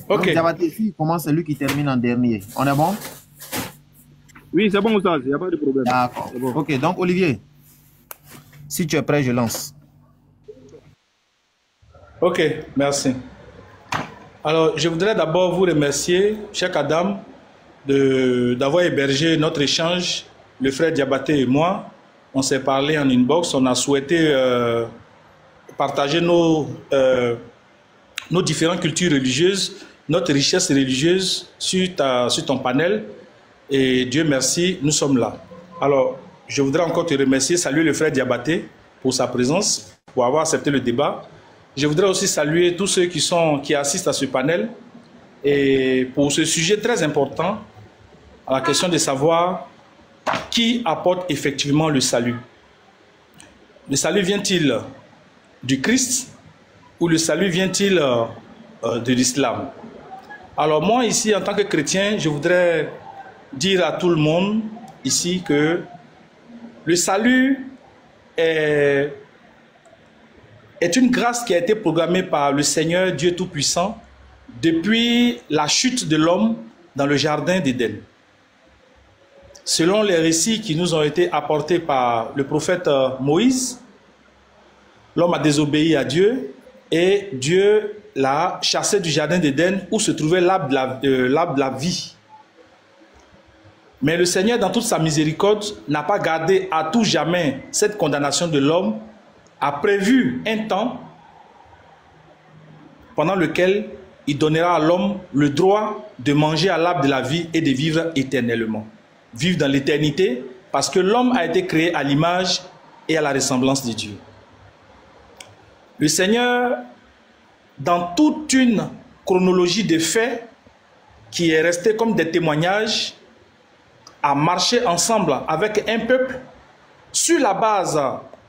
Donc, Ok. Diabaté, si comment c'est lui qui termine en dernier. On est bon? Oui, c'est bon, ça, il n'y a pas de problème. D'accord. C'est bon. Ok, donc Olivier, si tu es prêt, je lance. Ok, merci. Alors, je voudrais d'abord vous remercier, cher Adam, d'avoir hébergé notre échange. Le frère Diabaté et moi, on s'est parlé en inbox, on a souhaité partager nos différentes cultures religieuses, notre richesse religieuse sur ton panel. Et Dieu merci, nous sommes là. Alors, je voudrais encore te remercier, saluer le frère Diabaté pour sa présence, pour avoir accepté le débat. Je voudrais aussi saluer tous ceux qui assistent à ce panel et pour ce sujet très important, à la question de savoir qui apporte effectivement le salut. Le salut vient-il du Christ ou le salut vient-il de l'islam? Alors moi ici, en tant que chrétien, je voudrais dire à tout le monde ici que le salut est une grâce qui a été programmée par le Seigneur Dieu Tout-Puissant depuis la chute de l'homme dans le jardin d'Éden. Selon les récits qui nous ont été apportés par le prophète Moïse, l'homme a désobéi à Dieu et Dieu l'a chassé du jardin d'Éden où se trouvait l'arbre de la vie. Mais le Seigneur, dans toute sa miséricorde, n'a pas gardé à tout jamais cette condamnation de l'homme, a prévu un temps pendant lequel il donnera à l'homme le droit de manger à l'arbre de la vie et de vivre éternellement. Vivre dans l'éternité, parce que l'homme a été créé à l'image et à la ressemblance de Dieu. Le Seigneur, dans toute une chronologie de faits qui est restée comme des témoignages, a marché ensemble avec un peuple sur la base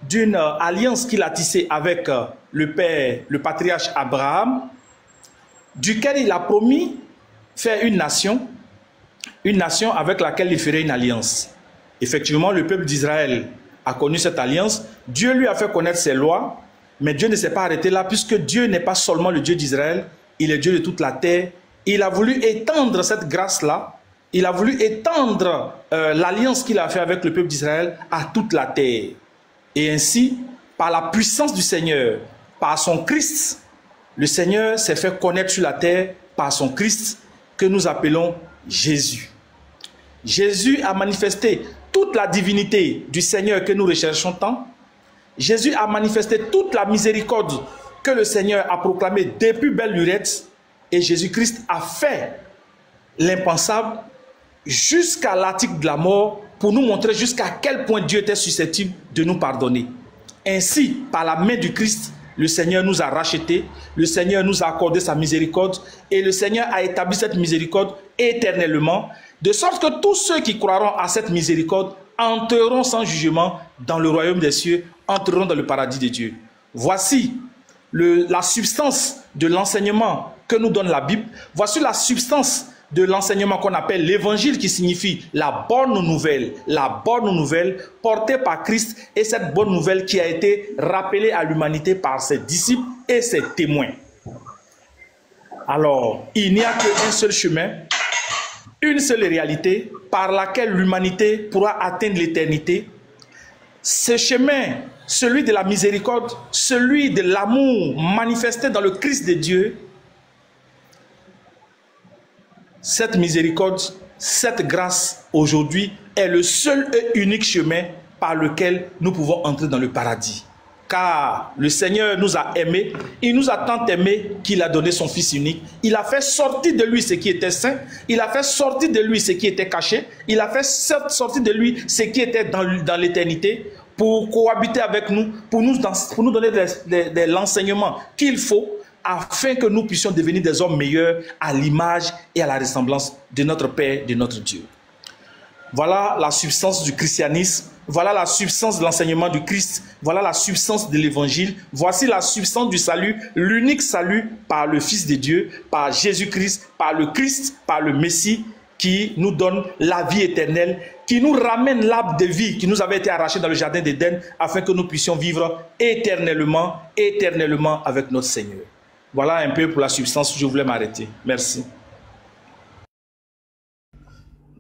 d'une alliance qu'il a tissée avec le père, le patriarche Abraham, duquel il a promis faire une nation avec laquelle il ferait une alliance. Effectivement, le peuple d'Israël a connu cette alliance. Dieu lui a fait connaître ses lois, mais Dieu ne s'est pas arrêté là, puisque Dieu n'est pas seulement le Dieu d'Israël, il est Dieu de toute la terre. Il a voulu étendre cette grâce-là, il a voulu étendre l'alliance qu'il a fait avec le peuple d'Israël à toute la terre. Et ainsi, par la puissance du Seigneur, par son Christ, le Seigneur s'est fait connaître sur la terre par son Christ que nous appelons Jésus. Jésus a manifesté toute la divinité du Seigneur que nous recherchons tant. Jésus a manifesté toute la miséricorde que le Seigneur a proclamée depuis belle lurette. Et Jésus-Christ a fait l'impensable jusqu'à l'article de la mort pour nous montrer jusqu'à quel point Dieu était susceptible de nous pardonner. Ainsi, par la main du Christ, le Seigneur nous a rachetés, le Seigneur nous a accordé sa miséricorde et le Seigneur a établi cette miséricorde éternellement, de sorte que tous ceux qui croiront à cette miséricorde entreront sans jugement dans le royaume des cieux, entreront dans le paradis de Dieu. Voici la substance de l'enseignement que nous donne la Bible. Voici la substance de l'enseignement qu'on appelle l'évangile, qui signifie la bonne nouvelle portée par Christ, et cette bonne nouvelle qui a été rappelée à l'humanité par ses disciples et ses témoins. Alors, il n'y a qu'un seul chemin, une seule réalité par laquelle l'humanité pourra atteindre l'éternité. Ce chemin, celui de la miséricorde, celui de l'amour manifesté dans le Christ de Dieu, cette miséricorde, cette grâce aujourd'hui est le seul et unique chemin par lequel nous pouvons entrer dans le paradis. Car le Seigneur nous a aimés, il nous a tant aimés qu'il a donné son Fils unique. Il a fait sortir de lui ce qui était saint, il a fait sortir de lui ce qui était caché, il a fait sortir de lui ce qui était dans l'éternité pour cohabiter avec nous, pour nous donner l'enseignement qu'il faut, afin que nous puissions devenir des hommes meilleurs à l'image et à la ressemblance de notre Père, de notre Dieu. Voilà la substance du christianisme, voilà la substance de l'enseignement du Christ, voilà la substance de l'évangile, voici la substance du salut, l'unique salut par le Fils de Dieu, par Jésus-Christ, par le Messie, qui nous donne la vie éternelle, qui nous ramène l'arbre de vie qui nous avait été arraché dans le jardin d'Éden, afin que nous puissions vivre éternellement avec notre Seigneur. Voilà un peu pour la substance où je voulais m'arrêter. Merci.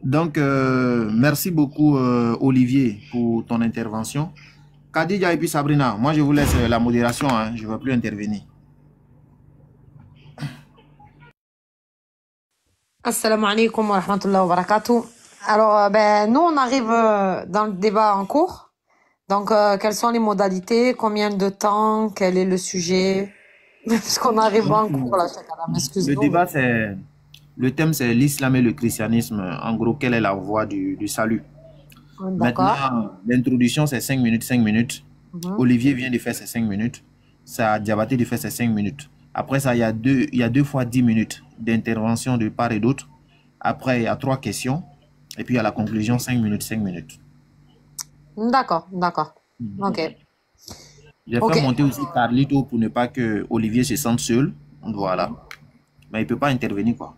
Donc, merci beaucoup, Olivier, pour ton intervention. Khadija et puis Sabrina, moi je vous laisse la modération, hein, je ne vais plus intervenir. Assalamu alaikum wa rahmatullahi wa barakatuh. Alors, nous, on arrive dans le débat en cours. Donc, quelles sont les modalités? Combien de temps? Quel est le sujet? Parce qu'on arrive en cours, là, excuse-nous. Le débat, c'est... Le thème, c'est l'islam et le christianisme. En gros, quelle est la voie du salut? Maintenant, l'introduction, c'est 5 minutes, 5 minutes. Olivier vient de faire ses 5 minutes. Ça a Diabaté de faire ses 5 minutes. Après ça, il y a deux fois 10 minutes d'intervention de part et d'autre. Après, il y a 3 questions. Et puis, il y a la conclusion, 5 minutes, 5 minutes. D'accord. Ok. J'ai fait monter aussi Carlito pour ne pas que Olivier se sente seul. Voilà. Mais il ne peut pas intervenir, quoi.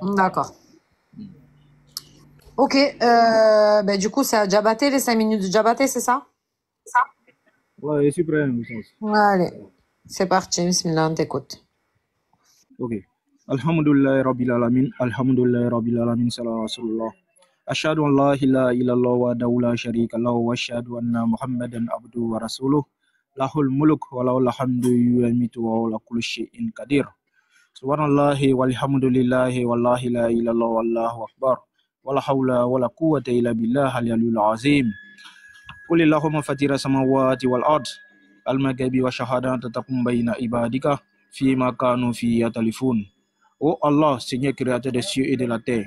D'accord. Ok. Du coup, c'est à Diabaté, les 5 minutes de Diabaté, c'est ça? Ouais, je suis prêt. Allez, c'est parti. Bismillah, on t'écoute. Ok. Alhamdulillah Rabbil Alamin. Alhamdulillah Rabbil Alamin. Salam Rasulullah. Ashhadu an la ilaha illallah wa la sharika lahu wa ashhadu anna Muhammadan abduhu wa rasuluh. Lahul mulk wa lahul hamdu yumitu wa ala kulli shay'in qadir. Subhanallahi walhamdulillahi wallahi la ilaha illallah wallahu akbar. Wala hawla wala quwwata illa billah al-aliyyil azim. Qul Allahumma fatira samawati wal ard. Al-magabi wa shahadata taqum bayna ibadika fi ma kanu fi yatalifun. Oh Allah, Seigneur créateur des cieux et de la terre,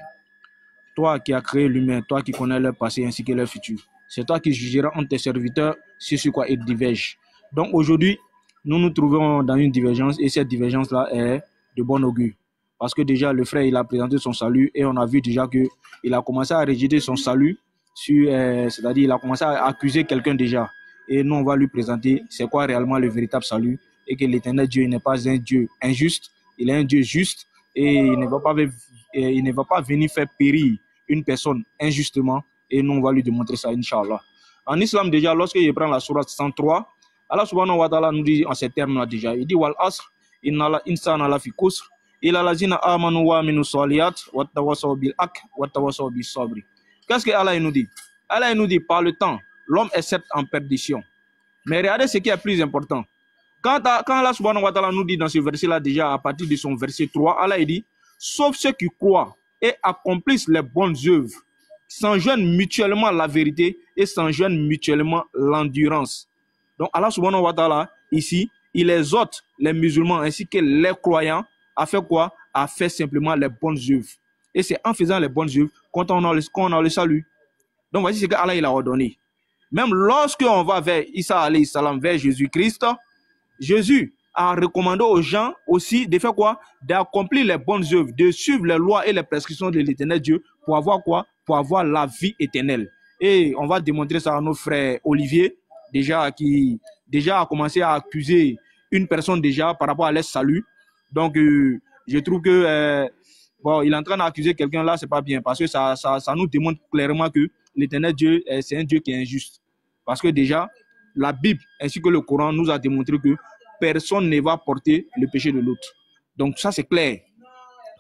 toi qui as créé l'humain, toi qui connais leur passé ainsi que leur futur, c'est toi qui jugeras entre tes serviteurs sur quoi ils divergent. Donc aujourd'hui, nous nous trouvons dans une divergence et cette divergence-là est de bon augure. Parce que déjà, le frère, il a présenté son salut et on a vu déjà qu'il a commencé à rejeter son salut, c'est-à-dire il a commencé à accuser quelqu'un déjà. Et nous, on va lui présenter c'est quoi réellement le véritable salut et que l'éternel Dieu n'est pas un Dieu injuste, il est un Dieu juste et il ne va pas venir faire périr une personne injustement et nous, on va lui démontrer ça, Inch'Allah. En islam, déjà, lorsqu'il prend la sourate 103, Allah subhanahu wa ta'ala nous dit en ces termes-là déjà, il dit Wal asr, innal insana lafi kusr, illa lazina amanu wa aminu saliyat, wa tawasaw bil haqq, wa tawasaw bis sabri. Qu'est-ce que Allah nous dit? Allah nous dit par le temps, l'homme est certes en perdition. Mais regardez ce qui est plus important. Quand Allah subhanahu wa ta'ala nous dit dans ce verset-là déjà, à partir de son verset 3, Allah il dit, sauf ceux qui croient et accomplissent les bonnes œuvres, s'enjoignent mutuellement la vérité et s'enjoignent mutuellement l'endurance. Donc Allah subhanahu wa ta'ala, ici, il exhorte les musulmans ainsi que les croyants à faire quoi? À faire simplement les bonnes œuvres. Et c'est en faisant les bonnes œuvres qu'on a le salut. Donc voici ce qu'Allah il a ordonné. Même lorsqu'on va vers Isa alayhi salam, vers Jésus-Christ, Jésus a recommandé aux gens aussi de faire quoi? D'accomplir les bonnes œuvres, de suivre les lois et les prescriptions de l'éternel Dieu pour avoir quoi? Pour avoir la vie éternelle. Et on va démontrer ça à notre frère Olivier, qui a commencé à accuser une personne déjà par rapport à leur salut. Donc, je trouve que il est en train d'accuser quelqu'un là, c'est pas bien parce que ça nous démontre clairement que l'éternel Dieu, c'est un Dieu qui est injuste. Parce que déjà, la Bible ainsi que le Coran nous a démontré que personne ne va porter le péché de l'autre. Donc ça c'est clair.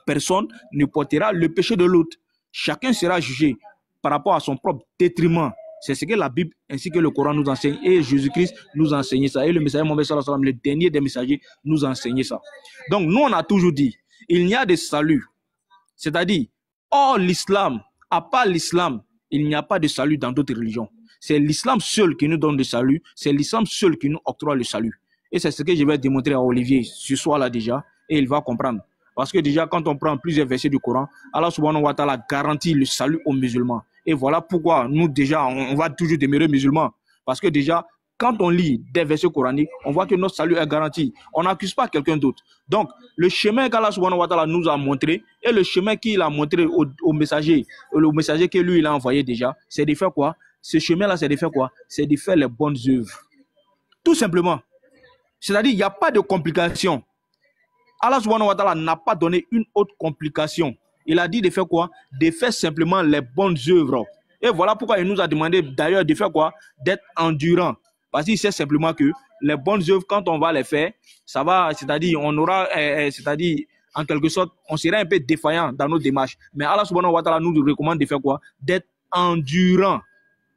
Personne ne portera le péché de l'autre. Chacun sera jugé par rapport à son propre détriment. C'est ce que la Bible ainsi que le Coran nous enseigne et Jésus-Christ nous enseigne ça. Et le messager Mohammed sallallahu alayhi wa sallam, le dernier des messagers, nous a enseigné ça. Donc nous on a toujours dit, il n'y a de salut. C'est-à-dire, hors l'islam, à part l'islam, il n'y a pas de salut dans d'autres religions. C'est l'islam seul qui nous donne le salut. C'est l'islam seul qui nous octroie le salut. Et c'est ce que je vais démontrer à Olivier ce soir-là déjà. Et il va comprendre. Parce que déjà, quand on prend plusieurs versets du Coran, Allah subhanahu wa ta'ala garantit le salut aux musulmans. Et voilà pourquoi nous déjà, on va toujours demeurer musulmans. Parce que déjà, quand on lit des versets coraniques, on voit que notre salut est garanti. On n'accuse pas quelqu'un d'autre. Donc, le chemin qu'Allah subhanahu wa ta'ala nous a montré et le chemin qu'il a montré au messager que lui, il a envoyé déjà, c'est de faire quoi? Ce chemin-là, c'est de faire quoi? C'est de faire les bonnes œuvres. Tout simplement. C'est-à-dire, il n'y a pas de complication. Allah subhanahu wa ta'ala n'a pas donné une autre complication. Il a dit de faire quoi? De faire simplement les bonnes œuvres. Et voilà pourquoi il nous a demandé d'ailleurs de faire quoi? D'être endurant. Parce qu'il sait simplement que les bonnes œuvres, quand on va les faire, ça va, c'est-à-dire, on aura, c'est-à-dire, en quelque sorte, on sera un peu défaillant dans nos démarches. Mais Allah subhanahu wa ta'ala nous recommande de faire quoi? D'être endurant.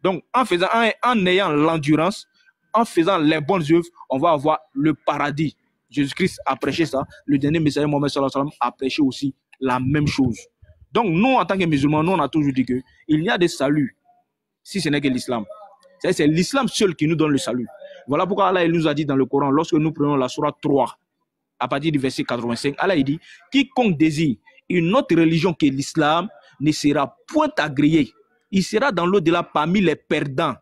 Donc, en ayant l'endurance, en faisant les bonnes œuvres, on va avoir le paradis. Jésus-Christ a prêché ça. Le dernier messager Mohammed sallallahu alayhi wa sallam a prêché aussi la même chose. Donc, nous, en tant que musulmans, nous, on a toujours dit qu'il n'y a de salut si ce n'est que l'islam. C'est l'islam seul qui nous donne le salut. Voilà pourquoi Allah il nous a dit dans le Coran, lorsque nous prenons la sourate 3, à partir du verset 85, Allah il dit, quiconque désire une autre religion que l'islam ne sera point agréé. Il sera dans l'au-delà parmi les perdants.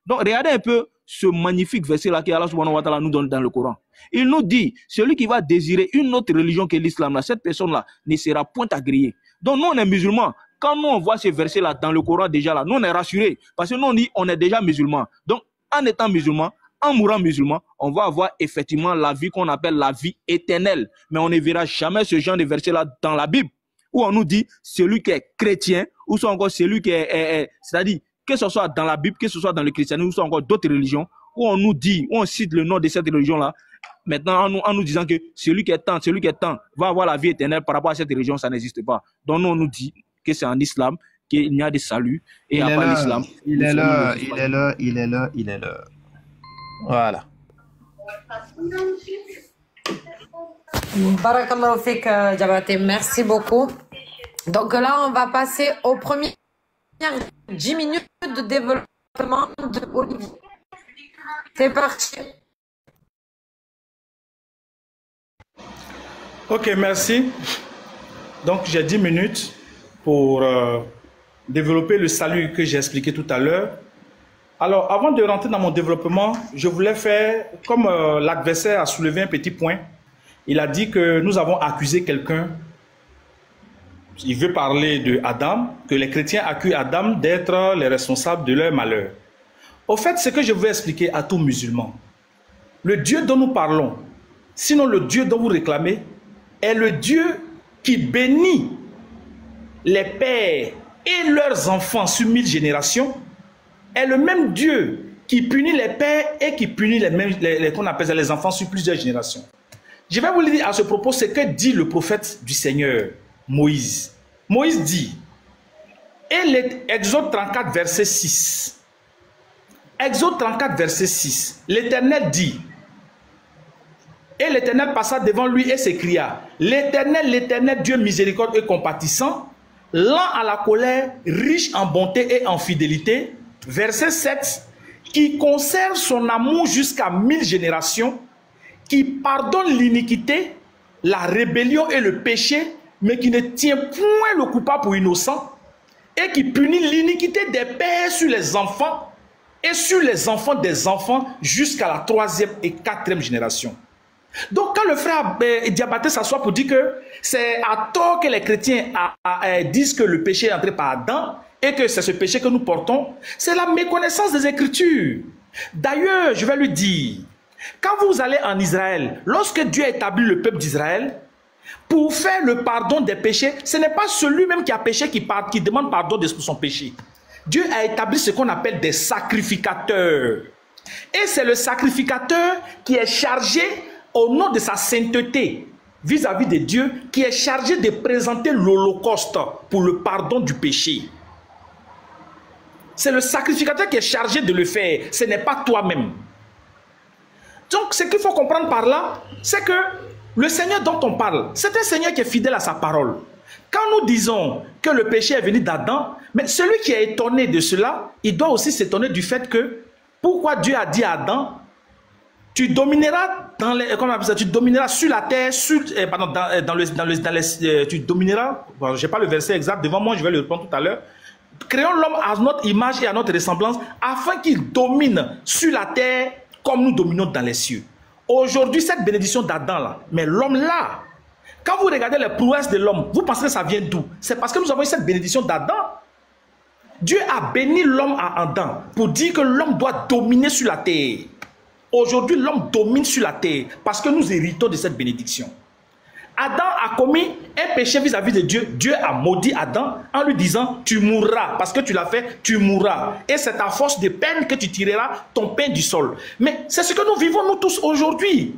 Donc, regardez un peu ce magnifique verset-là que Allah subhanahu wa ta'ala nous donne dans le Coran. Il nous dit, celui qui va désirer une autre religion que l'islam, cette personne-là ne sera point agréée. Donc, nous, on est musulmans. Quand nous, on voit ces versets-là dans le Coran, déjà là, nous, on est rassurés. Parce que nous, on dit, on est déjà musulmans. Donc, en étant musulmans, en mourant musulman, on va avoir effectivement la vie qu'on appelle la vie éternelle. Mais on ne verra jamais ce genre de verset-là dans la Bible, où on nous dit, celui qui est chrétien, ou soit encore celui qui est c'est-à-dire, que ce soit dans la Bible, que ce soit dans le christianisme, ou soit encore d'autres religions, où on nous dit, où on cite le nom de cette religion-là, maintenant en nous disant que celui qui est tant va avoir la vie éternelle par rapport à cette religion, ça n'existe pas. Donc nous, on nous dit que c'est en islam qu'il y a des saluts, et à part l'islam. Il est là. Voilà. Barakallahu fik, Diabaté, merci beaucoup. Donc là, on va passer aux premières 10 minutes de développement de Olivier. C'est parti. Ok, merci. Donc, j'ai 10 minutes pour développer le salut que j'ai expliqué tout à l'heure. Alors, avant de rentrer dans mon développement, je voulais faire, comme l'adversaire a soulevé un petit point, il a dit que nous avons accusé quelqu'un, il veut parler de Adam, que les chrétiens accusent Adam d'être les responsables de leur malheur. Au fait, ce que je veux expliquer à tous musulmans, le Dieu dont nous parlons, sinon le Dieu dont vous réclamez, est le Dieu qui bénit les pères et leurs enfants sur 1000 générations, est le même Dieu qui punit les pères et qui punit qu'on appelle ça les enfants sur plusieurs générations. Je vais vous le dire à ce propos ce que dit le prophète du Seigneur, Moïse. Moïse dit, et Exode 34, verset 6. Exode 34, verset 6. L'Éternel dit, et l'Éternel passa devant lui et s'écria, l'Éternel, Dieu miséricorde et compatissant, lent à la colère, riche en bonté et en fidélité. Verset 7, qui conserve son amour jusqu'à 1000 générations, qui pardonne l'iniquité, la rébellion et le péché, mais qui ne tient point le coupable pour innocent, et qui punit l'iniquité des pères sur les enfants et sur les enfants des enfants jusqu'à la 3e et 4e génération. Donc quand le frère Diabaté s'assoit pour dire que c'est à tort que les chrétiens disent que le péché est entré par Adam et que c'est ce péché que nous portons, c'est la méconnaissance des Écritures. D'ailleurs, je vais lui dire, quand vous allez en Israël, lorsque Dieu a établi le peuple d'Israël, pour faire le pardon des péchés, ce n'est pas celui-même qui a péché qui demande pardon de son péché. Dieu a établi ce qu'on appelle des sacrificateurs. Et c'est le sacrificateur qui est chargé au nom de sa sainteté vis-à-vis de Dieu, qui est chargé de présenter l'holocauste pour le pardon du péché. C'est le sacrificateur qui est chargé de le faire, ce n'est pas toi-même. Donc ce qu'il faut comprendre par là, c'est que le Seigneur dont on parle, c'est un Seigneur qui est fidèle à sa parole. Quand nous disons que le péché est venu d'Adam, mais celui qui est étonné de cela, il doit aussi s'étonner du fait que, pourquoi Dieu a dit à Adam, tu domineras tu domineras sur la terre, tu domineras, bon, je n'ai pas le verset exact devant moi, je vais le reprendre tout à l'heure. Créons l'homme à notre image et à notre ressemblance, afin qu'il domine sur la terre comme nous dominons dans les cieux. Aujourd'hui, cette bénédiction d'Adam là, mais l'homme là, quand vous regardez les prouesses de l'homme, vous pensez que ça vient d'où? C'est parce que nous avons eu cette bénédiction d'Adam. Dieu a béni l'homme à Adam pour dire que l'homme doit dominer sur la terre. Aujourd'hui, l'homme domine sur la terre parce que nous héritons de cette bénédiction. Adam a commis un péché vis-à-vis de Dieu. Dieu a maudit Adam en lui disant, tu mourras. Parce que tu l'as fait, tu mourras. Et c'est à force de peine que tu tireras ton pain du sol. Mais c'est ce que nous vivons nous tous aujourd'hui.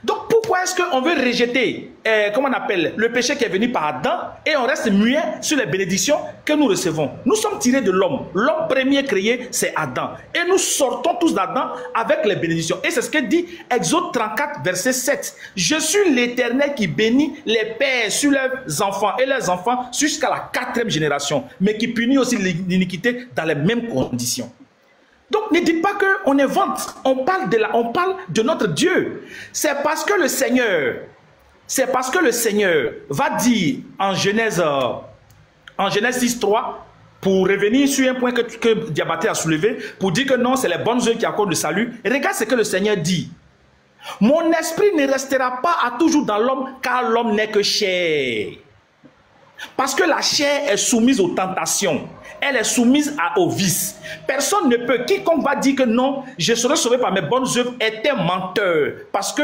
Donc pourquoi est-ce qu'on veut rejeter, comment on appelle, le péché qui est venu par Adam et on reste muet sur les bénédictions que nous recevons? Nous sommes tirés de l'homme. L'homme premier créé, c'est Adam. Et nous sortons tous d'Adam avec les bénédictions. Et c'est ce que dit Exode 34, verset 7. Je suis l'Éternel qui bénit les pères sur leurs enfants et leurs enfants jusqu'à la 4e génération, mais qui punit aussi l'iniquité dans les mêmes conditions. Donc ne dites pas qu'on invente, on parle de notre Dieu. C'est parce que le Seigneur va dire en Genèse 6.3, pour revenir sur un point que Diabaté a soulevé, pour dire que non, c'est les bonnes œuvres qui accordent le salut. Regarde ce que le Seigneur dit. Mon esprit ne restera pas à toujours dans l'homme, car l'homme n'est que chair. Parce que la chair est soumise aux tentations. Elle est soumise aux vices. Personne ne peut. Quiconque va dire que non, je serai sauvé par mes bonnes œuvres est un menteur. Parce que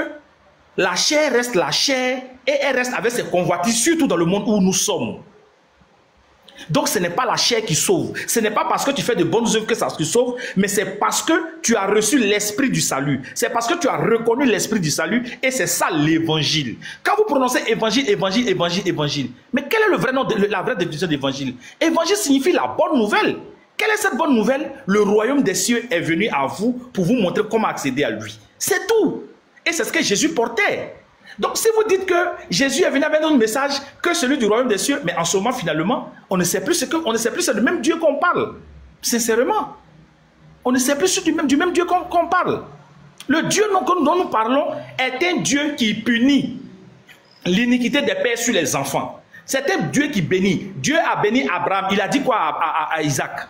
la chair reste la chair et elle reste avec ses convoitises, surtout dans le monde où nous sommes. Donc ce n'est pas la chair qui sauve. Ce n'est pas parce que tu fais de bonnes œuvres que ça te sauve, mais c'est parce que tu as reçu l'esprit du salut. C'est parce que tu as reconnu l'esprit du salut et c'est ça l'évangile. Quand vous prononcez évangile, évangile, évangile, évangile, mais quel est le vrai nom, la vraie définition d'évangile? Évangile signifie la bonne nouvelle. Quelle est cette bonne nouvelle? Le royaume des cieux est venu à vous pour vous montrer comment accéder à lui. C'est tout. Et c'est ce que Jésus portait. Donc si vous dites que Jésus est venu avec un message que celui du royaume des cieux, mais en ce moment finalement, on ne sait plus c'est le même Dieu qu'on parle. Sincèrement, on ne sait plus du même Dieu qu'on parle. Le Dieu dont nous parlons est un Dieu qui punit l'iniquité des pères sur les enfants. C'est un Dieu qui bénit. Dieu a béni Abraham. Il a dit quoi à Isaac?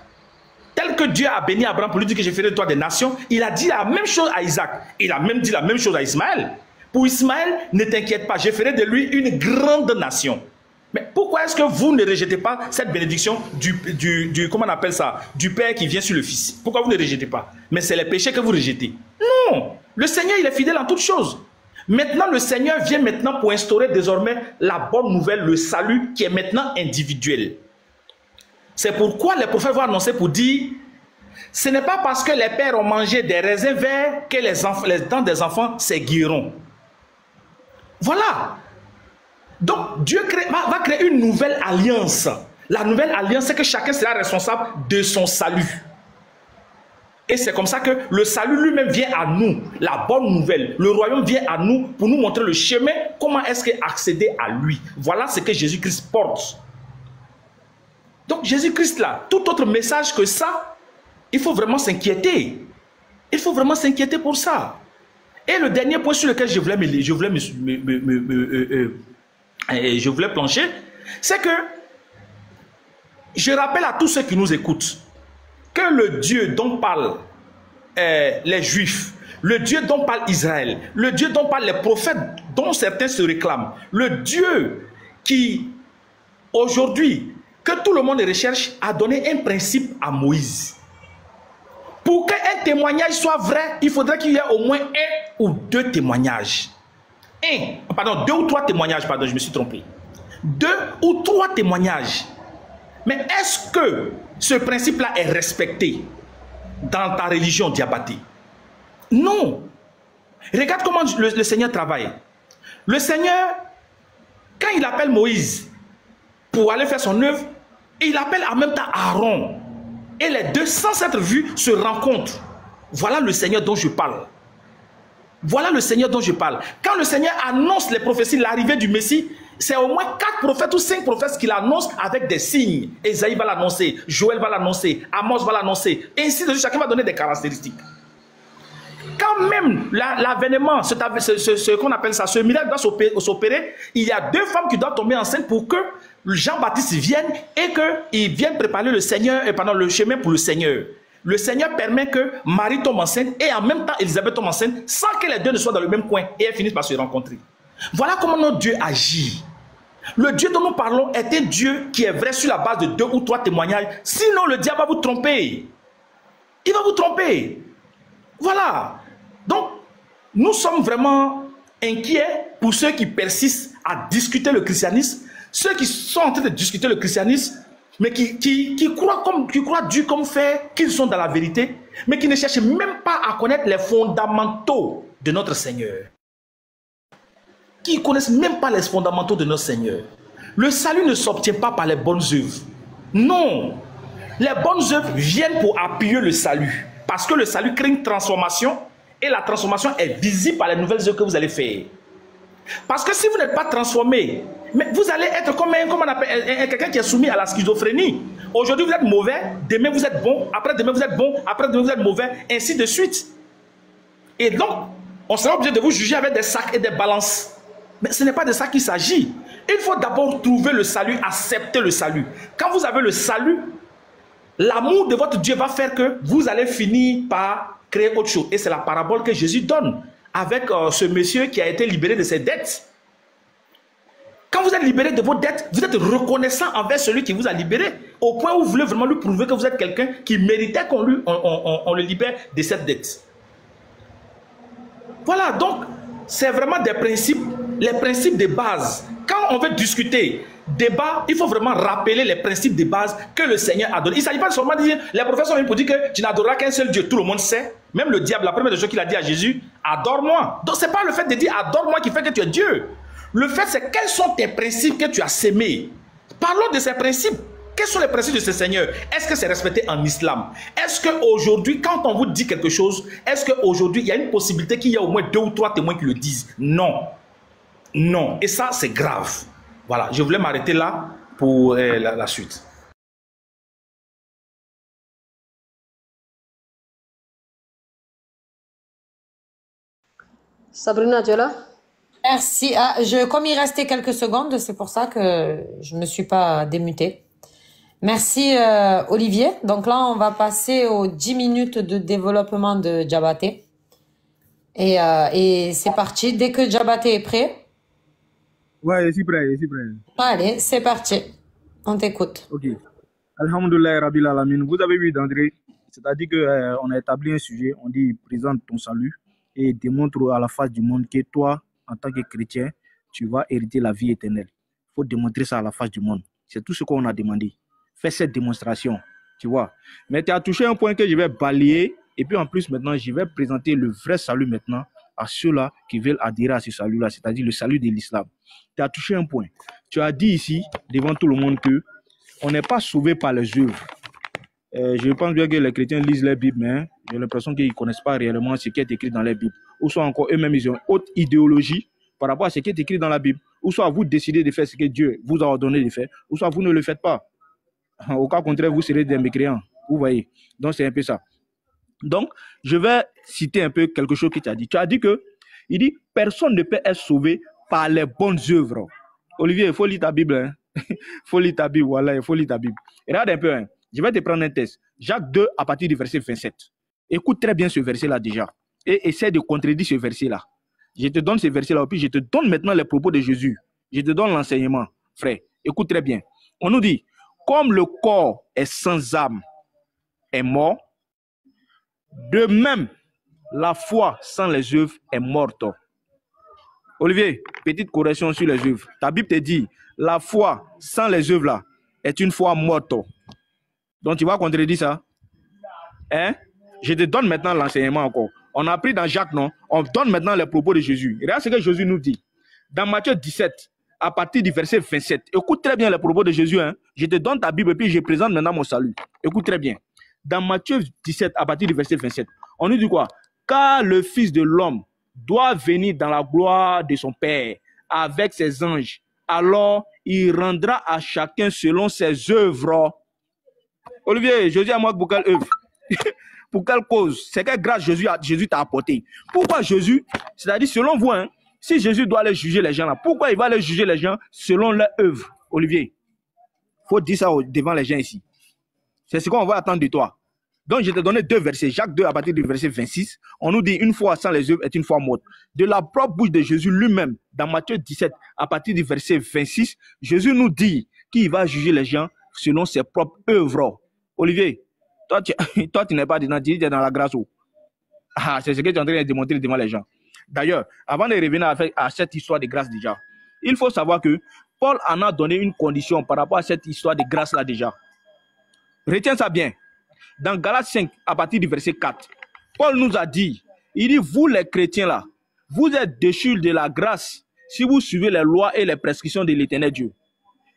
Tel que Dieu a béni Abraham pour lui dire que j'ai fait de toi des nations, il a dit la même chose à Isaac. Il a même dit la même chose à Ismaël. Pour Ismaël, ne t'inquiète pas, je ferai de lui une grande nation. Mais pourquoi est-ce que vous ne rejetez pas cette bénédiction comment on appelle ça, du Père qui vient sur le Fils? Pourquoi vous ne rejetez pas? Mais c'est les péchés que vous rejetez. Non, le Seigneur, il est fidèle en toutes choses. Maintenant, le Seigneur vient maintenant pour instaurer désormais la bonne nouvelle, le salut qui est maintenant individuel. C'est pourquoi les prophètes vont annoncer pour dire, ce n'est pas parce que les pères ont mangé des raisins verts que les dents des enfants s'aiguilleront. Voilà. Donc, Dieu va créer une nouvelle alliance. La nouvelle alliance, c'est que chacun sera responsable de son salut. Et c'est comme ça que le salut lui-même vient à nous. La bonne nouvelle. Le royaume vient à nous pour nous montrer le chemin. Comment est-ce qu'accéder à lui? Voilà ce que Jésus-Christ porte. Donc, Jésus-Christ là, tout autre message que ça, il faut vraiment s'inquiéter. Il faut vraiment s'inquiéter pour ça. Et le dernier point sur lequel je voulais plancher, c'est que je rappelle à tous ceux qui nous écoutent que le Dieu dont parlent les Juifs, le Dieu dont parle Israël, le Dieu dont parlent les prophètes dont certains se réclament, le Dieu qui, aujourd'hui, que tout le monde recherche, a donné un principe à Moïse. Pour qu'un témoignage soit vrai, il faudrait qu'il y ait au moins 1 ou 2 témoignages. 2 ou 3 témoignages, pardon, je me suis trompé. 2 ou 3 témoignages. Mais est-ce que ce principe-là est respecté dans ta religion, Diabaté? Non. Regarde comment le Seigneur travaille. Le Seigneur, quand il appelle Moïse pour aller faire son œuvre, il appelle en même temps Aaron. Et les deux, sans s'être vus, se rencontrent. Voilà le Seigneur dont je parle. Voilà le Seigneur dont je parle. Quand le Seigneur annonce les prophéties, l'arrivée du Messie, c'est au moins 4 prophètes ou 5 prophètes qui l'annoncent avec des signes. Ésaïe va l'annoncer, Joël va l'annoncer, Amos va l'annoncer. Et ainsi de suite, chacun va donner des caractéristiques. Quand même l'avènement, ce qu'on appelle ça, ce miracle doit s'opérer, il y a 2 femmes qui doivent tomber enceintes pour que Jean-Baptiste vienne et qu'il vienne préparer le Seigneur, pendant le chemin pour le Seigneur. Le Seigneur permet que Marie tombe enceinte et en même temps Élisabeth tombe enceinte sans que les deux ne soient dans le même coin et elles finissent par se rencontrer. Voilà comment notre Dieu agit. Le Dieu dont nous parlons est un Dieu qui est vrai sur la base de 2 ou 3 témoignages. Sinon le diable va vous tromper. Il va vous tromper. Voilà. Donc, nous sommes vraiment inquiets pour ceux qui persistent à discuter le christianisme, ceux qui sont en train de discuter le christianisme, mais qui croient Dieu comme fait qu'ils sont dans la vérité, mais qui ne cherchent même pas à connaître les fondamentaux de notre Seigneur. Qui ne connaissent même pas les fondamentaux de notre Seigneur. Le salut ne s'obtient pas par les bonnes œuvres. Non. Les bonnes œuvres viennent pour appuyer le salut. Parce que le salut crée une transformation et la transformation est visible par les nouvelles œuvres que vous allez faire. Parce que si vous n'êtes pas transformé, mais vous allez être comme quelqu'un qui est soumis à la schizophrénie. Aujourd'hui vous êtes mauvais, demain vous êtes bon, après-demain vous êtes bon, après-demain vous êtes mauvais, ainsi de suite. Et donc, on sera obligé de vous juger avec des sacs et des balances. Mais ce n'est pas de ça qu'il s'agit. Il faut d'abord trouver le salut, accepter le salut. Quand vous avez le salut, l'amour de votre Dieu va faire que vous allez finir par créer autre chose. Et c'est la parabole que Jésus donne avec ce monsieur qui a été libéré de ses dettes. Quand vous êtes libéré de vos dettes, vous êtes reconnaissant envers celui qui vous a libéré, au point où vous voulez vraiment lui prouver que vous êtes quelqu'un qui méritait qu'on le libère de cette dette. Voilà, donc c'est vraiment des principes, les principes de base. Quand on veut discuter, débat, il faut vraiment rappeler les principes de base que le Seigneur a donnés. Il ne s'agit pas seulement de dire, les prophètes sont venus pour dire que tu n'adoreras qu'un seul Dieu. Tout le monde sait, même le diable, la première des choses qu'il a dit à Jésus, adore-moi. Donc ce n'est pas le fait de dire adore-moi qui fait que tu es Dieu. Le fait, c'est quels sont tes principes que tu as sémés. Parlons de ces principes. Quels sont les principes de ce Seigneur? Est-ce que c'est respecté en islam? Est-ce qu'aujourd'hui, quand on vous dit quelque chose, est-ce qu'aujourd'hui, il y a une possibilité qu'il y ait au moins 2 ou 3 témoins qui le disent? Non. Non. Et ça, c'est grave. Voilà, je voulais m'arrêter là pour la suite. Sabrina, tu es là? Merci. Comme il restait quelques secondes, c'est pour ça que je me suis pas démutée. Merci Olivier. Donc là, on va passer aux 10 minutes de développement de Diabaté. Et c'est parti. Dès que Diabaté est prêt. Ouais, je suis prêt, je suis prêt. Allez, c'est parti. On t'écoute. Ok. Alhamdulillah Rabbil Alamin. Vous avez vu d'André, c'est-à-dire qu'on a établi un sujet, on dit présente ton salut et démontre à la face du monde que toi, en tant que chrétien, tu vas hériter la vie éternelle. Il faut démontrer ça à la face du monde. C'est tout ce qu'on a demandé. Fais cette démonstration, tu vois. Mais tu as touché un point que je vais balayer. Et puis en plus, maintenant, je vais présenter le vrai salut maintenant à ceux-là qui veulent adhérer à ce salut-là, c'est-à-dire le salut de l'islam. Tu as touché un point. Tu as dit ici, devant tout le monde, que on n'est pas sauvé par les œuvres. Je pense bien que les chrétiens lisent la Bible, mais j'ai l'impression qu'ils ne connaissent pas réellement ce qui est écrit dans la Bible. Ou soit encore eux-mêmes, ils ont une autre idéologie par rapport à ce qui est écrit dans la Bible. Ou soit vous décidez de faire ce que Dieu vous a ordonné de faire, ou soit vous ne le faites pas. Au cas contraire, vous serez des mécréants. Vous voyez. Donc, c'est un peu ça. Donc, je vais citer un peu quelque chose que tu as dit. Tu as dit que, il dit, personne ne peut être sauvé par les bonnes œuvres. Olivier, il faut lire ta Bible. Hein? Il faut lire ta Bible, voilà, il faut lire ta Bible. Regarde un peu, hein. Je vais te prendre un test. Jacques 2, à partir du verset 27. Écoute très bien ce verset-là déjà. Et essaie de contredire ce verset-là. Je te donne ce verset-là, puis je te donne maintenant les propos de Jésus. Je te donne l'enseignement, frère. Écoute très bien. On nous dit, comme le corps est sans âme, est mort, de même, la foi sans les œuvres est morte. Olivier, petite correction sur les œuvres. Ta Bible te dit, la foi sans les œuvres là est une foi morte. Donc tu vas contredire ça. Hein? Je te donne maintenant l'enseignement encore. On a appris dans Jacques, non? On donne maintenant les propos de Jésus. Regarde ce que Jésus nous dit. Dans Matthieu 17, à partir du verset 27. Écoute très bien les propos de Jésus. Hein? Je te donne ta Bible et puis je présente maintenant mon salut. Écoute très bien. Dans Matthieu 17, à partir du verset 27, on nous dit quoi? Car le Fils de l'homme doit venir dans la gloire de son Père avec ses anges. Alors, il rendra à chacun selon ses œuvres. Olivier, Jésus a moi pour quelle œuvre? Pour quelle cause? C'est quelle grâce Jésus t'a apporté? Pourquoi Jésus? C'est-à-dire, selon vous, hein, si Jésus doit aller juger les gens là, pourquoi il va aller juger les gens selon leur œuvre? Olivier, il faut dire ça devant les gens ici. C'est ce qu'on va attendre de toi. Donc, je te donné 2 versets. Jacques 2, à partir du verset 26, on nous dit une foi sans les œuvres est une foi morte. De la propre bouche de Jésus lui-même, dans Matthieu 17, à partir du verset 26, Jésus nous dit qu'il va juger les gens selon ses propres œuvres. Olivier, toi, tu n'es pas dedans, tu es dans la grâce. Ah, c'est ce que tu es en train de démontrer devant les gens. D'ailleurs, avant de revenir à cette histoire de grâce déjà, il faut savoir que Paul en a donné une condition par rapport à cette histoire de grâce-là déjà. Retiens ça bien. Dans Galates 5, à partir du verset 4, Paul nous a dit, il dit, vous les chrétiens là, vous êtes déchus de la grâce si vous suivez les lois et les prescriptions de l'Éternel Dieu.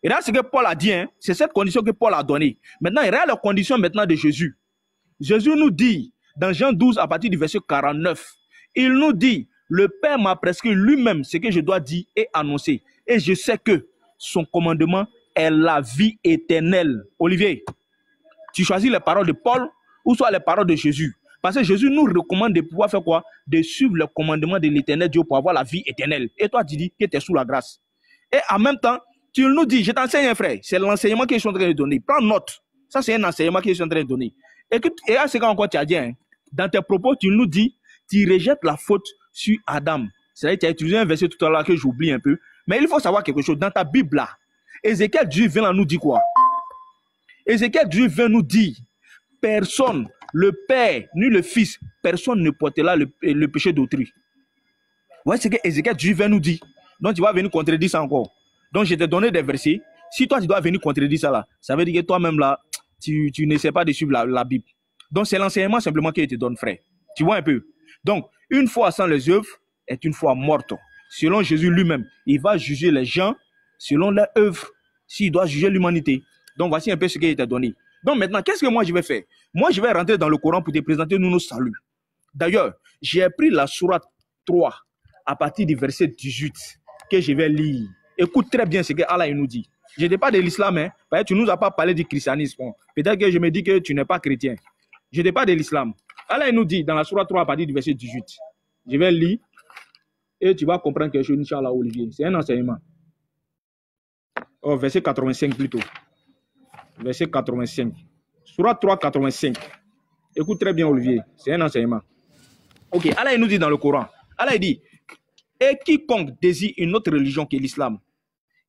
Et là, ce que Paul a dit, hein, c'est cette condition que Paul a donnée. Maintenant, il y a la condition maintenant de Jésus. Jésus nous dit, dans Jean 12, à partir du verset 49, il nous dit, le Père m'a prescrit lui-même ce que je dois dire et annoncer. Et je sais que son commandement est la vie éternelle. Olivier, tu choisis les paroles de Paul ou soit les paroles de Jésus. Parce que Jésus nous recommande de pouvoir faire quoi? De suivre le commandement de l'Éternel Dieu pour avoir la vie éternelle. Et toi, tu dis que tu es sous la grâce. Et en même temps, tu nous dis, je t'enseigne, frère, c'est l'enseignement que je suis en train de donner. Prends note. Ça, c'est un enseignement que je suis en train de donner. Et à ce qu'encore tu as dit, hein, dans tes propos, tu nous dis, tu rejettes la faute sur Adam. C'est-à-dire que tu as utilisé un verset tout à l'heure que j'oublie un peu. Mais il faut savoir quelque chose. Dans ta Bible, là, Ézéchiel 18 vient là nous dire quoi? Ézéchiel 18 vient nous dire, personne, le Père, ni le Fils, personne ne portera le péché d'autrui. Vous voyez ce que Ézéchiel 18 vient nous dire? Donc tu vas venir contredire ça encore. Donc je t'ai donné des versets. Si toi tu dois venir contredire ça là, ça veut dire que toi-même là, tu n'essaies pas de suivre la Bible. Donc c'est l'enseignement simplement que je te donne, frère. Tu vois un peu? Donc, une foi sans les œuvres est une foi morte. Selon Jésus lui-même, il va juger les gens selon leurs œuvres, s'il doit juger l'humanité. Donc, voici un peu ce qu'il t'a donné. Donc, maintenant, qu'est-ce que moi je vais faire? Moi, je vais rentrer dans le Coran pour te présenter nos saluts. D'ailleurs, j'ai pris la sourate 3 à partir du verset 18 que je vais lire. Écoute très bien ce que Allah nous dit. Je ne dis pas de l'islam, hein, parce que tu ne nous as pas parlé du christianisme. Peut-être que je me dis que tu n'es pas chrétien. Je ne dis pas de l'islam. Allah nous dit dans la sourate 3 à partir du verset 18. Je vais lire et tu vas comprendre quelque chose, Inch'Allah, Olivier. C'est un enseignement. Oh, verset 85 plutôt. Verset 85. Sourate 3, 85. Écoute très bien, Olivier. C'est un enseignement. Ok, Allah nous dit dans le Coran. Allah dit, et quiconque désire une autre religion que l'islam,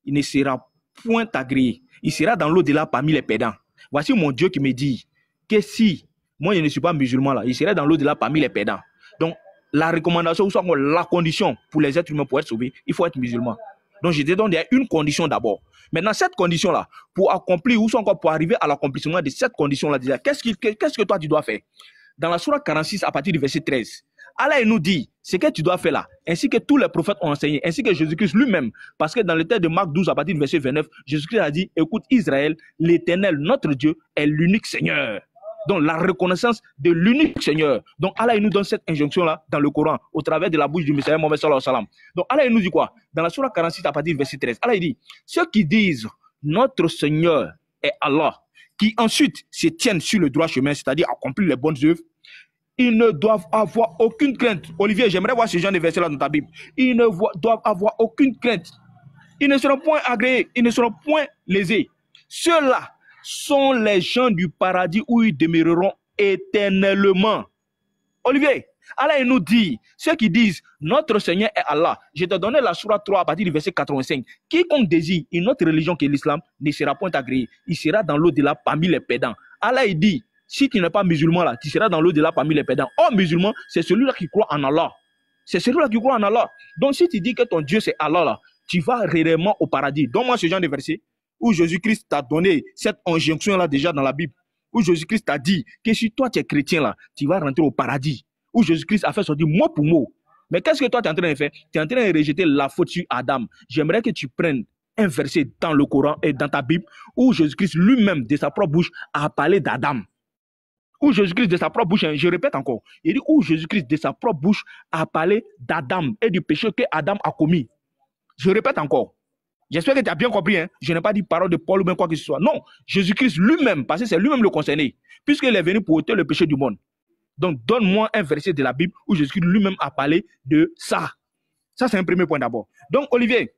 il ne sera point agréé. Il sera dans l'au-delà parmi les pédants. Voici mon Dieu qui me dit que si moi je ne suis pas musulman là, il serait dans l'au-delà parmi les pédants. Donc la recommandation ou soit la condition pour les êtres humains pour être sauvés, il faut être musulman. Donc je te donne une condition d'abord. Maintenant cette condition là, pour accomplir ou soit encore pour arriver à l'accomplissement de cette condition là déjà, qu'est-ce que toi tu dois faire? Dans la sourate 46 à partir du verset 13. Allah nous dit ce que tu dois faire là, ainsi que tous les prophètes ont enseigné, ainsi que Jésus-Christ lui-même. Parce que dans le texte de Marc 12, à partir du verset 29, Jésus-Christ a dit, écoute Israël, l'Éternel, notre Dieu, est l'unique Seigneur. Donc la reconnaissance de l'unique Seigneur. Donc Allah nous donne cette injonction-là dans le Coran, au travers de la bouche du Messiah Mohammed sallallahu alayhi wa sallam. Donc Allah nous dit quoi? Dans la sourate 46, à partir du verset 13, Allah dit, ceux qui disent, notre Seigneur est Allah, qui ensuite se tiennent sur le droit chemin, c'est-à-dire accomplir les bonnes œuvres, ils ne doivent avoir aucune crainte. Olivier, j'aimerais voir ce genre de verset-là dans ta Bible. Ils ne doivent avoir aucune crainte. Ils ne seront point agréés. Ils ne seront point lésés. Ceux-là sont les gens du paradis où ils demeureront éternellement. Olivier, Allah nous dit, ceux qui disent, notre Seigneur est Allah. Je te donne la sourate 3 à partir du verset 85. Quiconque désire une autre religion que l'islam ne sera point agréé. Il sera dans l'au-delà parmi les pédants. Allah il dit, si tu n'es pas musulman là, tu seras dans l'au-delà parmi les pédants. Or, musulman, c'est celui-là qui croit en Allah. C'est celui-là qui croit en Allah. Donc, si tu dis que ton Dieu c'est Allah là, tu vas réellement au paradis. Donne-moi ce genre de verset où Jésus-Christ t'a donné cette injonction là déjà dans la Bible. Où Jésus-Christ t'a dit que si toi tu es chrétien là, tu vas rentrer au paradis. Où Jésus-Christ a fait sortir mot pour mot. Mais qu'est-ce que toi tu es en train de faire? Tu es en train de rejeter la faute sur Adam. J'aimerais que tu prennes un verset dans le Coran et dans ta Bible où Jésus-Christ lui-même de sa propre bouche a parlé d'Adam. Où Jésus-Christ de sa propre bouche, je répète encore, il dit où Jésus-Christ de sa propre bouche a parlé d'Adam et du péché que Adam a commis. Je répète encore. J'espère que tu as bien compris. Hein? Je n'ai pas dit parole de Paul ou bien quoi que ce soit. Non, Jésus-Christ lui-même, parce que c'est lui-même le concerné, puisqu'il est venu pour ôter le péché du monde. Donc, donne-moi un verset de la Bible où Jésus-Christ lui-même a parlé de ça. Ça, c'est un premier point d'abord. Donc, Olivier,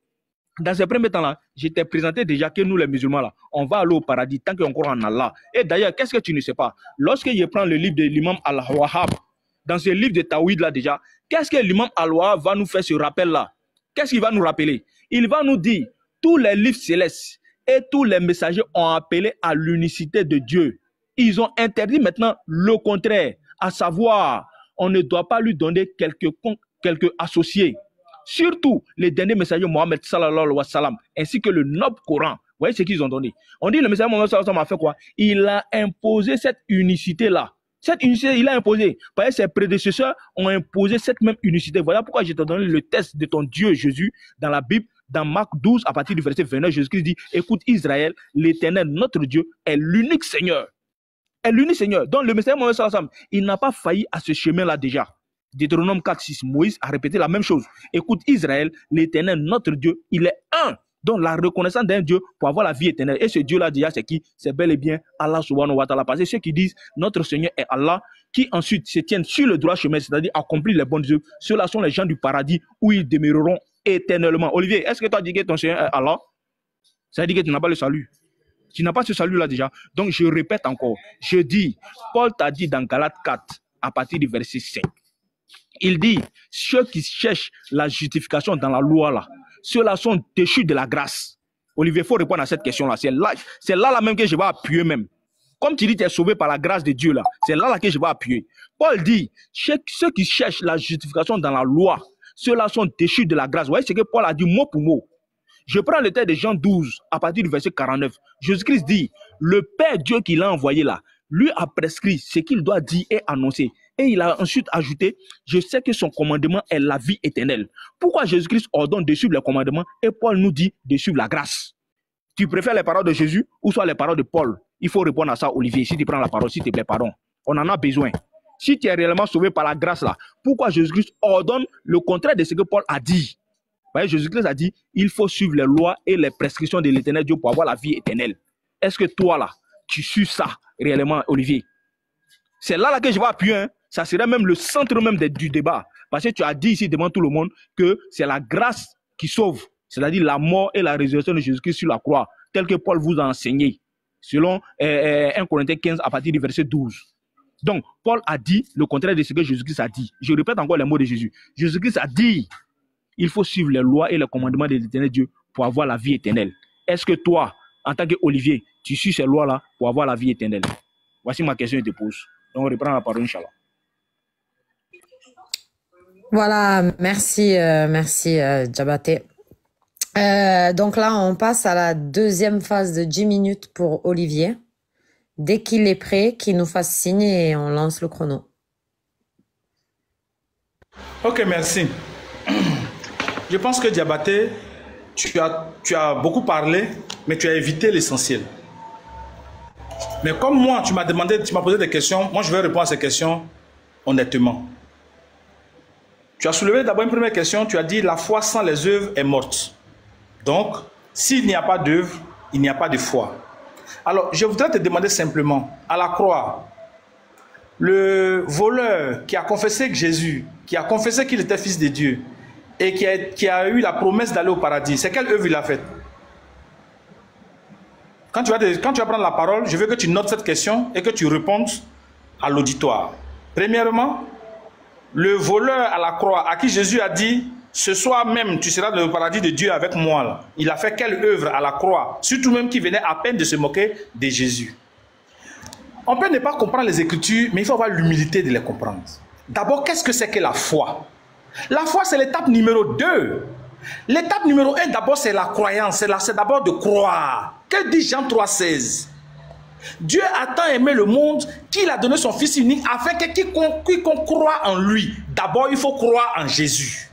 dans ce premier temps-là, je t'ai présenté déjà que nous, les musulmans, là, on va aller au paradis tant qu'on croit en Allah. Et d'ailleurs, qu'est-ce que tu ne sais pas? Lorsque je prends le livre de l'imam Al-Wahhab, dans ce livre de Tawhid là déjà, qu'est-ce que l'imam Al-Wahhab va nous faire ce rappel-là? Qu'est-ce qu'il va nous rappeler? Il va nous dire, tous les livres célestes et tous les messagers ont appelé à l'unicité de Dieu. Ils ont interdit maintenant le contraire, à savoir, on ne doit pas lui donner quelques associés. surtout les derniers messagers Mohammed sallallahu alayhi wa sallam, ainsi que le noble Coran. Vous voyez ce qu'ils ont donné. On dit le messager Mohammed sallallahu alayhi wa sallam a fait quoi? Il a imposé cette unicité-là. Cette unicité, il a imposé. Parce que ses prédécesseurs ont imposé cette même unicité. Voilà pourquoi je t'ai donné le test de ton Dieu Jésus dans la Bible. Dans Marc 12, à partir du verset 29, Jésus-Christ dit, écoute Israël, l'Éternel, notre Dieu, est l'unique Seigneur. Est l'unique Seigneur. Donc le messager Mohammed sallallahu alayhi wa sallam, il n'a pas failli à ce chemin-là déjà. Deutéronome 4, 6, Moïse a répété la même chose. Écoute Israël, l'Éternel, notre Dieu, il est un. Donc la reconnaissance d'un Dieu pour avoir la vie éternelle. Et ce Dieu-là déjà, c'est qui? C'est bel et bien Allah subhanahu wa ta'ala. Parce que ceux qui disent notre Seigneur est Allah, qui ensuite se tiennent sur le droit chemin, c'est-à-dire accomplir les bonnes œuvres, ceux-là sont les gens du paradis où ils demeureront éternellement. Olivier, est-ce que tu as dit que ton Seigneur est Allah? Ça veut dire que tu n'as pas le salut. Tu n'as pas ce salut-là déjà. Donc je répète encore. Je dis, Paul t'a dit dans Galates 4, à partir du verset 5. Il dit, ceux qui cherchent la justification dans la loi là, ceux-là sont déchus de la grâce. Olivier, il faut répondre à cette question-là. C'est là même que je vais appuyer même. Comme tu dis, tu es sauvé par la grâce de Dieu là. C'est là que je vais appuyer. Paul dit, ceux qui cherchent la justification dans la loi, ceux-là sont déchus de la grâce. Vous voyez ce que Paul a dit mot pour mot. Je prends le texte de Jean 12, à partir du verset 49. Jésus-Christ dit, le Père Dieu qui l'a envoyé là, lui a prescrit ce qu'il doit dire et annoncer. Et il a ensuite ajouté, je sais que son commandement est la vie éternelle. Pourquoi Jésus-Christ ordonne de suivre les commandements et Paul nous dit de suivre la grâce? Tu préfères les paroles de Jésus ou soit les paroles de Paul? Il faut répondre à ça, Olivier. Si tu prends la parole, s'il te plaît, pardon. On en a besoin. Si tu es réellement sauvé par la grâce là, pourquoi Jésus-Christ ordonne le contraire de ce que Paul a dit? Vous voyez, Jésus-Christ a dit, il faut suivre les lois et les prescriptions de l'éternel Dieu pour avoir la vie éternelle. Est-ce que toi là, tu suis ça réellement, Olivier? C'est là que je vais appuyer. Hein. Ça serait même le centre même du débat. Parce que tu as dit ici devant tout le monde que c'est la grâce qui sauve. C'est-à-dire la mort et la résurrection de Jésus-Christ sur la croix, tel que Paul vous a enseigné, selon 1 Corinthiens 15 à partir du verset 12. Donc, Paul a dit le contraire de ce que Jésus-Christ a dit. Je répète encore les mots de Jésus. Jésus-Christ a dit, il faut suivre les lois et les commandements de l'éternel Dieu pour avoir la vie éternelle. Est-ce que toi, en tant qu'Olivier, tu suis ces lois-là pour avoir la vie éternelle? Voici ma question, je te pose. Donc, on reprend la parole, Inch'Allah. Voilà, merci Djabaté. Donc là, on passe à la deuxième phase de 10 minutes pour Olivier. Dès qu'il est prêt, qu'il nous fasse signe et on lance le chrono. Ok, merci. Je pense que Djabaté, tu as beaucoup parlé, mais tu as évité l'essentiel. Mais comme moi, tu m'as posé des questions, moi je vais répondre à ces questions honnêtement. Tu as soulevé d'abord une première question, tu as dit la foi sans les œuvres est morte. Donc, s'il n'y a pas d'œuvre, il n'y a pas de foi. Alors, je voudrais te demander simplement, à la croix, le voleur qui a confessé que Jésus, qui a confessé qu'il était fils de Dieu, et qui a eu la promesse d'aller au paradis, c'est quelle œuvre il a faite? Quand tu vas prendre la parole, je veux que tu notes cette question et que tu répondes à l'auditoire. Premièrement, le voleur à la croix, à qui Jésus a dit, ce soir même, tu seras dans le paradis de Dieu avec moi. Là. Il a fait quelle œuvre à la croix? Surtout même qui venait à peine de se moquer de Jésus. On peut ne pas comprendre les Écritures, mais il faut avoir l'humilité de les comprendre. D'abord, qu'est-ce que c'est que la foi? La foi, c'est l'étape numéro 2. L'étape numéro 1, d'abord, c'est la croyance. C'est d'abord de croire. Que dit Jean 3,16? Dieu a tant aimé le monde qu'il a donné son Fils unique afin que quiconque croit en lui, d'abord il faut croire en Jésus.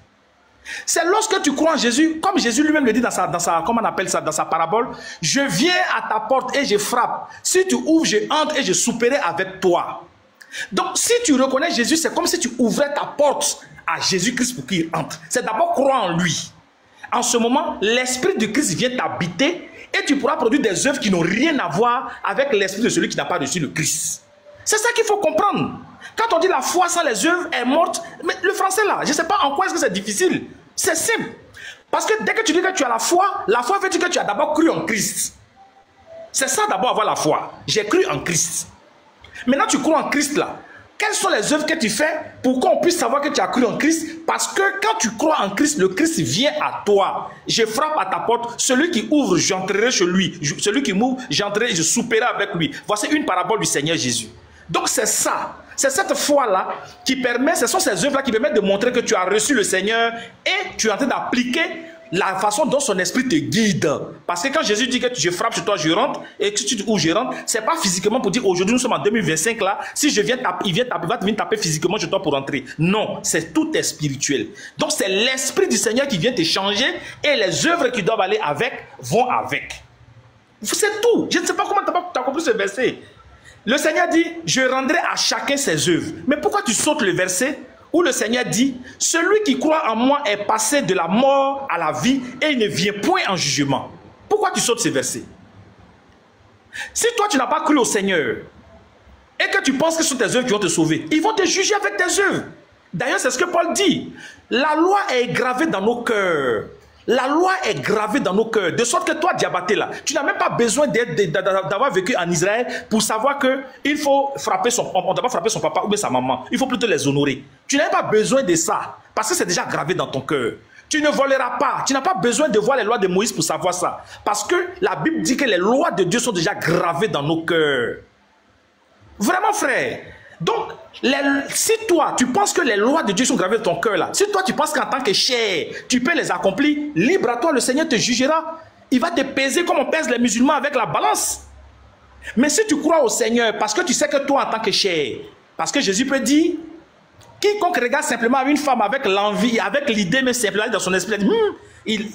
C'est lorsque tu crois en Jésus, comme Jésus lui-même le dit dans sa comment on appelle ça, dans sa parabole, je viens à ta porte et je frappe. Si tu ouvres, je entre et je souperai avec toi. Donc si tu reconnais Jésus, c'est comme si tu ouvrais ta porte à Jésus-Christ pour qu'il entre. C'est d'abord croire en lui. En ce moment, l'Esprit de Christ vient t'habiter et tu pourras produire des œuvres qui n'ont rien à voir avec l'esprit de celui qui n'a pas reçu le Christ. C'est ça qu'il faut comprendre. Quand on dit la foi sans les œuvres est morte, mais le français là, je ne sais pas en quoi est-ce que c'est difficile. C'est simple. Parce que dès que tu dis que tu as la foi veut dire que tu as d'abord cru en Christ. C'est ça d'abord avoir la foi. J'ai cru en Christ. Maintenant tu crois en Christ là. Quelles sont les œuvres que tu fais pour qu'on puisse savoir que tu as cru en Christ? Parce que quand tu crois en Christ, le Christ vient à toi. Je frappe à ta porte. Celui qui ouvre, j'entrerai chez lui. Celui qui m'ouvre, j'entrerai et je souperai avec lui. Voici une parabole du Seigneur Jésus. Donc c'est ça. C'est cette foi-là qui permet, ce sont ces œuvres-là qui permettent de montrer que tu as reçu le Seigneur et tu es en train d'appliquer la façon dont son esprit te guide. Parce que quand Jésus dit que je frappe sur toi, je rentre, et que tu dis où je rentre, c'est pas physiquement pour dire aujourd'hui nous sommes en 2025 là, si je viens taper, il va venir taper physiquement sur toi pour rentrer. Non, c'est tout est spirituel. Donc c'est l'esprit du Seigneur qui vient te changer et les œuvres qui doivent aller avec vont avec. C'est tout. Je ne sais pas comment tu as compris ce verset. Le Seigneur dit, je rendrai à chacun ses œuvres. Mais pourquoi tu sautes le verset où le Seigneur dit, celui qui croit en moi est passé de la mort à la vie et il ne vient point en jugement. Pourquoi tu sautes ce verset? Si toi tu n'as pas cru au Seigneur et que tu penses que ce sont tes œuvres qui vont te sauver, ils vont te juger avec tes œuvres. D'ailleurs, c'est ce que Paul dit. La loi est gravée dans nos cœurs. La loi est gravée dans nos cœurs. De sorte que toi, Diabaté, là, tu n'as même pas besoin d'avoir vécu en Israël pour savoir qu'il faut frapper on ne doit pas frapper son papa ou bien sa maman. Il faut plutôt les honorer. Tu n'as pas besoin de ça. Parce que c'est déjà gravé dans ton cœur. Tu ne voleras pas. Tu n'as pas besoin de voir les lois de Moïse pour savoir ça. Parce que la Bible dit que les lois de Dieu sont déjà gravées dans nos cœurs. Vraiment, frère. Donc, si toi, tu penses que les lois de Dieu sont gravées dans ton cœur là, si toi, tu penses qu'en tant que chair, tu peux les accomplir, libre à toi, le Seigneur te jugera. Il va te peser comme on pèse les musulmans avec la balance. Mais si tu crois au Seigneur, parce que tu sais que toi, en tant que chair, parce que Jésus peut dire, quiconque regarde simplement une femme avec l'envie, avec l'idée, mais simplement dans son esprit,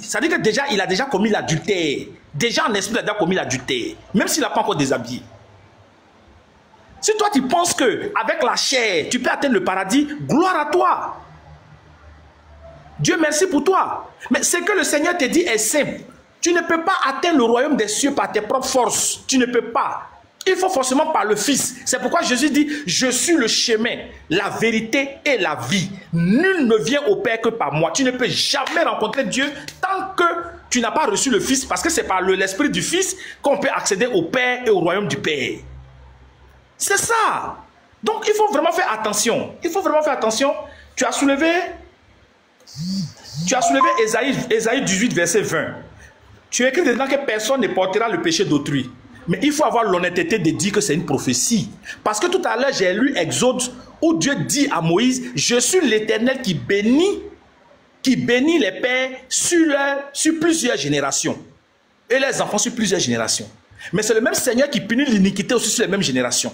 ça dit que déjà, il a déjà commis l'adultère. Déjà en esprit, il a déjà commis l'adultère, même s'il n'a pas encore déshabillé. Si toi tu penses que avec la chair tu peux atteindre le paradis, gloire à toi. Dieu merci pour toi. Mais ce que le Seigneur te dit est simple. Tu ne peux pas atteindre le royaume des cieux par tes propres forces. Tu ne peux pas. Il faut forcément par le Fils. C'est pourquoi Jésus dit, je suis le chemin, la vérité et la vie. Nul ne vient au Père que par moi. Tu ne peux jamais rencontrer Dieu tant que tu n'as pas reçu le Fils, parce que c'est par l'esprit du Fils qu'on peut accéder au Père et au royaume du Père. C'est ça. Donc, il faut vraiment faire attention. Il faut vraiment faire attention. Tu as soulevé Ésaïe 18, verset 20. Tu écris dedans que personne ne portera le péché d'autrui. Mais il faut avoir l'honnêteté de dire que c'est une prophétie. Parce que tout à l'heure, j'ai lu Exode où Dieu dit à Moïse, je suis l'Éternel qui bénit les pères sur plusieurs générations. Et les enfants sur plusieurs générations. Mais c'est le même Seigneur qui punit l'iniquité aussi sur les mêmes générations.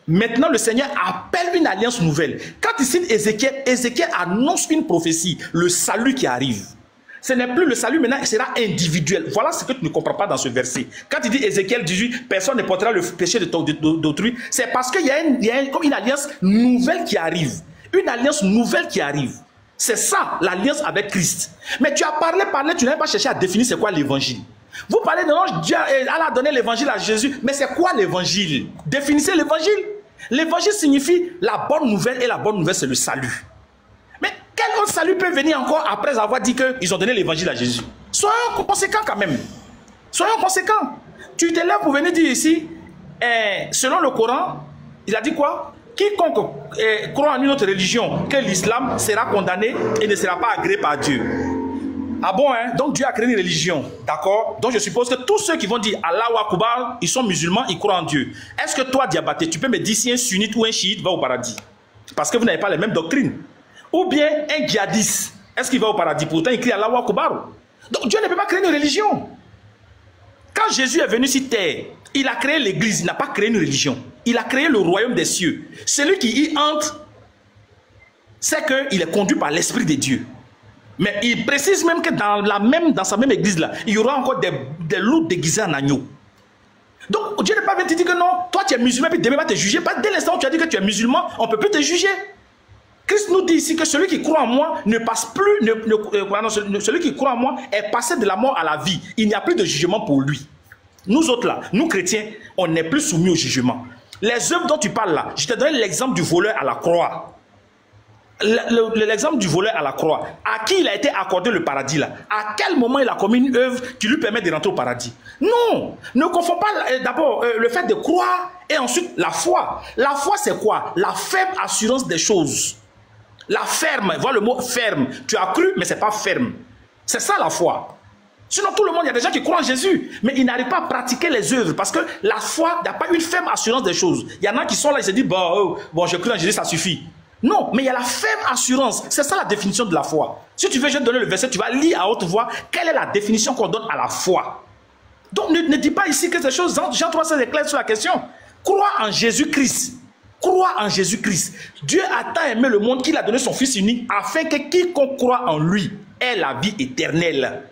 Maintenant, le Seigneur appelle une alliance nouvelle. Quand il cite Ézéchiel, Ézéchiel annonce une prophétie, le salut qui arrive. Ce n'est plus le salut, maintenant, il sera individuel. Voilà ce que tu ne comprends pas dans ce verset. Quand il dit Ézéchiel 18, personne ne portera le péché d'autrui, c'est parce qu'il y a une alliance nouvelle qui arrive. Une alliance nouvelle qui arrive. C'est ça, l'alliance avec Christ. Mais tu as parlé, tu n'as pas cherché à définir c'est quoi l'évangile. Vous parlez de non, Dieu a donné l'évangile à Jésus, mais c'est quoi l'évangile? Définissez l'évangile. L'évangile signifie la bonne nouvelle, et la bonne nouvelle c'est le salut. Mais quel autre salut peut venir encore après avoir dit qu'ils ont donné l'évangile à Jésus? Soyons conséquents quand même. Soyons conséquents. Tu t'es là pour venir dire ici, selon le Coran, il a dit quoi? Quiconque croit en une autre religion que l'islam sera condamné et ne sera pas agréé par Dieu. Ah bon, hein? Donc Dieu a créé une religion, d'accord? Donc je suppose que tous ceux qui vont dire Allahu Akbar, ils sont musulmans, ils croient en Dieu. Est-ce que toi, Diabaté, tu peux me dire si un sunnite ou un chiite va au paradis? Parce que vous n'avez pas les mêmes doctrines. Ou bien un djihadiste, est-ce qu'il va au paradis? Pourtant, il crie Allahu Akbar. Donc Dieu ne peut pas créer une religion. Quand Jésus est venu sur terre, il a créé l'église, il n'a pas créé une religion. Il a créé le royaume des cieux. Celui qui y entre, c'est qu'il est conduit par l'Esprit de Dieu. Mais il précise même que dans sa même église là, il y aura encore des loups déguisés en agneau. Donc Dieu n'est pas venu te dire que non, toi tu es musulman puis demain va te juger. Pas dès l'instant où tu as dit que tu es musulman, on ne peut plus te juger. Christ nous dit ici que celui qui croit en moi ne passe plus, celui qui croit en moi est passé de la mort à la vie. Il n'y a plus de jugement pour lui. Nous autres là, nous chrétiens, on n'est plus soumis au jugement. Les œuvres dont tu parles là, je te donne l'exemple du voleur à la croix. L'exemple du voleur à la croix, à qui il a été accordé le paradis là? À quel moment il a commis une œuvre qui lui permet de rentrer au paradis? Non, ne confonds pas d'abord le fait de croire et ensuite la foi. La foi c'est quoi? La ferme assurance des choses. La ferme, vois le mot ferme. Tu as cru mais c'est pas ferme. C'est ça la foi. Sinon, tout le monde, il y a des gens qui croient en Jésus, mais ils n'arrivent pas à pratiquer les œuvres parce que la foi, il n'y a pas une ferme assurance des choses. Il y en a qui sont là, ils se disent, bon, je crois en Jésus, ça suffit. Non, mais il y a la ferme assurance. C'est ça la définition de la foi. Si tu veux, je vais te donner le verset, tu vas lire à haute voix quelle est la définition qu'on donne à la foi. Donc, ne dis pas ici que ces choses, Jean 3, c'est clair sur la question. Crois en Jésus-Christ. Crois en Jésus-Christ. Dieu a tant aimé le monde qu'il a donné son Fils unique afin que quiconque croit en lui ait la vie éternelle.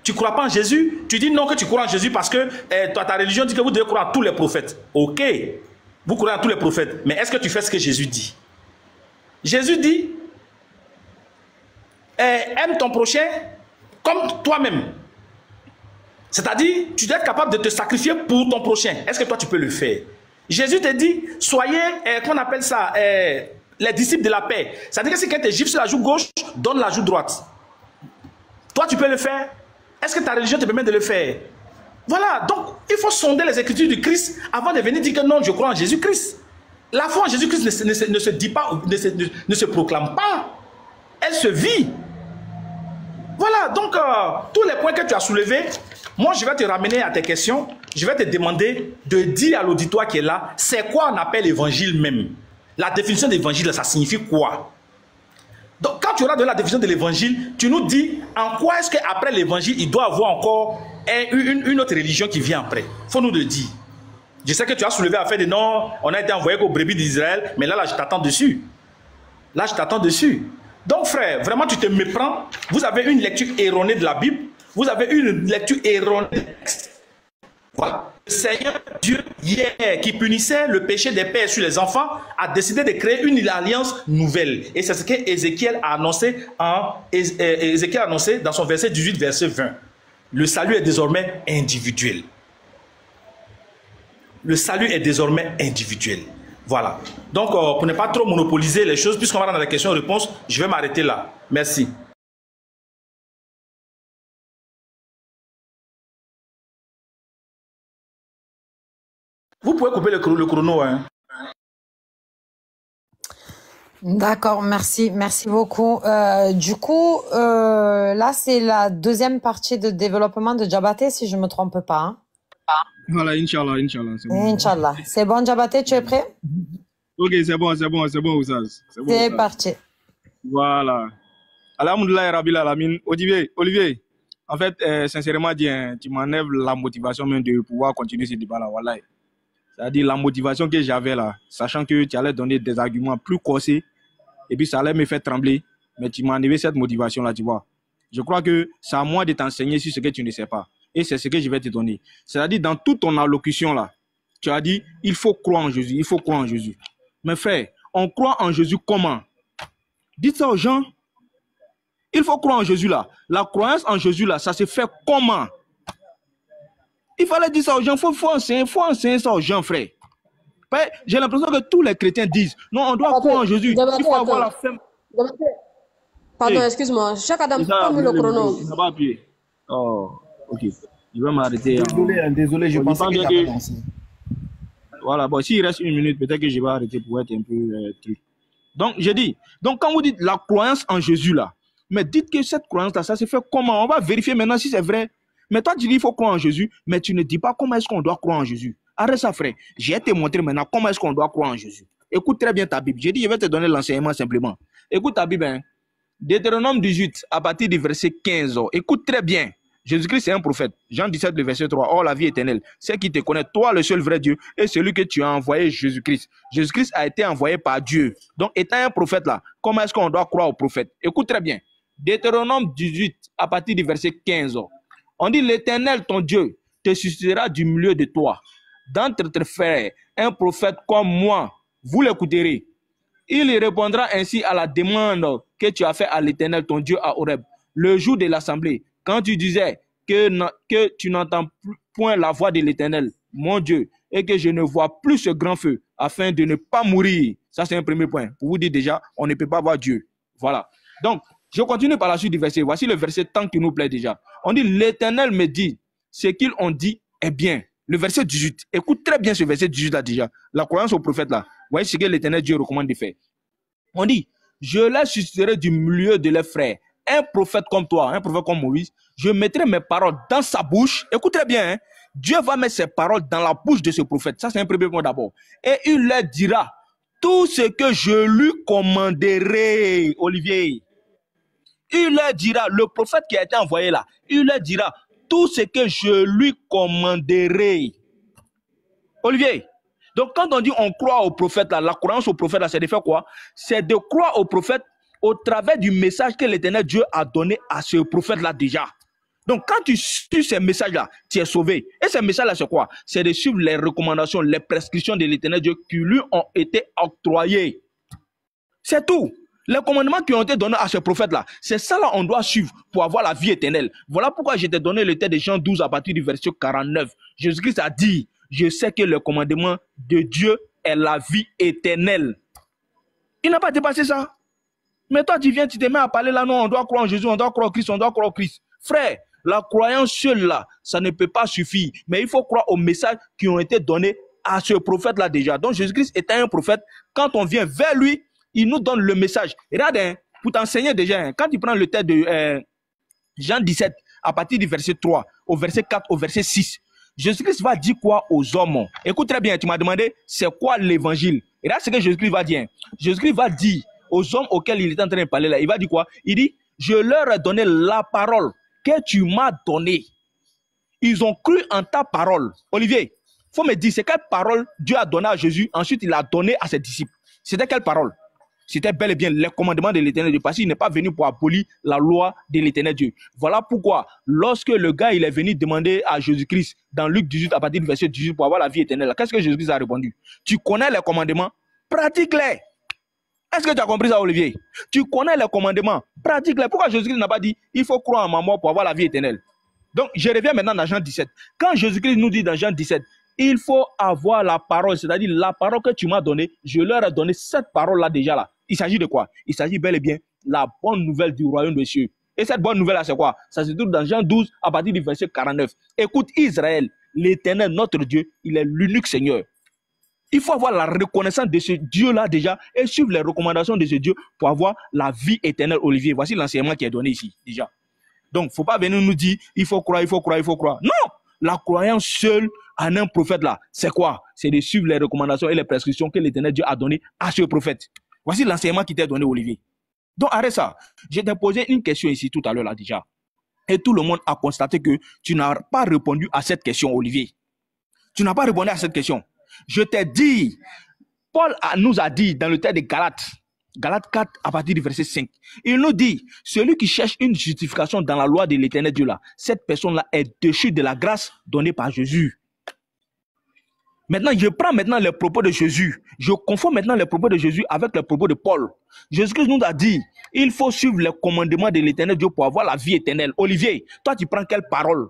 Tu ne crois pas en Jésus? Tu dis non que tu crois en Jésus parce que ta religion dit que vous devez croire en tous les prophètes. Ok, vous croyez en tous les prophètes, mais est-ce que tu fais ce que Jésus dit? Jésus dit, aime ton prochain comme toi-même. C'est-à-dire, tu dois être capable de te sacrifier pour ton prochain. Est-ce que toi, tu peux le faire? Jésus te dit, soyez, qu'on appelle ça, les disciples de la paix. C'est-à-dire que si quelqu'un te gifle sur la joue gauche, donne la joue droite. Toi, tu peux le faire? Est-ce que ta religion te permet de le faire? Voilà, donc il faut sonder les Écritures du Christ avant de venir dire que non, je crois en Jésus-Christ. La foi en Jésus-Christ ne se dit pas, ne se proclame pas. Elle se vit. Voilà, donc tous les points que tu as soulevés, moi je vais te ramener à tes questions. Je vais te demander de dire à l'auditoire qui est là, c'est quoi on appelle l'évangile même? La définition d'évangile, ça signifie quoi? Donc, quand tu auras de la définition de l'évangile, tu nous dis en quoi est-ce qu'après l'évangile, il doit y avoir encore une autre religion qui vient après. Il faut nous le dire. Je sais que tu as soulevé à faire de non, on a été envoyé qu'aux brebis d'Israël, mais là, je t'attends dessus. Là, je t'attends dessus. Donc, frère, vraiment, tu te méprends. Vous avez une lecture erronée de la Bible. Vous avez une lecture erronée du texte. Voilà. Le Seigneur Dieu, hier, qui punissait le péché des pères sur les enfants, a décidé de créer une alliance nouvelle. Et c'est ce qu'Ézéchiel a annoncé dans son verset 18, verset 20. Le salut est désormais individuel. Le salut est désormais individuel. Voilà. Donc, pour ne pas trop monopoliser les choses, puisqu'on va dans la question-réponse, je vais m'arrêter là. Merci. Vous pouvez couper le chrono. Hein. D'accord, merci beaucoup. Du coup, là, c'est la deuxième partie de développement de Diabaté, si je ne me trompe pas. Hein. Voilà, Inch'Allah. C'est bon. Inch'Allah. C'est bon, Diabaté, tu es prêt? Ok, c'est bon, Ouzaz. C'est parti. Voilà. Alhamdoulilah, Rabbil Alamin. Olivier, en fait, sincèrement, tu m'enlèves la motivation même de pouvoir continuer ce débat-là. Voilà. C'est-à-dire la motivation que j'avais là, sachant que tu allais donner des arguments plus corsés, et puis ça allait me faire trembler, mais tu m'as enlevé cette motivation-là, tu vois. Je crois que c'est à moi de t'enseigner sur ce que tu ne sais pas. Et c'est ce que je vais te donner. C'est-à-dire dans toute ton allocution là, tu as dit, il faut croire en Jésus, il faut croire en Jésus. Mais frère, on croit en Jésus comment? Dites ça aux gens. Il faut croire en Jésus là. La croyance en Jésus là, ça se fait comment? Il fallait dire ça aux gens, il faut enseigner ça aux gens, frère. J'ai l'impression que tous les chrétiens disent, non, on doit croire en Jésus, il faut avoir la femme. Pardon, excuse-moi, chaque Adam, pas mis le chrono. Il n'a pas appuyé. Oh, ok. Je vais m'arrêter. Désolé, je pense que tu as commencé. Voilà, bon, s'il reste 1 minute, peut-être que je vais arrêter pour être un peu truc. Donc, j'ai dit, donc quand vous dites la croyance en Jésus là, mais dites que cette croyance là, ça se fait comment? On va vérifier maintenant si c'est vrai. Mais toi, tu dis qu'il faut croire en Jésus, mais tu ne dis pas comment est-ce qu'on doit croire en Jésus. Arrête ça, frère. Je vais te montrer maintenant comment est-ce qu'on doit croire en Jésus. Écoute très bien ta Bible. J'ai dit, je vais te donner l'enseignement simplement. Écoute ta Bible. Hein. Deutéronome 18, à partir du verset 15. Écoute très bien. Jésus-Christ est un prophète. Jean 17, le verset 3. Oh, la vie éternelle. C'est qui te connaît, toi, le seul vrai Dieu, et celui que tu as envoyé, Jésus-Christ. Jésus-Christ a été envoyé par Dieu. Donc, étant un prophète là, comment est-ce qu'on doit croire au prophète? Écoute très bien. Deutéronome 18, à partir du verset 15. On dit, l'Éternel, ton Dieu, te suscitera du milieu de toi, d'entre tes frères, un prophète comme moi. Vous l'écouterez. Il répondra ainsi à la demande que tu as faite à l'Éternel, ton Dieu, à Horeb, le jour de l'assemblée, quand tu disais que tu n'entends point la voix de l'Éternel, mon Dieu, et que je ne vois plus ce grand feu, afin de ne pas mourir. Ça, c'est un premier point. Pour vous dire déjà, on ne peut pas voir Dieu. Voilà. Donc, je continue par la suite du verset. Voici le verset tant qui nous plaît déjà. On dit, l'Éternel me dit, ce qu'ils ont dit est bien. Le verset 18. Écoute très bien ce verset 18 là déjà. La croyance au prophète là. Voyez ce que l'Éternel Dieu recommande de faire. On dit, je les susciterai du milieu de leurs frères, un prophète comme toi, un prophète comme Moïse, je mettrai mes paroles dans sa bouche. Écoutez bien, hein, Dieu va mettre ses paroles dans la bouche de ce prophète. Ça, c'est un premier point d'abord. Et il leur dira tout ce que je lui commanderai, Olivier. Il leur dira, le prophète qui a été envoyé là, il leur dira tout ce que je lui commanderai. Olivier, donc quand on dit on croit au prophète là, la croyance au prophète là, c'est de faire quoi? C'est de croire au prophète au travers du message que l'Éternel Dieu a donné à ce prophète là déjà. Donc quand tu suis ces messages là, tu es sauvé. Et ces messages là, c'est quoi? C'est de suivre les recommandations, les prescriptions de l'Éternel Dieu qui lui ont été octroyées. C'est tout. Les commandements qui ont été donnés à ce prophète-là, c'est ça là on doit suivre pour avoir la vie éternelle. Voilà pourquoi je t'ai donné le texte de Jean 12 à partir du verset 49. Jésus-Christ a dit, je sais que le commandement de Dieu est la vie éternelle. Il n'a pas dépassé ça. Mais toi, tu viens, tu te mets à parler là, non, on doit croire en Jésus, on doit croire en Christ, on doit croire en Christ. Frère, la croyance seule là, ça ne peut pas suffire. Mais il faut croire aux messages qui ont été donnés à ce prophète-là déjà. Donc Jésus-Christ était un prophète. Quand on vient vers lui, il nous donne le message. Regarde, hein, pour t'enseigner déjà, hein, quand tu prends le texte de Jean 17, à partir du verset 3, au verset 4, au verset 6, Jésus-Christ va dire quoi aux hommes? Écoute très bien, tu m'as demandé, c'est quoi l'évangile? Regarde ce que Jésus-Christ va dire. Jésus-Christ va dire aux hommes auxquels il est en train de parler là, il va dire quoi? Il dit, je leur ai donné la parole que tu m'as donnée. Ils ont cru en ta parole. Olivier, il faut me dire, c'est quelle parole Dieu a donnée à Jésus, ensuite il a donné à ses disciples. C'était quelle parole? C'était bel et bien les commandements de l'Éternel Dieu, parce qu'il n'est pas venu pour abolir la loi de l'Éternel Dieu. Voilà pourquoi, lorsque le gars il est venu demander à Jésus-Christ, dans Luc 18, à partir du verset 18, pour avoir la vie éternelle, qu'est-ce que Jésus-Christ a répondu? Tu connais les commandements, pratique-les. Est-ce que tu as compris ça, Olivier? Tu connais les commandements, pratique-les. Pourquoi Jésus-Christ n'a pas dit, il faut croire en ma mort pour avoir la vie éternelle? Donc, je reviens maintenant dans Jean 17. Quand Jésus-Christ nous dit dans Jean 17, il faut avoir la parole, c'est-à-dire la parole que tu m'as donnée, je leur ai donné cette parole-là déjà là. Il s'agit de quoi? Il s'agit bel et bien de la bonne nouvelle du royaume des cieux. Et cette bonne nouvelle-là, c'est quoi? Ça se trouve dans Jean 12, à partir du verset 49. Écoute, Israël, l'Éternel, notre Dieu, il est l'unique Seigneur. Il faut avoir la reconnaissance de ce Dieu-là déjà et suivre les recommandations de ce Dieu pour avoir la vie éternelle, Olivier. Voici l'enseignement qui est donné ici, déjà. Donc, il ne faut pas venir nous dire, il faut croire, il faut croire, il faut croire. Non! La croyance seule en un prophète là, c'est quoi? C'est de suivre les recommandations et les prescriptions que l'Éternel Dieu a données à ce prophète. Voici l'enseignement qui t'est donné, Olivier. Donc, arrête ça. Je t'ai posé une question ici tout à l'heure là déjà. Et tout le monde a constaté que tu n'as pas répondu à cette question, Olivier. Tu n'as pas répondu à cette question. Je t'ai dit, Paul nous a dit dans le texte de Galates, Galates 4 à partir du verset 5, il nous dit, celui qui cherche une justification dans la loi de l'Éternel Dieu là, cette personne-là est déchue de la grâce donnée par Jésus. Maintenant, je prends maintenant les propos de Jésus. Je confonds maintenant les propos de Jésus avec les propos de Paul. Jésus-Christ nous a dit, il faut suivre les commandements de l'Éternel Dieu pour avoir la vie éternelle. Olivier, toi tu prends quelle parole?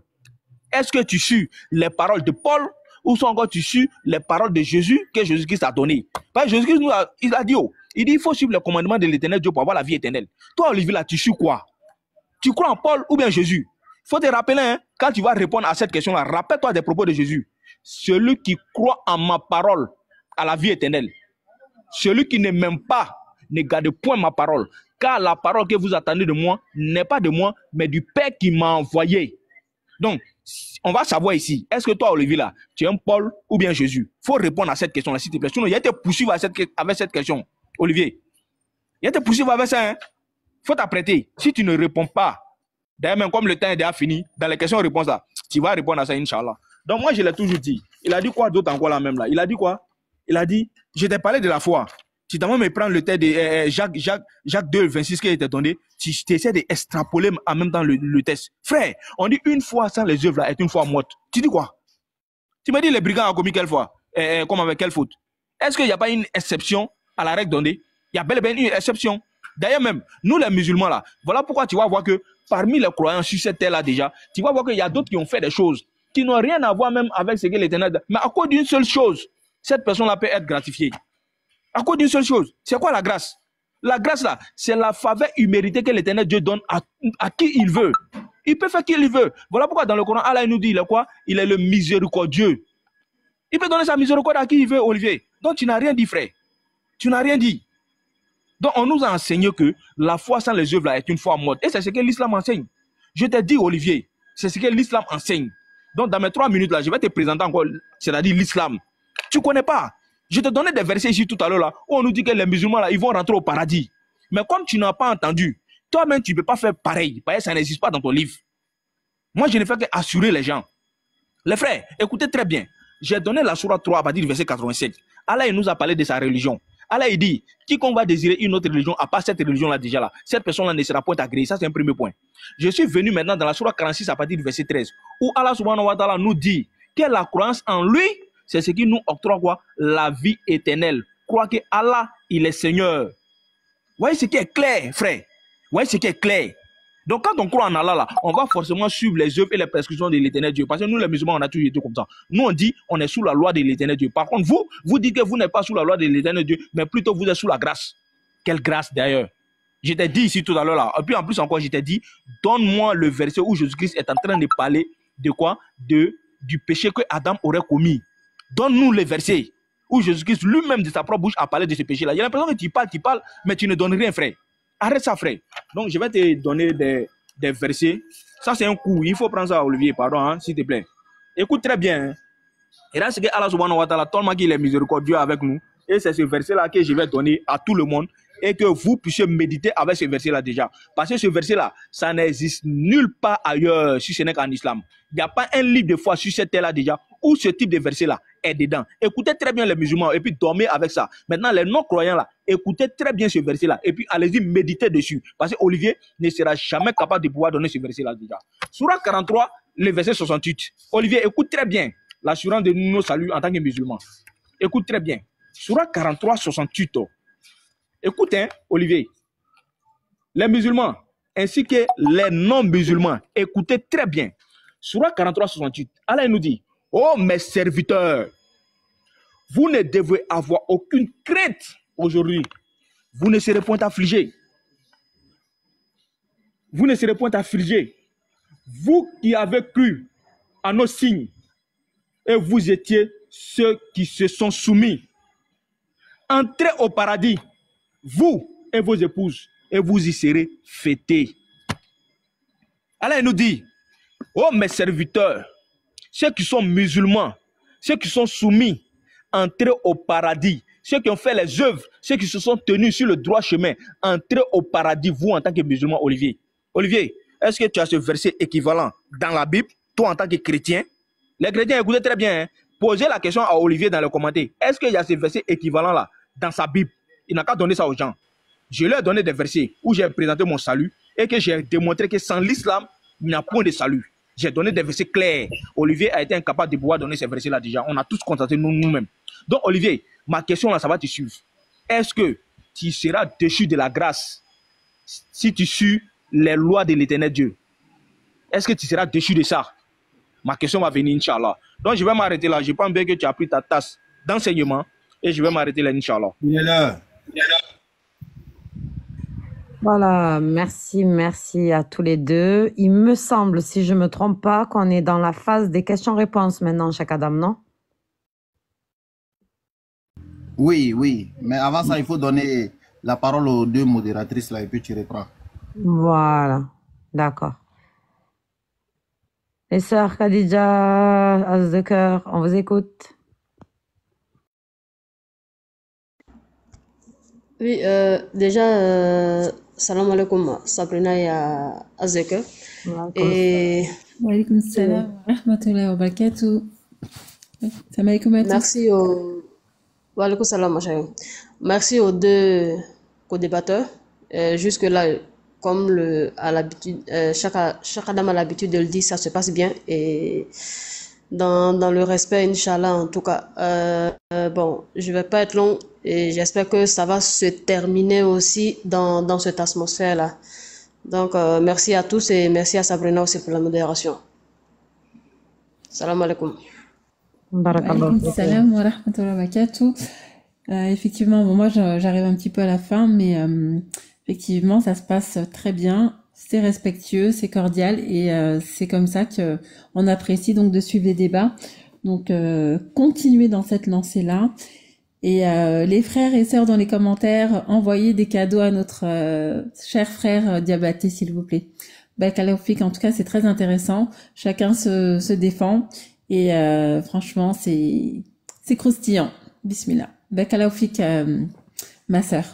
Est-ce que tu suis les paroles de Paul ou soit encore tu suis les paroles de Jésus que Jésus-Christ a données? Parce que Jésus-Christ nous a, il dit, il faut suivre les commandements de l'Éternel Dieu pour avoir la vie éternelle. Toi, Olivier, là, tu suis quoi? Tu crois en Paul ou bien Jésus? Il faut te rappeler, hein, quand tu vas répondre à cette question-là, rappelle-toi des propos de Jésus. Celui qui croit en ma parole à la vie éternelle. Celui qui ne m'aime pas ne garde point ma parole. Car la parole que vous attendez de moi n'est pas de moi, mais du Père qui m'a envoyé. Donc, on va savoir ici, est-ce que toi, Olivier, là, tu aimes Paul ou bien Jésus? Il faut répondre à cette question-là, s'il te plaît. Sinon, il y a été poursuivre avec cette question, Olivier. Il y a été poursuivre avec ça, hein? Il faut t'apprêter. Si tu ne réponds pas, d'ailleurs, même comme le temps est déjà fini, dans les questions-réponses là, tu vas répondre à ça, Inch'Allah. Donc moi, je l'ai toujours dit. Il a dit quoi d'autre encore là même là? Il a dit quoi? Il a dit, je t'ai parlé de la foi. Si tu me prends le texte de Jacques 2, 26 qui a été donné, tu essaies d'extrapoler en même temps le texte. Frère, on dit une foi sans les œuvres là est une foi morte. Tu dis quoi? Tu me dis les brigands ont commis quelle fois? Comme avec quelle faute? Est-ce qu'il n'y a pas une exception à la règle donnée? Il y a bel et bien une exception. D'ailleurs même, nous les musulmans là, voilà pourquoi tu vas voir que parmi les croyants sur cette terre là déjà, tu vas voir qu'il y a d'autres qui ont fait des choses qui n'ont rien à voir même avec ce que l'Éternel. Mais à cause d'une seule chose, cette personne-là peut être gratifiée. À cause d'une seule chose. C'est quoi la grâce? La grâce là, c'est la faveur imméritée que l'Éternel Dieu donne à qui il veut. Il peut faire qui il veut. Voilà pourquoi dans le Coran, Allah nous dit, il est quoi? Il est le miséricordieux. Il peut donner sa miséricorde à qui il veut, Olivier. Donc tu n'as rien dit, frère. Tu n'as rien dit. Donc, on nous a enseigné que la foi sans les œuvres là, est une foi morte. Et c'est ce que l'islam enseigne. Je t'ai dit, Olivier, c'est ce que l'islam enseigne. Donc, dans mes 3 minutes là, je vais te présenter encore, c'est-à-dire l'islam. Tu ne connais pas. Je te donnais des versets ici tout à l'heure là, où on nous dit que les musulmans là, ils vont rentrer au paradis. Mais comme tu n'as pas entendu, toi-même, tu ne peux pas faire pareil. Parce que ça n'existe pas dans ton livre. Moi, je ne fais qu'assurer les gens. Les frères, écoutez très bien. J'ai donné la sourate 3 à partir du verset 87. Allah, il nous a parlé de sa religion. Allah, il dit, quiconque va désirer une autre religion, à part cette religion-là déjà là, cette personne-là ne sera point agréée. Ça, c'est un premier point. Je suis venu maintenant dans la sourate 46 à partir du verset 13, où Allah subhanahu wa ta'ala nous dit que la croyance en lui, c'est ce qui nous octroie quoi? La vie éternelle. Croire que Allah, il est Seigneur. Vous voyez ce qui est clair, frère? Vous voyez ce qui est clair? Donc, quand on croit en Allah, là, on va forcément suivre les œuvres et les prescriptions de l'éternel Dieu. Parce que nous, les musulmans, on a toujours été comme ça. Nous, on dit, on est sous la loi de l'éternel Dieu. Par contre, vous dites que vous n'êtes pas sous la loi de l'éternel Dieu, mais plutôt vous êtes sous la grâce. Quelle grâce, d'ailleurs? Je t'ai dit ici tout à l'heure, là. Et puis, en plus, encore, je t'ai dit, donne-moi le verset où Jésus-Christ est en train de parler de quoi? Du péché que Adam aurait commis. Donne-nous le verset où Jésus-Christ lui-même de sa propre bouche a parlé de ce péché-là. Il y a l'impression que tu parles, mais tu ne donnes rien, frère. Arrête ça, frère. Donc, je vais te donner des versets. Ça, c'est un coup. Il faut prendre ça, Olivier, pardon, hein, s'il te plaît. Écoute très bien. Hein. Et là, c'est que Allah subhanahu wa ta'ala, tellement qu'il est miséricordieux avec nous. Et c'est ce verset-là que je vais donner à tout le monde. Et que vous puissiez méditer avec ce verset-là déjà. Parce que ce verset-là, ça n'existe nulle part ailleurs, si ce n'est qu'en islam. Il n'y a pas un livre de foi sur cette terre-là déjà, où ce type de verset-là est dedans. Écoutez très bien les musulmans et puis dormez avec ça. Maintenant, les non-croyants là, écoutez très bien ce verset-là et puis allez-y méditer dessus. Parce que Olivier ne sera jamais capable de pouvoir donner ce verset-là déjà. Sourate 43, le verset 68. Olivier, écoute très bien l'assurance de nos saluts en tant que musulmans. Écoute très bien. Sourate 43, 68. Écoute, hein, Olivier. Les musulmans ainsi que les non-musulmans, écoutez très bien. Sourate 43, 68. Allah nous dit, oh mes serviteurs, vous ne devez avoir aucune crainte aujourd'hui. Vous ne serez point affligés. Vous ne serez point affligés. Vous qui avez cru à nos signes et vous étiez ceux qui se sont soumis. Entrez au paradis, vous et vos épouses, et vous y serez fêtés. Allah nous dit, oh mes serviteurs, ceux qui sont musulmans, ceux qui sont soumis, entrez au paradis. Ceux qui ont fait les œuvres, ceux qui se sont tenus sur le droit chemin, entrez au paradis, vous en tant que musulman, Olivier. Olivier, est-ce que tu as ce verset équivalent dans la Bible, toi en tant que chrétien? Les chrétiens, écoutez très bien, hein? Posez la question à Olivier dans les commentaires. Est-ce qu'il y a ce verset équivalent là dans sa Bible? Il n'a qu'à donner ça aux gens. Je leur ai donné des versets où j'ai présenté mon salut et que j'ai démontré que sans l'islam, il n'y a point de salut. J'ai donné des versets clairs. Olivier a été incapable de pouvoir donner ces versets-là déjà. On a tous constaté nous-mêmes. Donc, Olivier, ma question là, ça va te suivre. Est-ce que tu seras déchu de la grâce si tu suis les lois de l'éternel Dieu? Est-ce que tu seras déchu de ça? Ma question va venir, Inch'Allah. Donc, je vais m'arrêter là. Je pense bien que tu as pris ta tasse d'enseignement et je vais m'arrêter là, Inch'Allah. Il est là. Voilà, merci à tous les deux. Il me semble, si je ne me trompe pas, qu'on est dans la phase des questions-réponses maintenant, chaque Adam, non? Oui. Mais avant ça, il faut donner la parole aux deux modératrices là et puis tu reprends. Voilà, d'accord. Les sœurs Khadija, As de cœur, on vous écoute. Oui, déjà, salam alaikum, Sabrina et Azeke. Et Wa alaykoum salam wa rahmatullahi wa barakatuh. Salam alaikum à tous. merci wa alaykoum salam, ma chérie. Merci aux deux co-débatteurs. Jusque-là, comme à l'habitude, chaque dame a l'habitude de le dire, ça se passe bien et dans le respect, Inch'Allah, en tout cas. Bon, je vais pas être long et j'espère que ça va se terminer aussi dans cette atmosphère-là. Donc, merci à tous et merci à Sabrina aussi pour la modération. Salam alaikum. Wa alaykoum salam wa rahmatullahi wa barakatuh. Effectivement, bon, moi j'arrive un petit peu à la fin, mais effectivement, ça se passe très bien. C'est respectueux, c'est cordial et c'est comme ça que on apprécie donc de suivre les débats. Donc continuez dans cette lancée-là Et les frères et sœurs dans les commentaires, envoyez des cadeaux à notre cher frère Diabaté, s'il vous plaît. Bakalofik, en tout cas, c'est très intéressant. Chacun se défend. Et franchement, c'est croustillant. Bismillah. Bakalofik, ma sœur.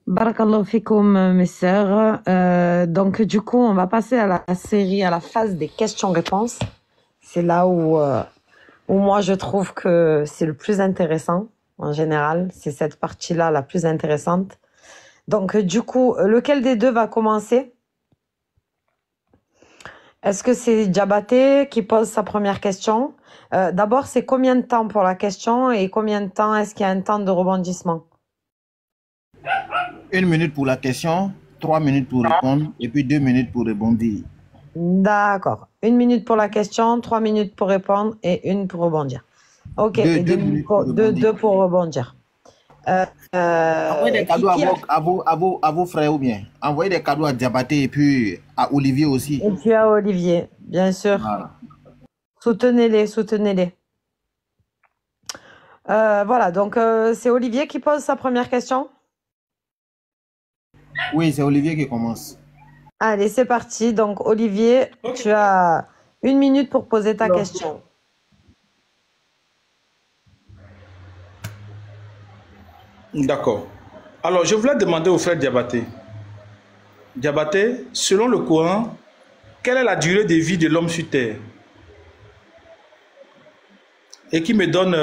Barakallahu fikoum, mes sœurs. Donc, du coup, on va passer à la série, à la phase des questions-réponses. C'est là où moi, je trouve que c'est le plus intéressant, en général. C'est cette partie-là la plus intéressante. Donc, du coup, lequel des deux va commencer? Est-ce que c'est Diabaté qui pose sa première question? D'abord, c'est combien de temps pour la question et combien de temps est-ce qu'il y a un temps de rebondissement? 1 minute pour la question, 3 minutes pour répondre et puis 2 minutes pour rebondir. D'accord. 1 minute pour la question, 3 minutes pour répondre et 1 pour rebondir. Ok, deux pour rebondir. Envoyez des cadeaux à vos frères ou bien. Envoyez des cadeaux à Diabaté et puis à Olivier aussi. Et puis à Olivier, bien sûr. Voilà. Soutenez-les, soutenez-les. Voilà, donc c'est Olivier qui pose sa première question? Oui, c'est Olivier qui commence. Allez, c'est parti. Donc, Olivier, tu as 1 minute pour poser ta question. D'accord. Alors, je voulais demander au frère Diabaté. Diabaté, selon le Coran, quelle est la durée de vie de l'homme sur Terre? Et qui me donne,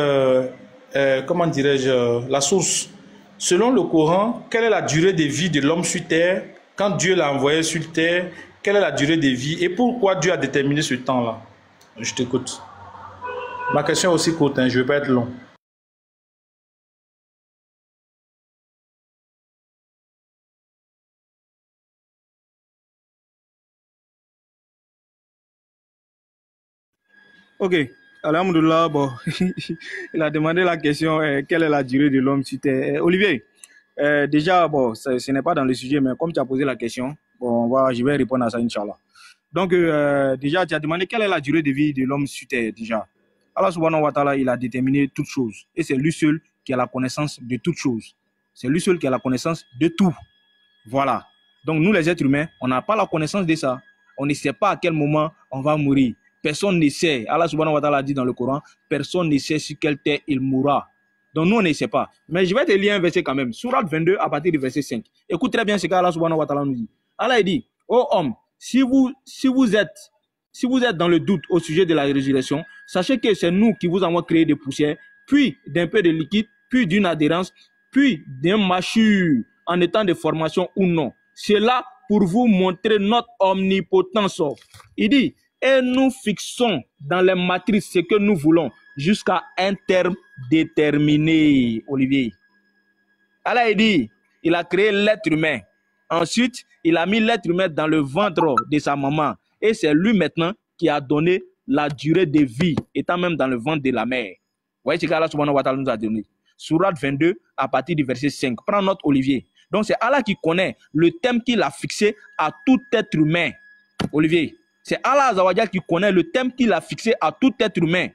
comment dirais-je, la source. Selon le Coran, quelle est la durée de vie de l'homme sur Terre quand Dieu l'a envoyé sur Terre? Quelle est la durée de vie et pourquoi Dieu a déterminé ce temps-là? Je t'écoute. Ma question est aussi courte, hein, je ne vais pas être long. Ok, alhamdoulilah, bon, il a demandé la question, quelle est la durée de l'homme sur Terre? Olivier, déjà, bon, ce n'est pas dans le sujet, mais comme tu as posé la question, bon, je vais répondre à ça, Inch'Allah. Donc, déjà, tu as demandé quelle est la durée de vie de l'homme sur Terre, déjà. Allah subhanahu wa ta'ala, il a déterminé toutes choses. Et c'est lui seul qui a la connaissance de toutes choses. C'est lui seul qui a la connaissance de tout. Voilà. Donc, nous, les êtres humains, on n'a pas la connaissance de ça. On ne sait pas à quel moment on va mourir. Personne ne sait. Allah subhanahu wa ta'ala dit dans le Coran, personne ne sait sur quelle terre il mourra. Donc nous, on ne sait pas. Mais je vais te lire un verset quand même. Sourate 22 à partir du verset 5. Écoute très bien ce qu'Allah subhanahu wa ta'ala nous dit. Allah dit, ô homme, si vous êtes dans le doute au sujet de la résurrection, sachez que c'est nous qui vous avons créé de poussière, puis d'un peu de liquide, puis d'une adhérence, puis d'un mâchure en étant de formation ou non. C'est là pour vous montrer notre omnipotence. Il dit, et nous fixons dans les matrices ce que nous voulons jusqu'à un terme déterminé, Olivier. Allah dit, il a créé l'être humain. Ensuite, il a mis l'être humain dans le ventre de sa maman. Et c'est lui maintenant qui a donné la durée de vie, étant même dans le ventre de la mère. Vous voyez ce qu'Allah subhanahu wa ta'ala nous a donné. Sourate 22 à partir du verset 5. Prends note, Olivier. Donc c'est Allah qui connaît le thème qu'il a fixé à tout être humain. Olivier. C'est Allah Azawajal qui connaît le thème qu'il a fixé à tout être humain.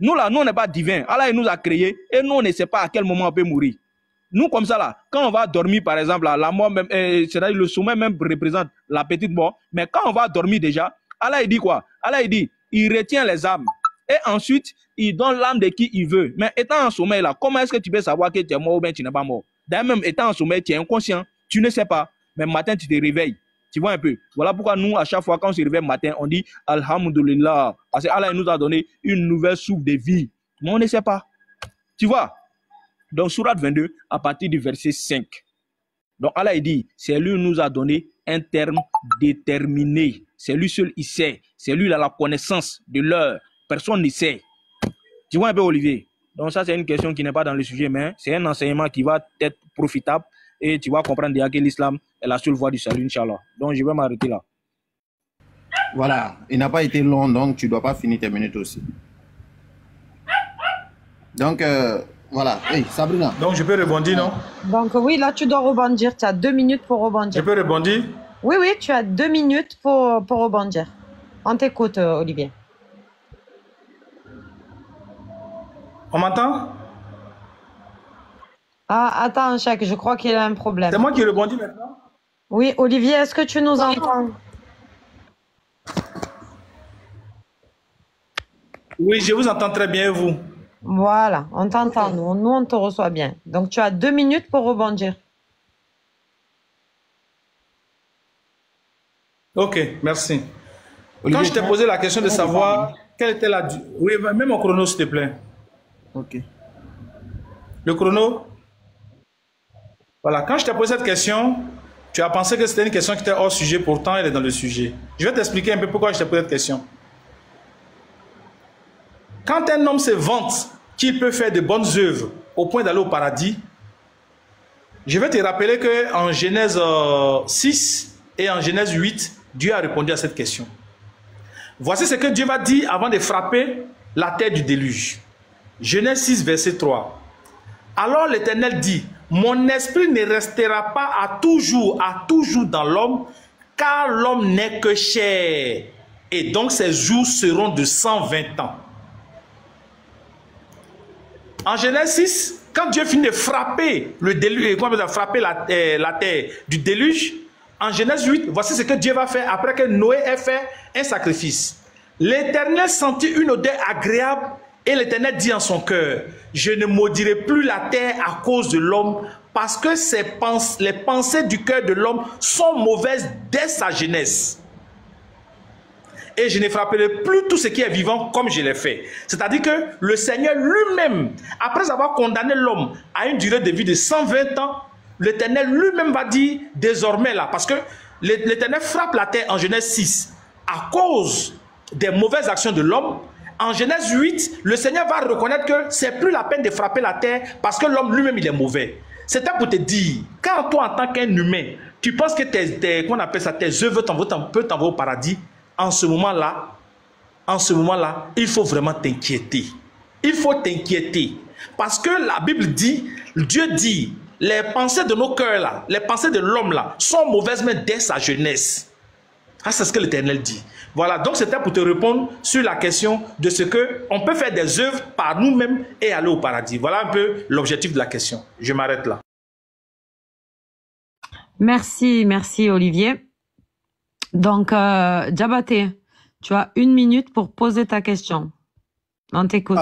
Nous là, nous on n'est pas divin. Allah il nous a créés et nous on ne sait pas à quel moment on peut mourir. Nous comme ça là, quand on va dormir par exemple, là, la mort même, c'est-à-dire le sommeil même représente la petite mort. Mais quand on va dormir déjà, Allah il dit quoi? Allah il dit, il retient les âmes. Et ensuite, il donne l'âme de qui il veut. Mais étant en sommeil là, comment est-ce que tu peux savoir que tu es mort ou bien tu n'es pas mort? D'ailleurs même étant en sommeil, tu es inconscient. Tu ne sais pas. Mais matin tu te réveilles. Tu vois un peu. Voilà pourquoi nous, à chaque fois, quand on se réveille matin, on dit Alhamdulillah. Parce que Allah nous a donné une nouvelle souffle de vie. Mais on ne sait pas. Tu vois. Donc, Sourate 22, à partir du verset 5. Donc, Allah dit, c'est lui qui nous a donné un terme déterminé. C'est lui seul, il sait. C'est lui qui a la connaissance de l'heure. Personne ne sait. Tu vois un peu, Olivier. Donc, ça, c'est une question qui n'est pas dans le sujet, mais c'est un enseignement qui va être profitable. Et tu vas comprendre déjà que l'islam est la seule voie du salut, Inch'Allah. Donc, je vais m'arrêter là. Voilà. Il n'a pas été long, donc tu ne dois pas finir tes minutes aussi. Donc, voilà. Hey, Sabrina. Donc, je peux rebondir, non? Donc, oui, là, tu dois rebondir. Tu as 2 minutes pour rebondir. Je peux rebondir? Oui, oui, tu as 2 minutes pour rebondir. On t'écoute, Olivier. On m'entend? Ah, attends, Chèque, je crois qu'il a un problème. C'est moi qui répondis maintenant? Oui, Olivier, est-ce que tu nous entends? Oui, je vous entends très bien, vous. Voilà, on t'entend, nous, on te reçoit bien. Donc, tu as 2 minutes pour rebondir. Ok, merci. Olivier, Quand je t'ai posé la question de savoir quelle était la... Oui, même mon chrono, s'il te plaît. Ok. Le chrono? Voilà, quand je t'ai posé cette question, tu as pensé que c'était une question qui était hors sujet, pourtant elle est dans le sujet. Je vais t'expliquer un peu pourquoi je t'ai posé cette question. Quand un homme se vante qu'il peut faire de bonnes œuvres au point d'aller au paradis, je vais te rappeler qu'en Genèse 6 et en Genèse 8, Dieu a répondu à cette question. Voici ce que Dieu va dire avant de frapper la terre du déluge. Genèse 6, verset 3. Alors l'Éternel dit, mon esprit ne restera pas à toujours dans l'homme, car l'homme n'est que chair, et donc ses jours seront de 120 ans. En Genèse 6, quand Dieu finit de frapper le déluge, frapper la terre du déluge, en Genèse 8, voici ce que Dieu va faire après que Noé ait fait un sacrifice. L'Éternel sentit une odeur agréable et l'Éternel dit en son cœur, je ne maudirai plus la terre à cause de l'homme parce que les pensées du cœur de l'homme sont mauvaises dès sa jeunesse. Et je ne frapperai plus tout ce qui est vivant comme je l'ai fait. C'est-à-dire que le Seigneur lui-même, après avoir condamné l'homme à une durée de vie de 120 ans, l'Éternel lui-même va dire désormais là, parce que l'Éternel frappe la terre en Genèse 6 à cause des mauvaises actions de l'homme. En Genèse 8, le Seigneur va reconnaître que c'est plus la peine de frapper la terre parce que l'homme lui-même il est mauvais. C'était pour te dire, quand toi en tant qu'un humain, tu penses que tes œuvres peuvent t'envoyer au paradis, en ce moment-là, il faut vraiment t'inquiéter. Il faut t'inquiéter. Parce que la Bible dit, Dieu dit, les pensées de nos cœurs là, les pensées de l'homme là, sont mauvaises même dès sa jeunesse. Ah, c'est ce que l'Éternel dit. Voilà, donc c'était pour te répondre sur la question de ce que on peut faire des œuvres par nous-mêmes et aller au paradis. Voilà un peu l'objectif de la question. Je m'arrête là. Merci, merci Olivier. Donc, Diabaté, tu as 1 minute pour poser ta question. On t'écoute.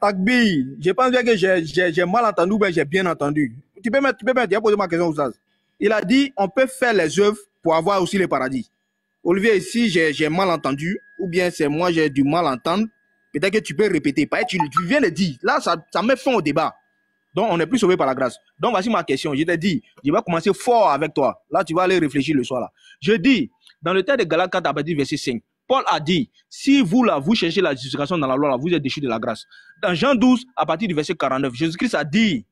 Takbi, je pense bien que j'ai mal entendu ou bien j'ai bien entendu. Tu peux me poser ma question, Oustaz. Il a dit on peut faire les œuvres pour avoir aussi le paradis. Olivier, si j'ai mal entendu, ou bien c'est moi j'ai du mal à entendre, peut-être que tu peux répéter. Tu viens de dire, là ça met fin au débat. Donc on n'est plus sauvé par la grâce. Donc voici ma question. Je t'ai dit, je vais commencer fort avec toi. Là tu vas aller réfléchir le soir là. Je dis, dans le texte de Galates 4 à partir du verset 5, Paul a dit, si vous cherchez la justification dans la loi, là, vous êtes déchus de la grâce. Dans Jean 12, à partir du verset 49, Jésus-Christ a dit,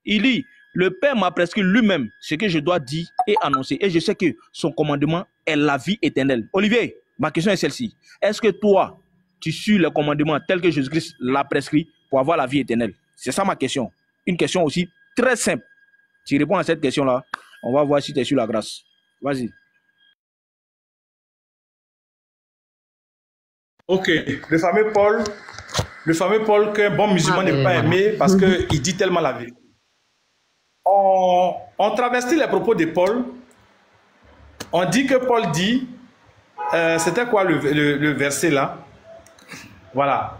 il dit, le Père m'a prescrit lui-même ce que je dois dire et annoncer. Et je sais que son commandement est la vie éternelle. Olivier, ma question est celle-ci. Est-ce que toi, tu suis le commandement tel que Jésus-Christ l'a prescrit pour avoir la vie éternelle? C'est ça ma question. Une question aussi très simple. Tu réponds à cette question-là, on va voir si tu es sur la grâce. Vas-y. Ok, le fameux Paul qu'un bon musulman n'est pas aimé parce qu'il dit tellement la vérité. On travestit les propos de Paul. On dit que Paul dit, c'était quoi le verset là? Voilà.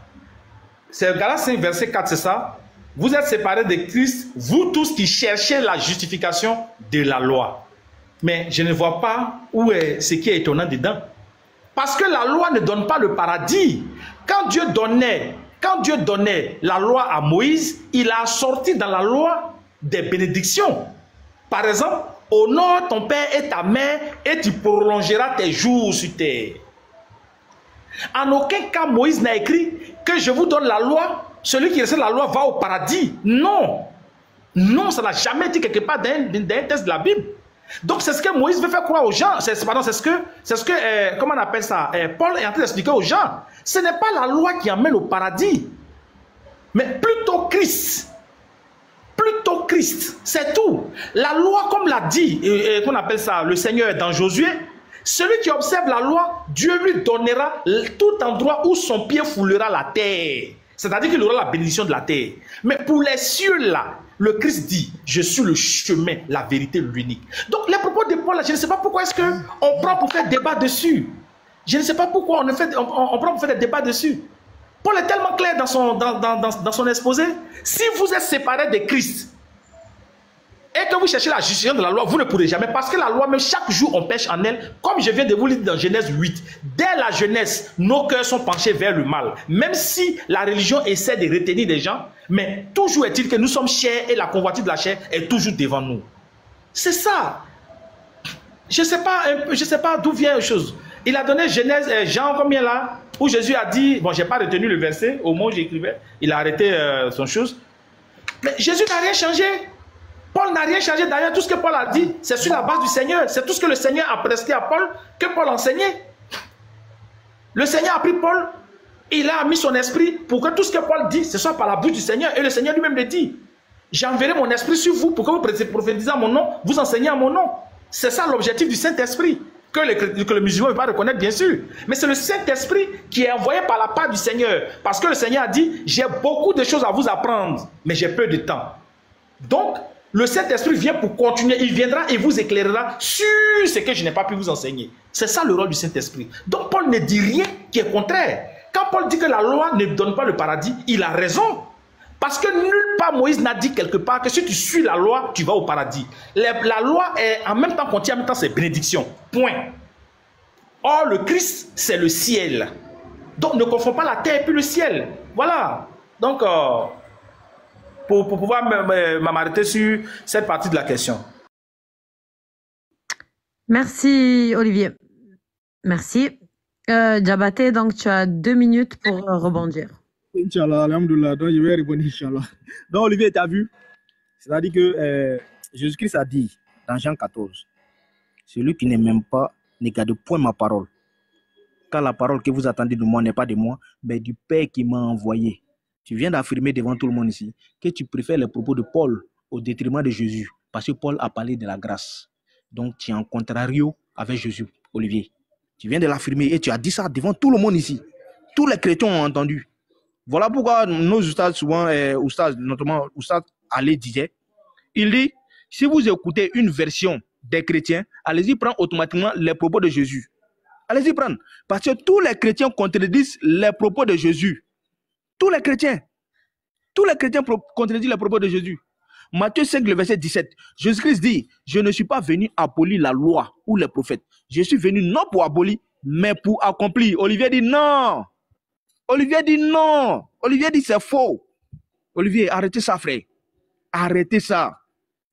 C'est Galates 5, verset 4, c'est ça? Vous êtes séparés de Christ, vous tous qui cherchez la justification de la loi. Mais je ne vois pas où est ce qui est étonnant dedans. Parce que la loi ne donne pas le paradis. Quand Dieu donnait la loi à Moïse, il a sorti dans la loi des bénédictions. Par exemple, honore ton père et ta mère et tu prolongeras tes jours sur terre. En aucun cas, Moïse n'a écrit que je vous donne la loi, celui qui recèle la loi va au paradis. Non. Non, ça n'a jamais été quelque part dans un texte de la Bible. Donc c'est ce que Moïse veut faire croire aux gens. C'est ce que comment on appelle ça? Paul est en train d'expliquer aux gens. Ce n'est pas la loi qui amène au paradis, mais plutôt Christ. Plutôt Christ, c'est tout. La loi, comme l'a dit, qu'on appelle ça, le Seigneur dans Josué, celui qui observe la loi, Dieu lui donnera tout endroit où son pied foulera la terre. C'est-à-dire qu'il aura la bénédiction de la terre. Mais pour les cieux là, le Christ dit, je suis le chemin, la vérité, l'unique. Donc les propos de Paul là, je ne sais pas pourquoi est-ce qu'on prend pour faire débat dessus. Je ne sais pas pourquoi on prend pour faire des débats dessus. Paul est tellement clair dans son exposé. Si vous êtes séparés de Christ, et que vous cherchez la justice de la loi, vous ne pourrez jamais. Parce que la loi, même chaque jour, on pêche en elle. Comme je viens de vous le dire dans Genèse 8. Dès la jeunesse, nos cœurs sont penchés vers le mal. Même si la religion essaie de retenir des gens, mais toujours est-il que nous sommes chers et la convoitise de la chair est toujours devant nous. C'est ça. Je ne sais pas d'où vient les choses. Il a donné Genèse, Jean combien là, où Jésus a dit, bon, je n'ai pas retenu le verset, au moment où j'écrivais, il a arrêté son chose. Mais Jésus n'a rien changé. Paul n'a rien changé. D'ailleurs, tout ce que Paul a dit, c'est sur la base du Seigneur. C'est tout ce que le Seigneur a prescrit à Paul, que Paul enseignait. Le Seigneur a pris Paul, il a mis son esprit pour que tout ce que Paul dit, ce soit par la bouche du Seigneur. Et le Seigneur lui-même le dit. J'enverrai mon esprit sur vous pour que vous prophétisez à mon nom, vous enseignez à mon nom. C'est ça l'objectif du Saint-Esprit, que le musulman ne va pas reconnaître, bien sûr. Mais c'est le Saint-Esprit qui est envoyé par la part du Seigneur. Parce que le Seigneur a dit, j'ai beaucoup de choses à vous apprendre, mais j'ai peu de temps. Donc, le Saint-Esprit vient pour continuer. Il viendra et vous éclairera sur ce que je n'ai pas pu vous enseigner. C'est ça le rôle du Saint-Esprit. Donc, Paul ne dit rien qui est contraire. Quand Paul dit que la loi ne donne pas le paradis, il a raison. Parce que nulle part Moïse n'a dit quelque part que si tu suis la loi, tu vas au paradis. La loi est en même temps contient, en même temps c'est bénédiction. Point. Or, le Christ, c'est le ciel. Donc, ne confonds pas la terre et puis le ciel. Voilà. Donc, pour pouvoir m'arrêter sur cette partie de la question. Merci, Olivier. Merci. Diabaté, donc tu as 2 minutes pour rebondir. Inch'Allah, alhamdoulilah, donc je vais répondre, Inch'Allah. Donc, Olivier, tu as vu? C'est-à-dire que Jésus-Christ a dit dans Jean 14, celui qui ne m'aime pas ne garde point ma parole. Car la parole que vous attendez de moi n'est pas de moi, mais du Père qui m'a envoyé. Tu viens d'affirmer devant tout le monde ici que tu préfères les propos de Paul au détriment de Jésus, parce que Paul a parlé de la grâce. Donc, tu es en contrario avec Jésus, Olivier. Tu viens de l'affirmer et tu as dit ça devant tout le monde ici. Tous les chrétiens ont entendu. Voilà pourquoi nos ustads, souvent, notamment Oustad Ali disait, il dit, si vous écoutez une version des chrétiens, allez-y prendre automatiquement les propos de Jésus. Allez-y prendre. Parce que tous les chrétiens contredisent les propos de Jésus. Tous les chrétiens contredisent les propos de Jésus. Matthieu 5, le verset 17. Jésus-Christ dit, je ne suis pas venu abolir la loi ou les prophètes. Je suis venu non pour abolir, mais pour accomplir. Olivier dit non. Olivier dit non. Olivier dit c'est faux. Olivier, arrêtez ça, frère. Arrêtez ça.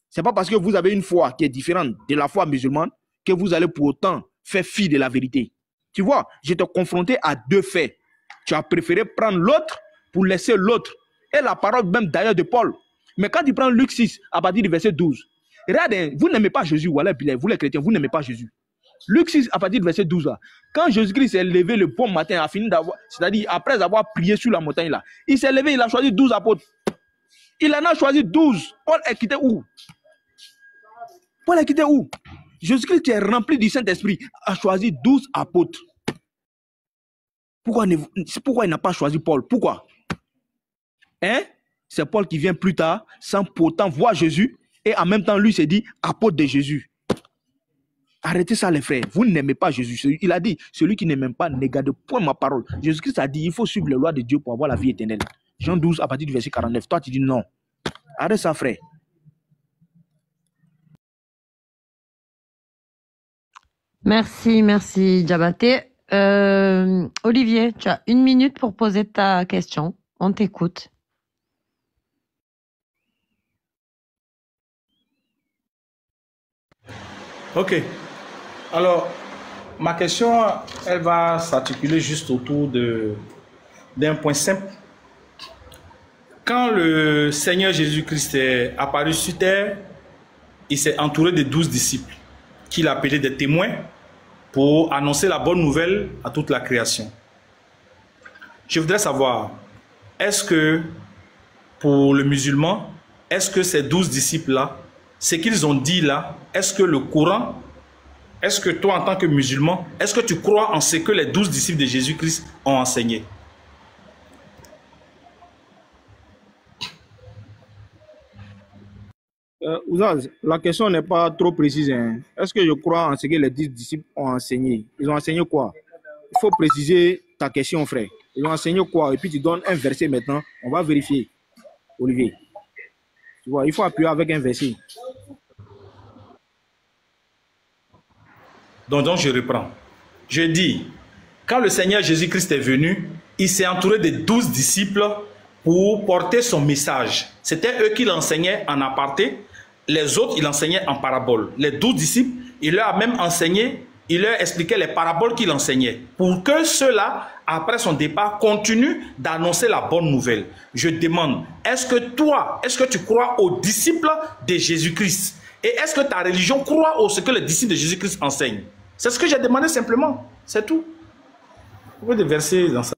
C'est pas parce que vous avez une foi qui est différente de la foi musulmane que vous allez pour autant faire fi de la vérité. Tu vois, je t'ai confronté à 2 faits. Tu as préféré prendre l'autre pour laisser l'autre. Et la parole même d'ailleurs de Paul. Mais quand tu prends Luc 6, à partir du verset 12, regardez, vous n'aimez pas Jésus, voilà, vous les chrétiens, vous n'aimez pas Jésus. Luc 6, à partir du verset 12, là, quand Jésus-Christ s'est levé le bon matin, a fini d'avoir, c'est-à-dire après avoir prié sur la montagne, là, il s'est levé, il a choisi 12 apôtres. Il en a choisi 12. Paul est quitté où? Paul est quitté où? Jésus-Christ qui est rempli du Saint-Esprit a choisi 12 apôtres. Pourquoi il n'a pas choisi Paul? Pourquoi? Hein? C'est Paul qui vient plus tard, sans pourtant voir Jésus, et en même temps, lui s'est dit apôtre de Jésus. Arrêtez ça, les frères. Vous n'aimez pas Jésus. Il a dit, celui qui ne m'aime pas ne garde point ma parole. Jésus-Christ a dit, il faut suivre les lois de Dieu pour avoir la vie éternelle. Jean 12, à partir du verset 49. Toi, tu dis non. Arrête ça, frère. Merci, Diabaté. Olivier, tu as 1 minute pour poser ta question. On t'écoute. Ok. Alors, ma question, elle va s'articuler juste autour d'un point simple. Quand le Seigneur Jésus-Christ est apparu sur terre, il s'est entouré de 12 disciples, qu'il a appelés des témoins pour annoncer la bonne nouvelle à toute la création. Je voudrais savoir, est-ce que pour le musulman, est-ce que ces 12 disciples-là, ce qu'ils ont dit là, est-ce que le Coran, est-ce que toi en tant que musulman, est-ce que tu crois en ce que les 12 disciples de Jésus-Christ ont enseigné? Ouzaz, la question n'est pas trop précise. Hein. Est-ce que je crois en ce que les 10 disciples ont enseigné? Ils ont enseigné quoi? Il faut préciser ta question, frère. Ils ont enseigné quoi? Et puis tu donnes un verset maintenant. On va vérifier, Olivier. Tu vois, il faut appuyer avec un verset. Donc je reprends. Je dis, quand le Seigneur Jésus-Christ est venu, il s'est entouré de 12 disciples pour porter son message. C'était eux qui l'enseignaient en aparté, les autres, il enseignait en parabole. Les 12 disciples, il leur a même enseigné, il leur expliquait les paraboles qu'il enseignait, pour que ceux-là, après son départ, continuent d'annoncer la bonne nouvelle. Je demande, est-ce que tu crois aux disciples de Jésus-Christ? Et est-ce que ta religion croit au ce que les disciples de Jésus-Christ enseignent? C'est ce que j'ai demandé simplement, c'est tout. Vous pouvez déverser dans ça.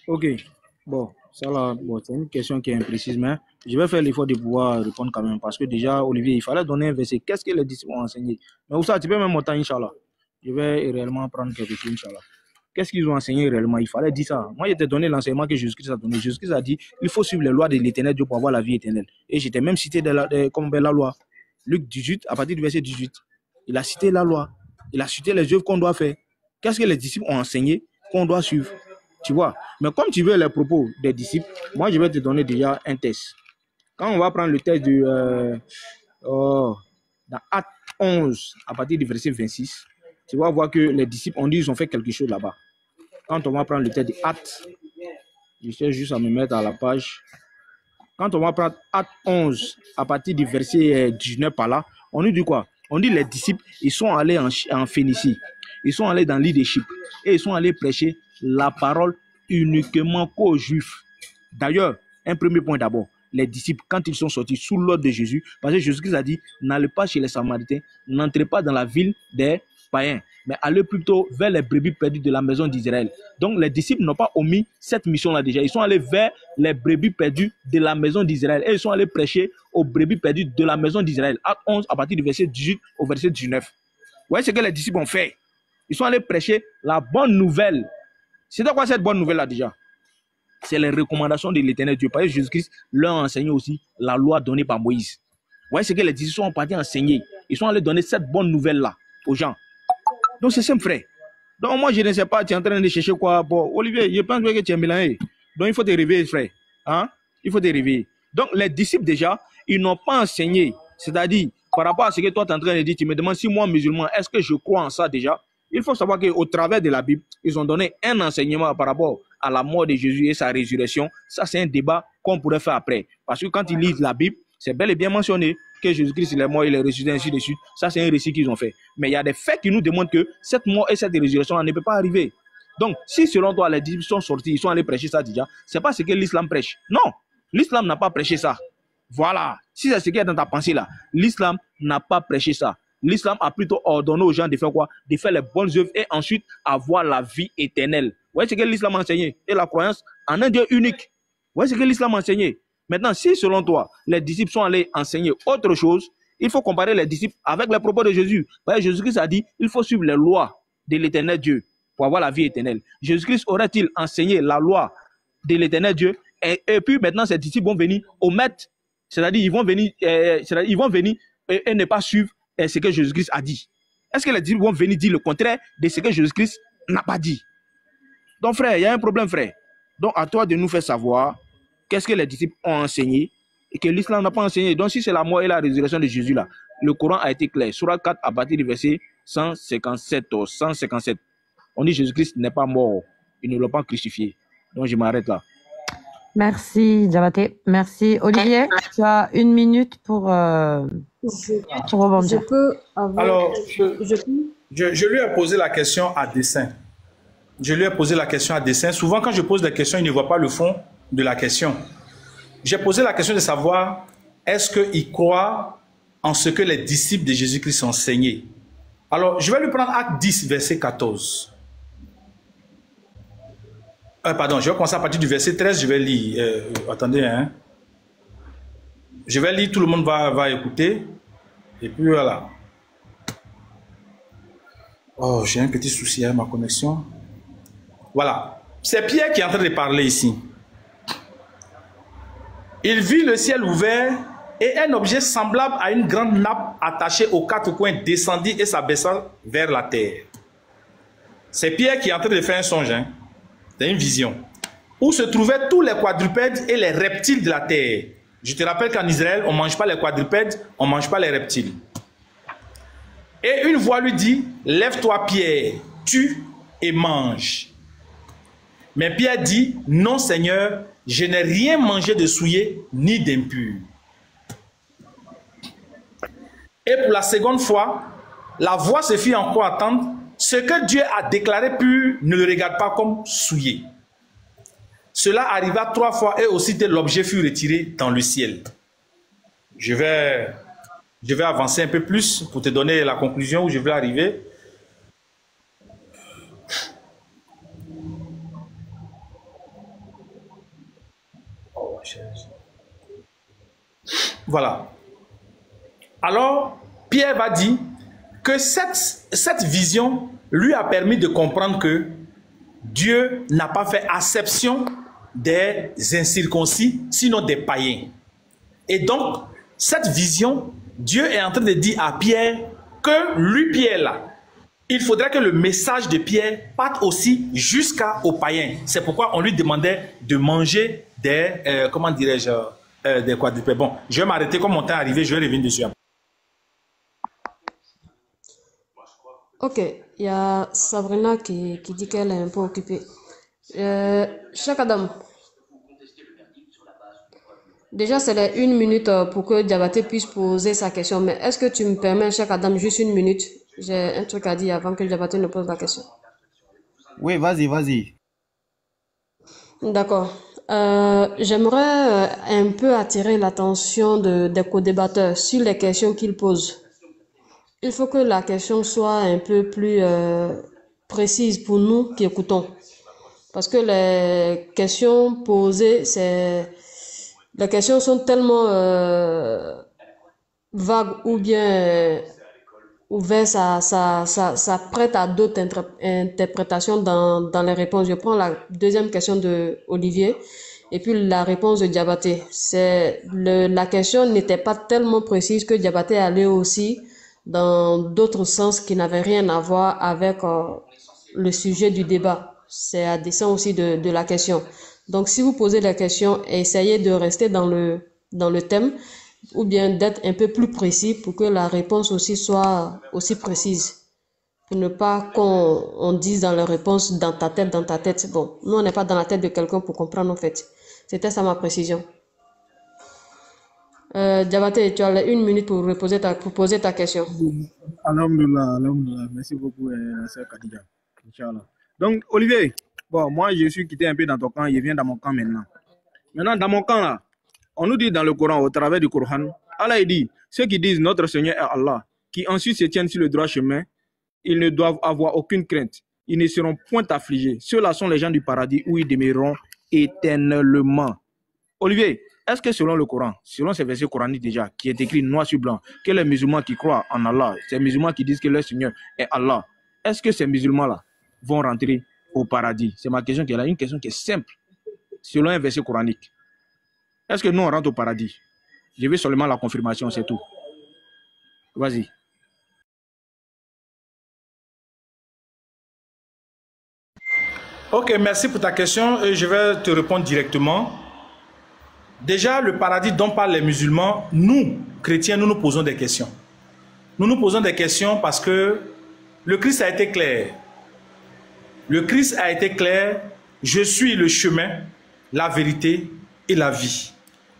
Ok, bon, ça là, bon, c'est une question qui est imprécise, mais je vais faire l'effort de pouvoir répondre quand même, parce que déjà, Olivier, il fallait donner un verset. Qu'est-ce que les disciples ont enseigné? Mais où ça, tu peux même monter, Inch'Allah. Je vais réellement prendre quelque chose, Inch'Allah. Qu'est-ce qu'ils ont enseigné réellement? Il fallait dire ça. Moi, je t'ai donné l'enseignement que Jésus-Christ a donné. Jésus-Christ a dit, il faut suivre les lois de l'éternel Dieu pour avoir la vie éternelle. Et j'étais même cité comme la loi. Luc 18, à partir du verset 18. Il a cité la loi. Il a cité les œuvres qu'on doit faire. Qu'est-ce que les disciples ont enseigné qu'on doit suivre? Tu vois? Mais comme tu veux les propos des disciples, moi, je vais te donner déjà un test. Quand on va prendre le test dans Acte 11, à partir du verset 26, tu vas voir que les disciples ont dit qu'ils ont fait quelque chose là-bas. Quand on va prendre le test d'Acte, je cherche juste à me mettre à la page. Quand on va prendre Acte 11, à partir du verset 19 par là, on nous dit quoi? On dit les disciples, ils sont allés en Phénicie. Ils sont allés dans l'île d'Égypte et ils sont allés prêcher la parole uniquement qu'aux Juifs. D'ailleurs, un premier point d'abord, les disciples, quand ils sont sortis sous l'ordre de Jésus, parce que Jésus-Christ a dit, n'allez pas chez les Samaritains, n'entrez pas dans la ville des païens, mais allez plutôt vers les brebis perdues de la maison d'Israël. Donc les disciples n'ont pas omis cette mission-là déjà. Ils sont allés vers les brebis perdues de la maison d'Israël et ils sont allés prêcher aux brebis perdues de la maison d'Israël. Acte 11 à partir du verset 18 au verset 19. Vous voyez ce que les disciples ont fait? Ils sont allés prêcher la bonne nouvelle. C'est quoi cette bonne nouvelle-là déjà? C'est les recommandations de l'éternel Dieu. Parce que Jésus-Christ leur a enseigné aussi la loi donnée par Moïse. Vous voyez ce que les disciples sont partis enseigner. Ils sont allés donner cette bonne nouvelle-là aux gens. Donc c'est simple, frère. Donc moi je ne sais pas, tu es en train de chercher quoi. Bon, Olivier, je pense que tu es mélangé. Donc il faut te réveiller, frère. Hein? Il faut te réveiller. Donc les disciples déjà, ils n'ont pas enseigné. C'est-à-dire, par rapport à ce que toi tu es en train de dire, tu me demandes si moi, musulman, est-ce que je crois en ça déjà? Il faut savoir qu'au travers de la Bible, ils ont donné un enseignement par rapport à la mort de Jésus et sa résurrection. Ça, c'est un débat qu'on pourrait faire après. Parce que quand ils lisent la Bible, c'est bel et bien mentionné que Jésus-Christ il est mort, il est ressuscité, ainsi de suite. Ça, c'est un récit qu'ils ont fait. Mais il y a des faits qui nous démontrent que cette mort et cette résurrection ne peut pas arriver. Donc, si selon toi, les disciples sont sortis, ils sont allés prêcher ça déjà, c'est pas ce que l'islam prêche. Non, l'islam n'a pas prêché ça. Voilà. Si c'est ce qui est dans ta pensée là, l'islam n'a pas prêché ça. L'islam a plutôt ordonné aux gens de faire quoi? De faire les bonnes œuvres et ensuite avoir la vie éternelle. Vous voyez ce que l'islam a enseigné? Et la croyance en un Dieu unique. Vous voyez ce que l'islam a enseigné? Maintenant, si selon toi, les disciples sont allés enseigner autre chose, il faut comparer les disciples avec les propos de Jésus. Parce que Jésus-Christ a dit, il faut suivre les lois de l'éternel Dieu pour avoir la vie éternelle. Jésus-Christ aurait-il enseigné la loi de l'éternel Dieu et puis maintenant, ces disciples vont venir omettre, c'est-à-dire ils vont venir et ne pas suivre ce que Jésus-Christ a dit. Est-ce que les disciples vont venir dire le contraire de ce que Jésus-Christ n'a pas dit? Donc frère, il y a un problème, frère. Donc à toi de nous faire savoir qu'est-ce que les disciples ont enseigné et que l'islam n'a pas enseigné. Donc si c'est la mort et la résurrection de Jésus là, le Coran a été clair. Sourate 4 à partir du verset 157. On dit Jésus-Christ n'est pas mort. Ils ne l'ont pas crucifié. Donc je m'arrête là. Merci, Diabaté. Merci. Olivier, tu as 1 minute pour rebondir. Je peux avoir... Alors, je lui ai posé la question à dessein. Souvent, quand je pose des questions, il ne voit pas le fond de la question. J'ai posé la question de savoir, est-ce qu'il croit en ce que les disciples de Jésus-Christ ont enseigné? Alors, je vais lui prendre Acte 10, verset 14. Pardon, je vais commencer à partir du verset 13, je vais lire. Attendez, hein. Je vais lire, tout le monde va écouter. Et puis voilà. Oh, j'ai un petit souci avec ma connexion. Voilà. C'est Pierre qui est en train de parler ici. il vit le ciel ouvert et un objet semblable à une grande nappe attachée aux quatre coins descendit et s'abaissa vers la terre. C'est Pierre qui est en train de faire un songe, hein, c'est une vision, où se trouvaient tous les quadrupèdes et les reptiles de la terre. Je te rappelle qu'en Israël, on ne mange pas les quadrupèdes, on ne mange pas les reptiles. Et une voix lui dit, lève-toi Pierre, tue et mange. Mais Pierre dit, non Seigneur, je n'ai rien mangé de souillé ni d'impur. Et pour la seconde fois, la voix se fit encore entendre, ce que Dieu a déclaré pur, ne le regarde pas comme souillé. Cela arriva 3 fois et aussitôt l'objet fut retiré dans le ciel. Je vais avancer un peu plus pour te donner la conclusion où je vais arriver. Voilà. Alors, Pierre va dire que cette vision lui a permis de comprendre que Dieu n'a pas fait acception des incirconcis, sinon des païens. Et donc, cette vision, Dieu est en train de dire à Pierre que lui, Pierre, là, il faudrait que le message de Pierre parte aussi jusqu'aux païens. C'est pourquoi on lui demandait de manger des, comment dirais-je, des quadrupèdes. Bon, je vais m'arrêter comme mon temps est arrivé, je vais revenir dessus. Ok, il y a Sabrina qui dit qu'elle est un peu occupée. Cheikh Adam, déjà c'est les 1 minute pour que Diabaté puisse poser sa question, mais est-ce que tu me permets, Cheikh Adam, juste 1 minute? J'ai un truc à dire avant que Diabaté ne pose la question. Oui, vas-y. D'accord. J'aimerais un peu attirer l'attention des co-débatteurs sur les questions qu'ils posent. Il faut que la question soit un peu plus précise pour nous qui écoutons. Parce que les questions posées, les questions sont tellement vagues ou bien ouvertes, ça prête à d'autres interprétations dans les réponses. Je prends la deuxième question de Olivier et puis la réponse de Diabaté. La question n'était pas tellement précise que Diabaté allait aussi dans d'autres sens qui n'avaient rien à voir avec le sujet du débat. C'est à dessein aussi de la question. Donc, si vous posez la question, essayez de rester dans le thème ou bien d'être un peu plus précis pour que la réponse aussi soit aussi précise. Pour ne pas qu'on dise dans la réponse dans ta tête. Bon, nous, on n'est pas dans la tête de quelqu'un pour comprendre en fait. C'était ça ma précision. Diabaté, tu as 1 minute pour poser ta question. Alhamdulillah, merci beaucoup, Sœur Khadija. Inch'Allah. Donc, Olivier, bon, moi, je suis quitté un peu dans ton camp, je viens dans mon camp maintenant. Maintenant, dans mon camp, là, on nous dit dans le Coran, au travers du Coran, Allah dit, ceux qui disent notre Seigneur est Allah, qui ensuite se tiennent sur le droit chemin, ils ne doivent avoir aucune crainte. Ils ne seront point affligés. Ceux-là sont les gens du paradis où ils demeureront éternellement. Olivier, est-ce que selon le Coran, selon ces versets coraniques déjà, qui est écrit noir sur blanc, que les musulmans qui croient en Allah, ces musulmans qui disent que leur Seigneur est Allah, est-ce que ces musulmans-là vont rentrer au paradis? C'est ma question qui est là, une question qui est simple, selon un verset coranique. Est-ce que nous on rentre au paradis? Je veux seulement la confirmation, c'est tout. Vas-y. Ok, merci pour ta question et je vais te répondre directement. Déjà, le paradis dont parlent les musulmans, nous, chrétiens, nous nous posons des questions. Nous nous posons des questions parce que le Christ a été clair. Le Christ a été clair. Je suis le chemin, la vérité et la vie.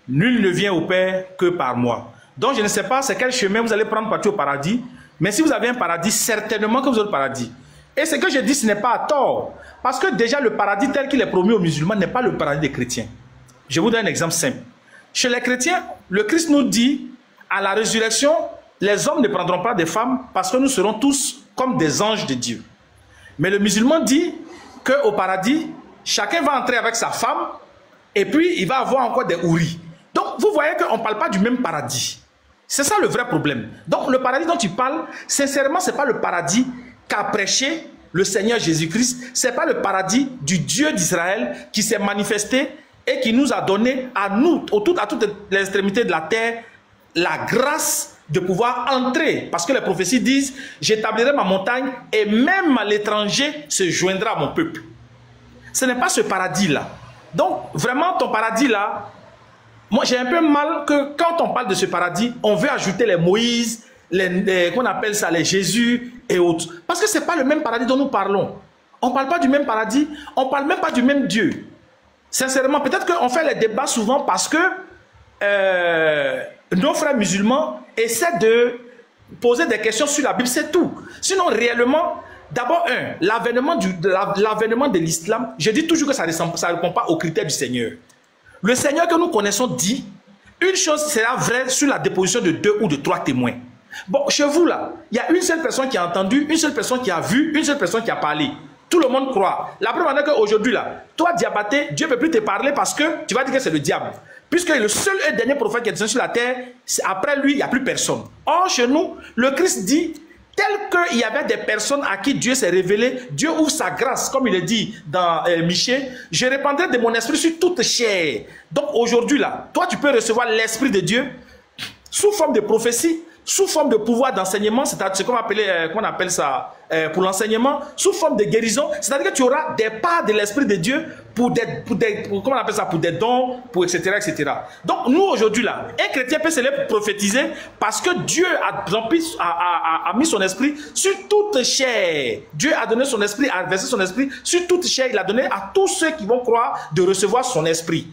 Nul ne vient au Père que par moi. Donc, je ne sais pas c'est quel chemin vous allez prendre partir au paradis, mais si vous avez un paradis, certainement que vous aurez le paradis. Et ce que je dis, ce n'est pas à tort. Parce que déjà, le paradis tel qu'il est promis aux musulmans n'est pas le paradis des chrétiens. Je vous donne un exemple simple. Chez les chrétiens, le Christ nous dit, à la résurrection, les hommes ne prendront pas des femmes parce que nous serons tous comme des anges de Dieu. Mais le musulman dit qu'au paradis, chacun va entrer avec sa femme et puis il va avoir encore des houris. Donc, vous voyez qu'on ne parle pas du même paradis. C'est ça le vrai problème. Donc, le paradis dont tu parles, sincèrement, ce n'est pas le paradis qu'a prêché le Seigneur Jésus-Christ. Ce n'est pas le paradis du Dieu d'Israël qui s'est manifesté et qui nous a donné à nous, à toutes les extrémités de la terre, la grâce de pouvoir entrer. Parce que les prophéties disent, j'établirai ma montagne et même l'étranger se joindra à mon peuple. Ce n'est pas ce paradis-là. Donc, vraiment, ton paradis-là, moi, j'ai un peu mal que quand on parle de ce paradis, on veut ajouter les Moïse, qu'on appelle ça, les Jésus et autres. Parce que ce n'est pas le même paradis dont nous parlons. On ne parle pas du même paradis, on ne parle même pas du même Dieu. Sincèrement, peut-être qu'on fait les débats souvent parce que nos frères musulmans essaient de poser des questions sur la Bible, c'est tout. Sinon, réellement, d'abord, l'avènement de l'islam, je dis toujours que ça ne répond pas aux critères du Seigneur. Le Seigneur que nous connaissons dit, une chose sera vraie sur la déposition de 2 ou de 3 témoins. Bon, chez vous là, il y a une seule personne qui a entendu, une seule personne qui a vu, une seule personne qui a parlé. Tout le monde croit. La preuve en est qu'aujourd'hui là, toi Diabaté, Dieu ne peut plus te parler parce que tu vas dire que c'est le diable. Puisque le seul et dernier prophète qui est descendu sur la terre, après lui, il n'y a plus personne. Or, chez nous, le Christ dit, tel qu'il y avait des personnes à qui Dieu s'est révélé, Dieu ouvre sa grâce, comme il est dit dans Michée, je répandrai de mon esprit sur toute chair. Donc aujourd'hui là, toi tu peux recevoir l'esprit de Dieu sous forme de prophétie, sous forme de pouvoir d'enseignement, c'est-à-dire qu'on appelle ça pour l'enseignement, sous forme de guérison, c'est-à-dire que tu auras des parts de l'esprit de Dieu pour comment on appelle ça, pour des dons, pour etc., etc. Donc nous aujourd'hui là, un chrétien peut se les prophétiser parce que Dieu a mis son esprit sur toute chair. Dieu a donné son esprit, a versé son esprit sur toute chair. Il a donné à tous ceux qui vont croire de recevoir son esprit,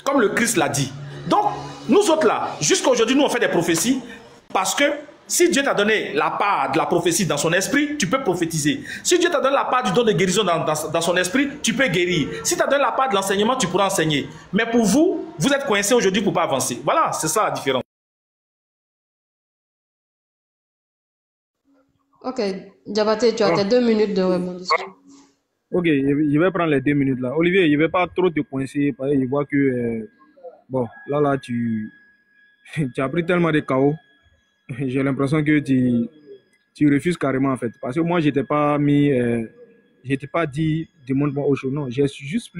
comme le Christ l'a dit. Donc nous autres là, jusqu'à aujourd'hui, nous on fait des prophéties. Parce que si Dieu t'a donné la part de la prophétie dans son esprit, tu peux prophétiser. Si Dieu t'a donné la part du don de guérison dans son esprit, tu peux guérir. Si tu as donné la part de l'enseignement, tu pourras enseigner. Mais pour vous, vous êtes coincés aujourd'hui pour ne pas avancer. Voilà, c'est ça la différence. Ok, Diabaté, tu as tes 2 minutes de rebondissement. Ok, je vais prendre les 2 minutes là. Olivier, je ne vais pas trop te coincer parce que je vois que, bon, là, tu as pris tellement de chaos. J'ai l'impression que tu refuses carrément en fait. Parce que moi, je t'ai pas dit demande-moi autre chose. Non, j'ai juste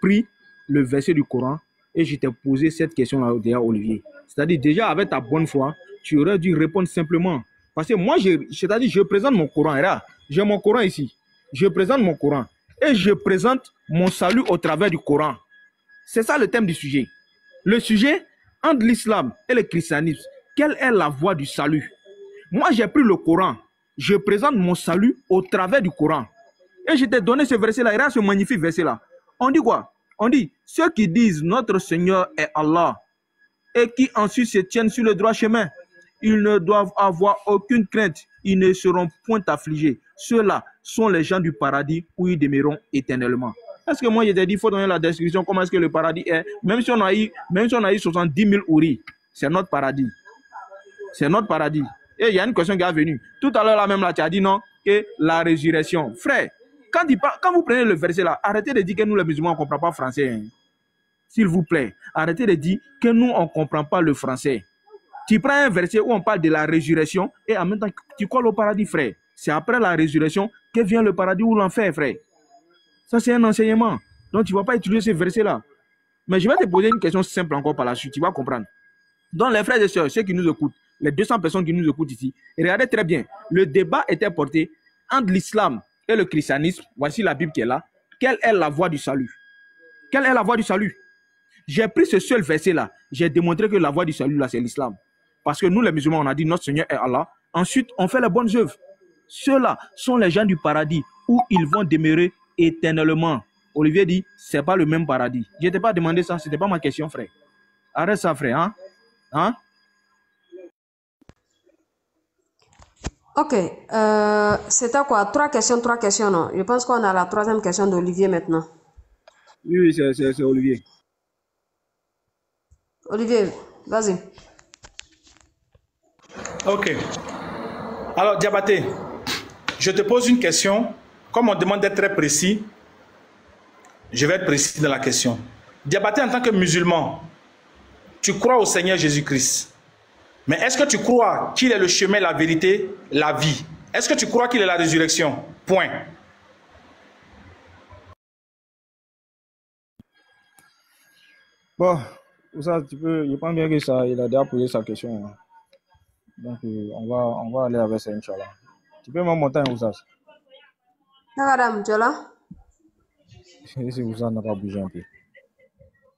pris le verset du Coran et je t'ai posé cette question-là déjà, Olivier. C'est-à-dire, déjà avec ta bonne foi, tu aurais dû répondre simplement. Parce que moi, c'est-à-dire, je présente mon Coran. Là, j'ai mon Coran ici. Je présente mon Coran. Et je présente mon salut au travers du Coran. C'est ça le thème du sujet. Le sujet entre l'islam et le christianisme. Quelle est la voie du salut? Moi, j'ai pris le Coran. Je présente mon salut au travers du Coran. Et je t'ai donné ce verset-là. Regarde ce magnifique verset-là. On dit quoi? On dit, ceux qui disent notre Seigneur est Allah et qui ensuite se tiennent sur le droit chemin, ils ne doivent avoir aucune crainte. Ils ne seront point affligés. Ceux-là sont les gens du paradis où ils demeureront éternellement. Est-ce que moi, je t'ai dit, il faut donner la description, comment est-ce que le paradis est? Même si on a eu 70 000 houris, c'est notre paradis. C'est notre paradis. Et il y a une question qui est venue. Tout à l'heure, là même, là, tu as dit non, que la résurrection. Frère, quand vous prenez le verset là, arrêtez de dire que nous, les musulmans, on ne comprend pas français. Hein. S'il vous plaît, arrêtez de dire que nous, on ne comprend pas le français. Tu prends un verset où on parle de la résurrection et en même temps, tu colles au paradis, frère. C'est après la résurrection que vient le paradis ou l'enfer, frère. Ça, c'est un enseignement. Donc, tu ne vas pas utiliser ce verset-là. Mais je vais te poser une question simple encore par la suite. Tu vas comprendre. Donc, les frères et sœurs, ceux qui nous écoutent, les 200 personnes qui nous écoutent ici, regardez très bien. Le débat était porté entre l'islam et le christianisme. Voici la Bible qui est là. Quelle est la voie du salut? Quelle est la voie du salut? J'ai pris ce seul verset-là. J'ai démontré que la voie du salut, là, c'est l'islam. Parce que nous, les musulmans, on a dit notre Seigneur est Allah. Ensuite, on fait les bonnes œuvres. Ceux-là sont les gens du paradis où ils vont demeurer éternellement. Olivier dit, c'est pas le même paradis. Je ne t'ai pas demandé ça, ce n'était pas ma question, frère. Arrête ça, frère. Hein? Ok, c'était quoi? 3 questions, non? Je pense qu'on a la 3e question d'Olivier maintenant. Oui, c'est Olivier. Olivier, vas-y. Ok. Alors, Diabaté, je te pose une question. Comme on demande d'être très précis, je vais être précis dans la question. Diabaté, en tant que musulman, tu crois au Seigneur Jésus-Christ. Mais est-ce que tu crois qu'il est le chemin, la vérité, la vie? Est-ce que tu crois qu'il est la résurrection? Point. Bon, ça, je pense bien que ça, il a déjà posé sa question. Hein. Donc, on va aller avec ça, Inch'Allah. Tu peux m'en monter un Oussas? Nagaram, tu es là? Si Oussas n'a pas bougé un peu.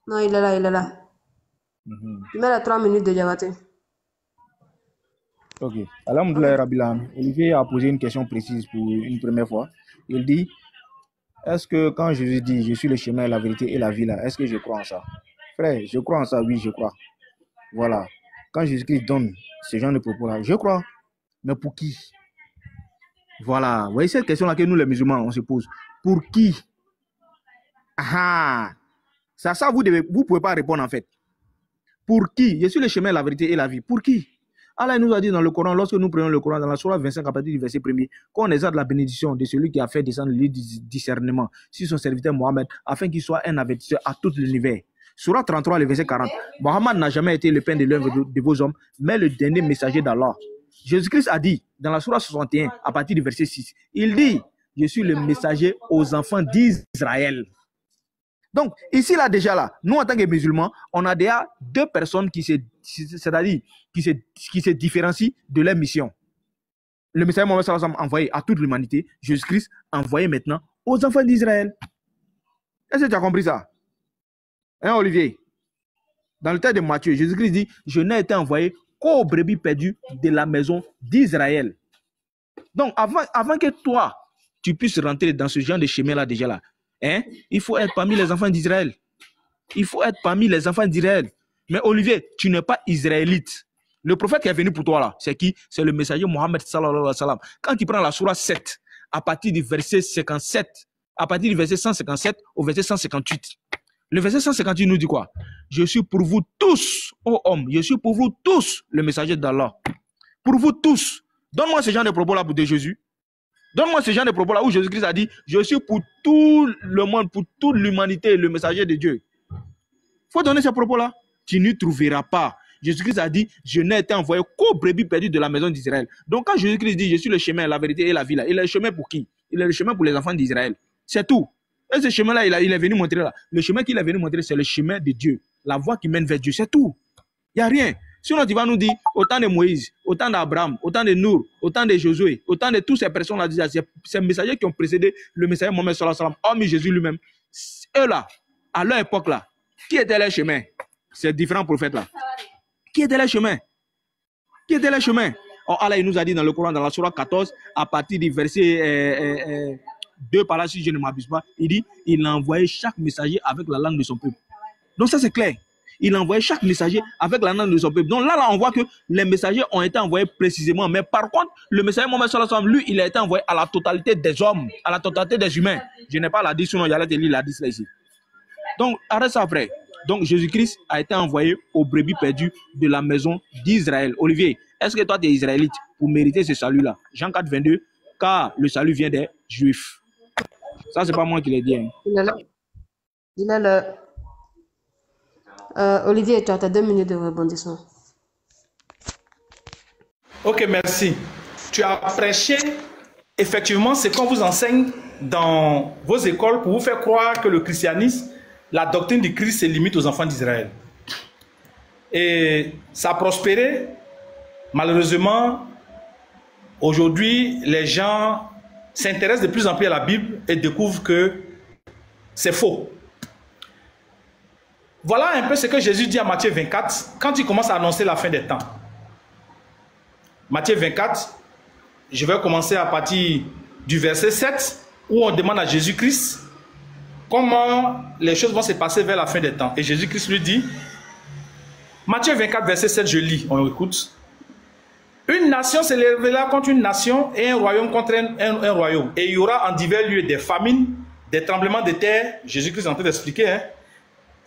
Non, il est là, il est là. Tu mets les 3 minutes de Diabaté. Ok. Alhamdoulilah Rabbil Alamin. Olivier a posé une question précise pour une première fois. Il dit, est-ce que quand Jésus dit, je suis le chemin, la vérité et la vie, là, est-ce que je crois en ça? Frère, je crois en ça, oui, je crois. Voilà. Quand Jésus-Christ donne ce genre de propos-là, je crois. Mais pour qui? Voilà. Vous voyez cette question-là que nous, les musulmans, on se pose. Pour qui? Ah, ça, vous ne pouvez pas répondre en fait. Pour qui? Je suis le chemin, la vérité et la vie. Pour qui? Allah nous a dit dans le Coran, lorsque nous prenons le Coran, dans la sourate 25, à partir du verset 1er, qu'on exerce la bénédiction de celui qui a fait descendre le discernement sur son serviteur Mohammed, afin qu'il soit un avertisseur à tout l'univers. Sourate 33, le verset 40. Mohammed n'a jamais été le pain de l'œuvre de vos hommes, mais le dernier messager d'Allah. Jésus-Christ a dit, dans la sourate 61, à partir du verset 6, il dit, je suis le messager aux enfants d'Israël. Donc, ici, là, déjà, là, nous, en tant que musulmans, on a déjà deux personnes qui se différencient de leur mission. Le messager Mohammed sallallahu alayhi wa sallam envoyé à toute l'humanité, Jésus-Christ envoyé maintenant aux enfants d'Israël. Est-ce que tu as compris ça? Hein, Olivier? Dans le texte de Matthieu, Jésus-Christ dit, je n'ai été envoyé qu'aux brebis perdues de la maison d'Israël. Donc, avant que toi, tu puisses rentrer dans ce genre de chemin-là, déjà là, hein, il faut être parmi les enfants d'Israël. Il faut être parmi les enfants d'Israël. Mais Olivier, tu n'es pas israélite. Le prophète qui est venu pour toi là, c'est qui? C'est le messager Mohammed sallallahu alayhi wa sallam. Quand tu prends la sourate 7, à partir du verset 57, à partir du verset 157 au verset 158, le verset 158 nous dit quoi? Je suis pour vous tous, ô hommes, je suis pour vous tous le messager d'Allah. Pour vous tous. Donne-moi ce genre de propos là de Jésus. Donne-moi ce genre de propos là où Jésus-Christ a dit, je suis pour tout le monde, pour toute l'humanité, le messager de Dieu. Il faut donner ces propos là. Tu n'y trouveras pas. Jésus-Christ a dit, je n'ai été envoyé qu'aux brebis perdues de la maison d'Israël. Donc quand Jésus-Christ dit, je suis le chemin, la vérité et la vie, là, il est le chemin pour qui? Il est le chemin pour les enfants d'Israël. C'est tout. Et ce chemin-là, il est venu montrer là. Le chemin qu'il est venu montrer, c'est le chemin de Dieu. La voie qui mène vers Dieu, c'est tout. Il n'y a rien. Sinon, tu vas nous dire, autant de Moïse, autant d'Abraham, autant de Nour, autant de Josué, autant de toutes ces personnes-là, ces messagers qui ont précédé le messager Mohammed sallallahu alayhi wa sallam, hormis Jésus lui-même, eux là, à leur époque là, qui était leur chemin? Ces différents prophètes là. Qui était leur chemin? Qui était leur chemin? Or, Allah il nous a dit dans le Coran, dans la sourate 14, à partir du verset 2 par là, si je ne m'abuse pas, il dit, il a envoyé chaque messager avec la langue de son peuple. Donc ça c'est clair. Il a envoyé chaque messager avec la langue de son peuple. Donc là, on voit que les messagers ont été envoyés précisément. Mais par contre, le messager Mohammed sallallahu alayhi wa sallam, lui, il a été envoyé à la totalité des hommes, à la totalité des humains. Je n'ai pas la dit, sinon il y a te lire la dit là ici. Donc, arrête ça après. Donc, Jésus-Christ a été envoyé aux brebis perdues de la maison d'Israël. Olivier, est-ce que toi, tu es israélite pour mériter ce salut-là? Jean 4, 22, car le salut vient des Juifs. Ça, c'est pas moi qui l'ai dit. Hein. Il est là. Il est là. Olivier, tu as 2 minutes de rebondissement. Ok, merci. Tu as prêché, effectivement, ce qu'on vous enseigne dans vos écoles pour vous faire croire que le christianisme, la doctrine du Christ se limite aux enfants d'Israël. Et ça a prospéré. Malheureusement, aujourd'hui, les gens s'intéressent de plus en plus à la Bible et découvrent que c'est faux. Voilà un peu ce que Jésus dit à Matthieu 24 quand il commence à annoncer la fin des temps. Matthieu 24, je vais commencer à partir du verset 7 où on demande à Jésus-Christ comment les choses vont se passer vers la fin des temps. Et Jésus-Christ lui dit, Matthieu 24, verset 7, je lis, on écoute. Une nation se lèvera contre une nation et un royaume contre un royaume. Et il y aura en divers lieux des famines, des tremblements de terre. Jésus-Christ est en train d'expliquer. Hein?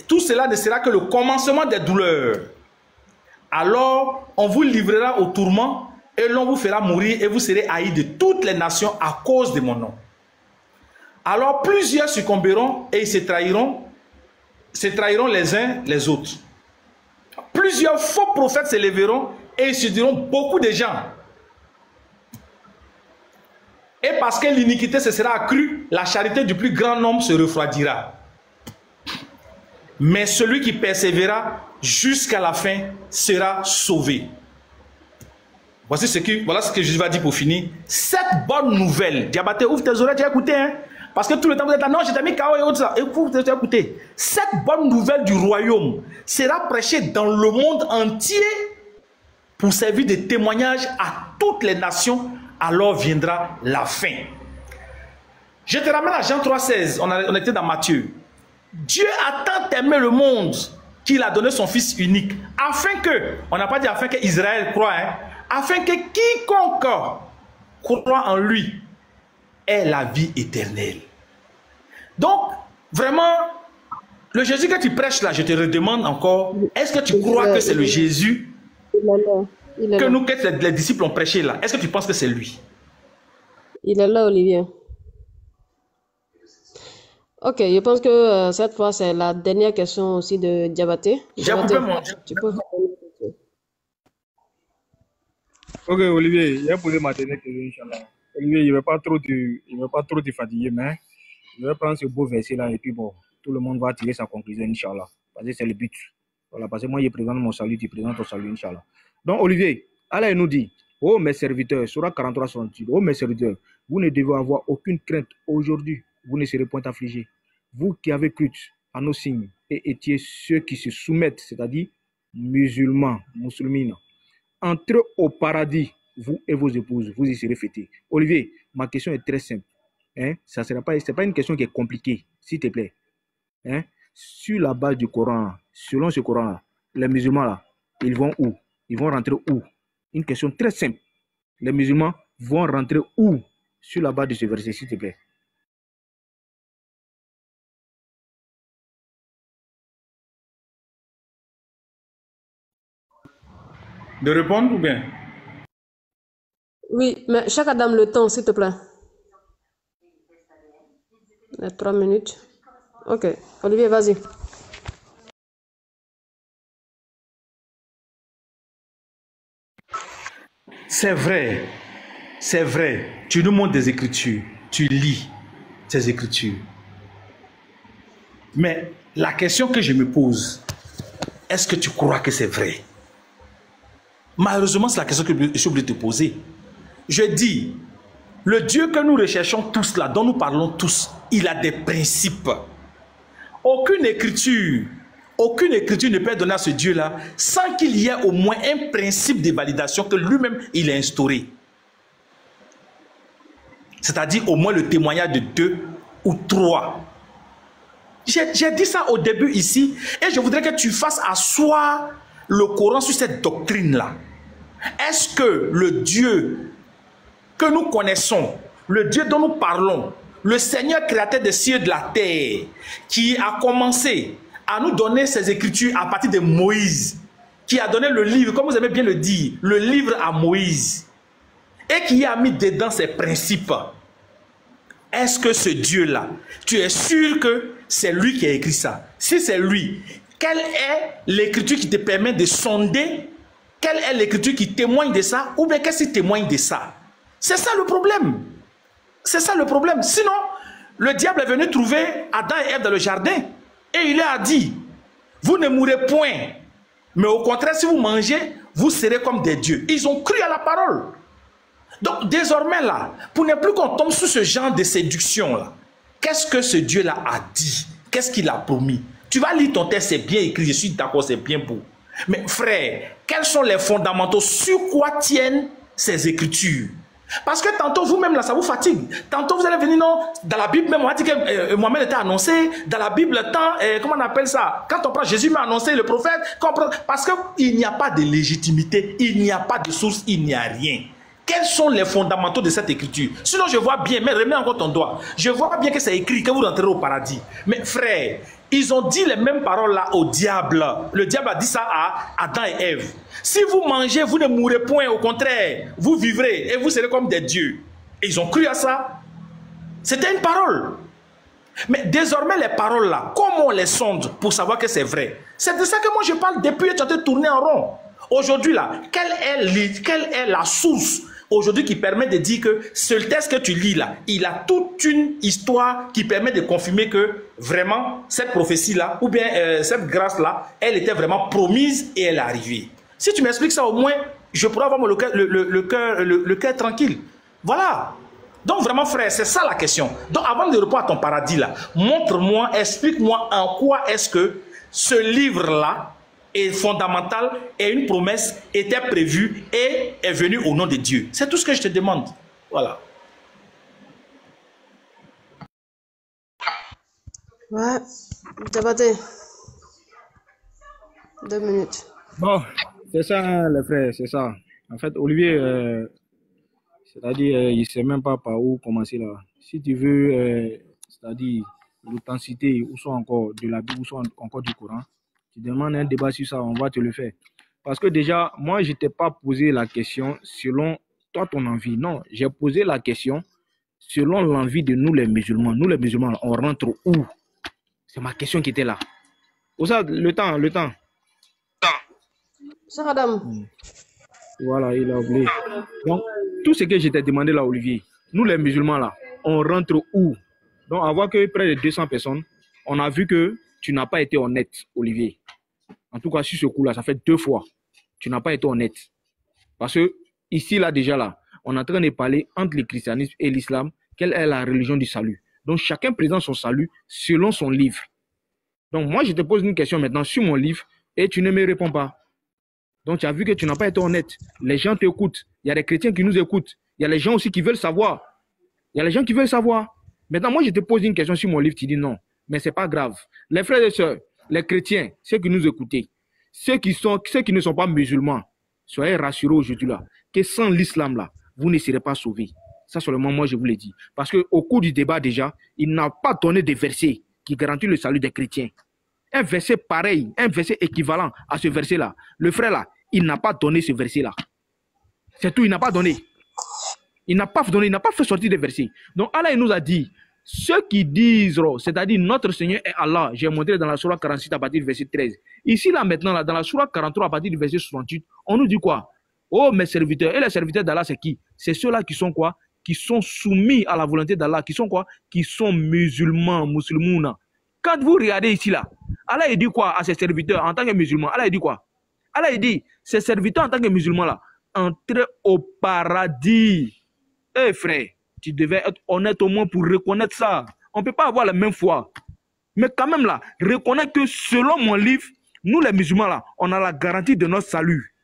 Tout cela ne sera que le commencement des douleurs. Alors, on vous livrera au tourment et l'on vous fera mourir et vous serez haïs de toutes les nations à cause de mon nom. Alors plusieurs succomberont et ils se trahiront les uns les autres. Plusieurs faux prophètes se lèveront et ils séduiront beaucoup de gens. Et parce que l'iniquité se sera accrue, la charité du plus grand nombre se refroidira. mais celui qui persévérera jusqu'à la fin sera sauvé. Voilà ce que Jésus va dire pour finir. Cette bonne nouvelle, Diabaté, ouvre tes oreilles, tu as écouté, hein? Parce que tout le temps vous êtes là, non, j'ai mis KO et autres ça. Écoutez, cette bonne nouvelle du royaume sera prêchée dans le monde entier pour servir de témoignage à toutes les nations, alors viendra la fin. Je te ramène à Jean 3,16, on était dans Matthieu. Dieu a tant aimé le monde qu'il a donné son Fils unique, afin que, on n'a pas dit afin que Israël croit, hein, afin que quiconque croit en lui ait la vie éternelle. Donc, vraiment, le Jésus que tu prêches là, je te redemande encore, est-ce que tu crois que c'est le Jésus que nous, que les disciples ont prêché là? Est-ce que tu penses que c'est lui? Il est là, Olivier. Ok, je pense que cette fois, c'est la dernière question aussi de Diabaté. J'ai coupé mon... Ok, Olivier, j'ai posé ma dernière question, Inch'Allah. Olivier, je ne vais pas trop te fatiguer, mais je vais prendre ce beau verset-là et puis bon, tout le monde va tirer sa conclusion, Inch'Allah. Parce que c'est le but. Voilà, parce que moi, je présente mon salut, tu présentes ton salut, Inch'Allah. Donc, Olivier, Allah nous dit, oh mes serviteurs, Surah 43, 68, oh mes serviteurs, vous ne devez avoir aucune crainte aujourd'hui, vous ne serez point affligés. Vous qui avez cru à nos signes et étiez ceux qui se soumettent, c'est-à-dire musulmans, musulmines, entrez au paradis, vous et vos épouses, vous y serez fêtés. Olivier, ma question est très simple. Hein? Ce n'est pas une question qui est compliquée, s'il te plaît. Hein? Sur la base du Coran, selon ce Coran, les musulmans, là, ils vont où? Ils vont rentrer où? Une question très simple. Les musulmans vont rentrer où? Sur la base de ce verset, s'il te plaît. De répondre ou bien? Oui, mais chaque Adam le temps, s'il te plaît. 3 minutes. Ok, Olivier, vas-y. C'est vrai. Tu nous montres des écritures, tu lis ces écritures. Mais la question que je me pose, est-ce que tu crois que c'est vrai? Malheureusement, c'est la question que je suis obligé de te poser. Je dis, le Dieu que nous recherchons tous là, dont nous parlons tous, il a des principes. Aucune écriture ne peut être donnée à ce Dieu-là sans qu'il y ait au moins un principe de validation que lui-même, il a instauré. C'est-à-dire au moins le témoignage de 2 ou 3. J'ai dit ça au début ici et je voudrais que tu fasses asseoir le Coran sur cette doctrine-là. Est-ce que le Dieu que nous connaissons, le Dieu dont nous parlons, le Seigneur créateur des cieux et de la terre, qui a commencé à nous donner ses écritures à partir de Moïse, qui a donné le livre, comme vous aimez bien le dire, le livre à Moïse, et qui a mis dedans ses principes, est-ce que ce Dieu-là, tu es sûr que c'est lui qui a écrit ça? Si c'est lui, quelle est l'écriture qui te permet de sonder? Quelle est l'écriture qui témoigne de ça? Ou bien qu'est-ce qui témoigne de ça? C'est ça le problème. C'est ça le problème. Sinon, le diable est venu trouver Adam et Ève dans le jardin et il leur a dit, vous ne mourrez point, mais au contraire, si vous mangez, vous serez comme des dieux. Ils ont cru à la parole. Donc désormais là, pour ne plus qu'on tombe sous ce genre de séduction là, qu'est-ce que ce Dieu-là a dit? Qu'est-ce qu'il a promis? Tu vas lire ton texte, c'est bien écrit, je suis d'accord, c'est bien beau. Mais frère, quels sont les fondamentaux? Sur quoi tiennent ces écritures? Parce que tantôt vous-même là, ça vous fatigue. Tantôt vous allez venir, non, dans la Bible même, on a dit que Mohamed était annoncé. Dans la Bible, comment on appelle ça? Quand on prend Jésus m'a annoncé, le prophète, parce qu'il n'y a pas de légitimité, il n'y a pas de source, il n'y a rien. Quels sont les fondamentaux de cette écriture? Sinon je vois bien, mais remets encore ton doigt. Je vois bien que c'est écrit que vous rentrez au paradis. Mais frère, ils ont dit les mêmes paroles là au diable. Le diable a dit ça à Adam et Ève. Si vous mangez, vous ne mourrez point. Au contraire, vous vivrez et vous serez comme des dieux. Et ils ont cru à ça. C'était une parole. Mais désormais, les paroles là, comment on les sonde pour savoir que c'est vrai? C'est de ça que moi je parle depuis et tu es en train de tourner en rond. Aujourd'hui là, quelle est la source aujourd'hui qui permet de dire que ce texte que tu lis là, il a toute une histoire qui permet de confirmer que vraiment cette prophétie-là, ou bien cette grâce-là, elle était vraiment promise et elle est arrivée. Si tu m'expliques ça, au moins, je pourrais avoir le cœur tranquille. Voilà. Donc vraiment, frère, c'est ça la question. Donc avant de répondre à ton paradis là, montre-moi, explique-moi en quoi est-ce que ce livre-là est fondamental et une promesse était prévue et est venue au nom de Dieu. C'est tout ce que je te demande. Voilà. Ouais, Diabaté. 2 minutes. Bon, c'est ça, hein, les frères, c'est ça. En fait, Olivier, c'est-à-dire, il ne sait même pas par où commencer là. Si tu veux, c'est-à-dire, l'authenticité, ou soit encore de la Bible, ou soit encore du Coran, tu demandes un débat sur ça, on va te le faire. Parce que déjà, moi, je ne t'ai pas posé la question selon toi, ton envie. Non, j'ai posé la question selon l'envie de nous, les musulmans. Nous, les musulmans, on rentre où? C'est ma question qui était là. Pour ça, le temps. Cher Adam. Voilà, il a oublié. Donc, tout ce que je t'ai demandé là, Olivier, nous, les musulmans, là, on rentre où? Donc, à voir que près de 200 personnes, on a vu que tu n'as pas été honnête, Olivier. En tout cas, sur ce coup-là, ça fait 2 fois. Tu n'as pas été honnête. Parce que ici, là, déjà, là, on est en train de parler entre le christianisme et l'islam, quelle est la religion du salut. Donc, chacun présente son salut selon son livre. Donc, moi, je te pose une question maintenant sur mon livre et tu ne me réponds pas. Donc, tu as vu que tu n'as pas été honnête. Les gens t'écoutent. Il y a des chrétiens qui nous écoutent. Il y a les gens aussi qui veulent savoir. Maintenant, moi, je te pose une question sur mon livre, tu dis non. Mais ce n'est pas grave. Les frères et sœurs, les chrétiens, ceux qui nous écoutent, ceux qui ne sont pas musulmans, soyez rassurés aujourd'hui là, que sans l'islam là, vous ne serez pas sauvés. Ça seulement, moi, je vous l'ai dit. Parce qu'au cours du débat déjà, il n'a pas donné de verset qui garantit le salut des chrétiens. Un verset pareil, un verset équivalent à ce verset-là. Le frère là, il n'a pas donné ce verset-là. C'est tout, il n'a pas donné. Il n'a pas fait sortir des versets. Donc Allah il nous a dit, ceux qui disent, c'est-à-dire notre Seigneur est Allah, j'ai montré dans la Sourate 46 à partir du verset 13. Ici là maintenant, là, dans la Sourate 43 à partir du verset 68, on nous dit quoi? Oh mes serviteurs, et les serviteurs d'Allah c'est qui? C'est ceux-là qui sont quoi? Qui sont soumis à la volonté d'Allah, qui sont quoi? Qui sont musulmans. Quand vous regardez ici là, Allah il dit quoi à ses serviteurs en tant que musulmans? Allah il dit quoi? Allah il dit, ses serviteurs en tant que musulmans là, entrez au paradis. Eh frère, tu devais être honnête au moins pour reconnaître ça. On ne peut pas avoir la même foi. Mais quand même là, reconnaître que selon mon livre, nous les musulmans là, on a la garantie de notre salut.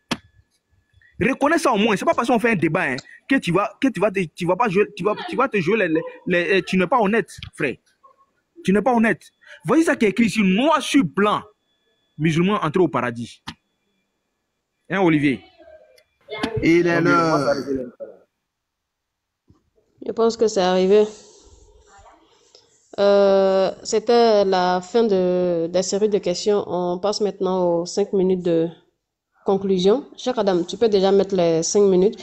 Reconnais ça au moins. C'est pas parce qu'on fait un débat hein, que tu vas te jouer tu n'es pas honnête, frère. Tu n'es pas honnête. Voyez ça qui est écrit ici, noir sur blanc. Musulmans entrez au paradis. Hein, Olivier? Il est le... Je pense que c'est arrivé. C'était la fin de la série de questions. On passe maintenant aux 5 minutes de conclusion. Cheikh Adam, tu peux déjà mettre les 5 minutes.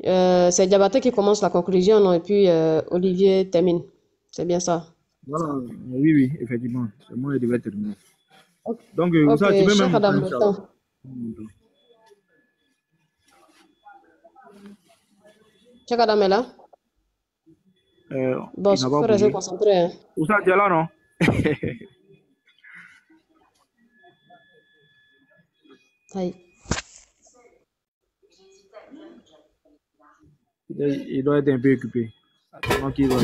C'est Diabaté qui commence la conclusion, non? Et puis Olivier termine. C'est bien ça? Voilà, oui, effectivement. C'est moi qui devais terminer. Donc, Ok, ça, tu peux Cheikh même... Adam, le temps. Cheikh Adam est là? Bon, il il n'a faut pas rester bougé. concentré. Hein. Où ça, tu es là, non? Aïe. Il doit être un peu occupé.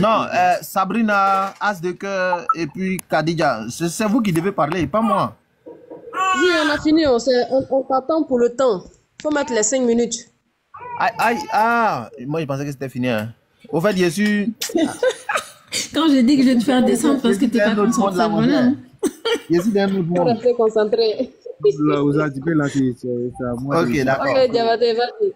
Non, Sabrina, As de cœur et puis Khadija, c'est vous qui devez parler, pas moi. Oui, on a fini, on t'attend pour le temps. Il faut mettre les 5 minutes. Moi je pensais que c'était fini. Hein. Au fait, je suis... Quand j'ai dit que je vais te faire descendre parce que tu n'es pas concentré, voilà. Je suis d'un autre Il faut monde. rester concentré. Là, vous avez dit là, c'est à moi. Ok, d'accord. Ok, Diabaté, vas-y.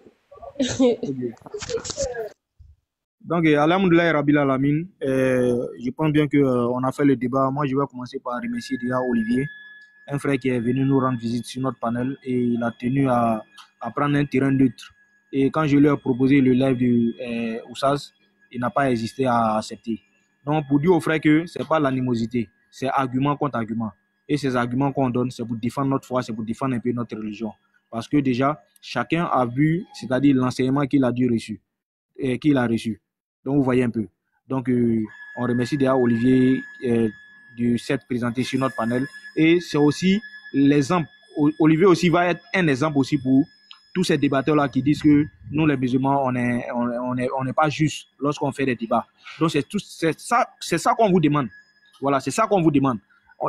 Donc, alhamdoulilah, Rabbil Alamin, je pense bien qu'on a fait le débat. Moi, je vais commencer par remercier déjà Olivier, un frère qui est venu nous rendre visite sur notre panel et il a tenu à prendre un terrain neutre. Et quand je lui ai proposé le live de Oussaz, il n'a pas hésité à accepter. Donc, pour dire aux frères que ce n'est pas l'animosité, c'est argument contre argument. Et ces arguments qu'on donne, c'est pour défendre notre foi, c'est pour défendre un peu notre religion. Parce que déjà, chacun a vu, c'est-à-dire l'enseignement qu'il a dû reçu. qu'il a reçu. Donc, vous voyez un peu. Donc, on remercie déjà Olivier de s'être présenté sur notre panel. Et c'est aussi l'exemple. Olivier aussi va être un exemple aussi pour tous ces débatteurs-là qui disent que nous, les musulmans, on n'est pas juste lorsqu'on fait des débats. Donc, c'est ça qu'on vous demande. Voilà, c'est ça qu'on vous demande.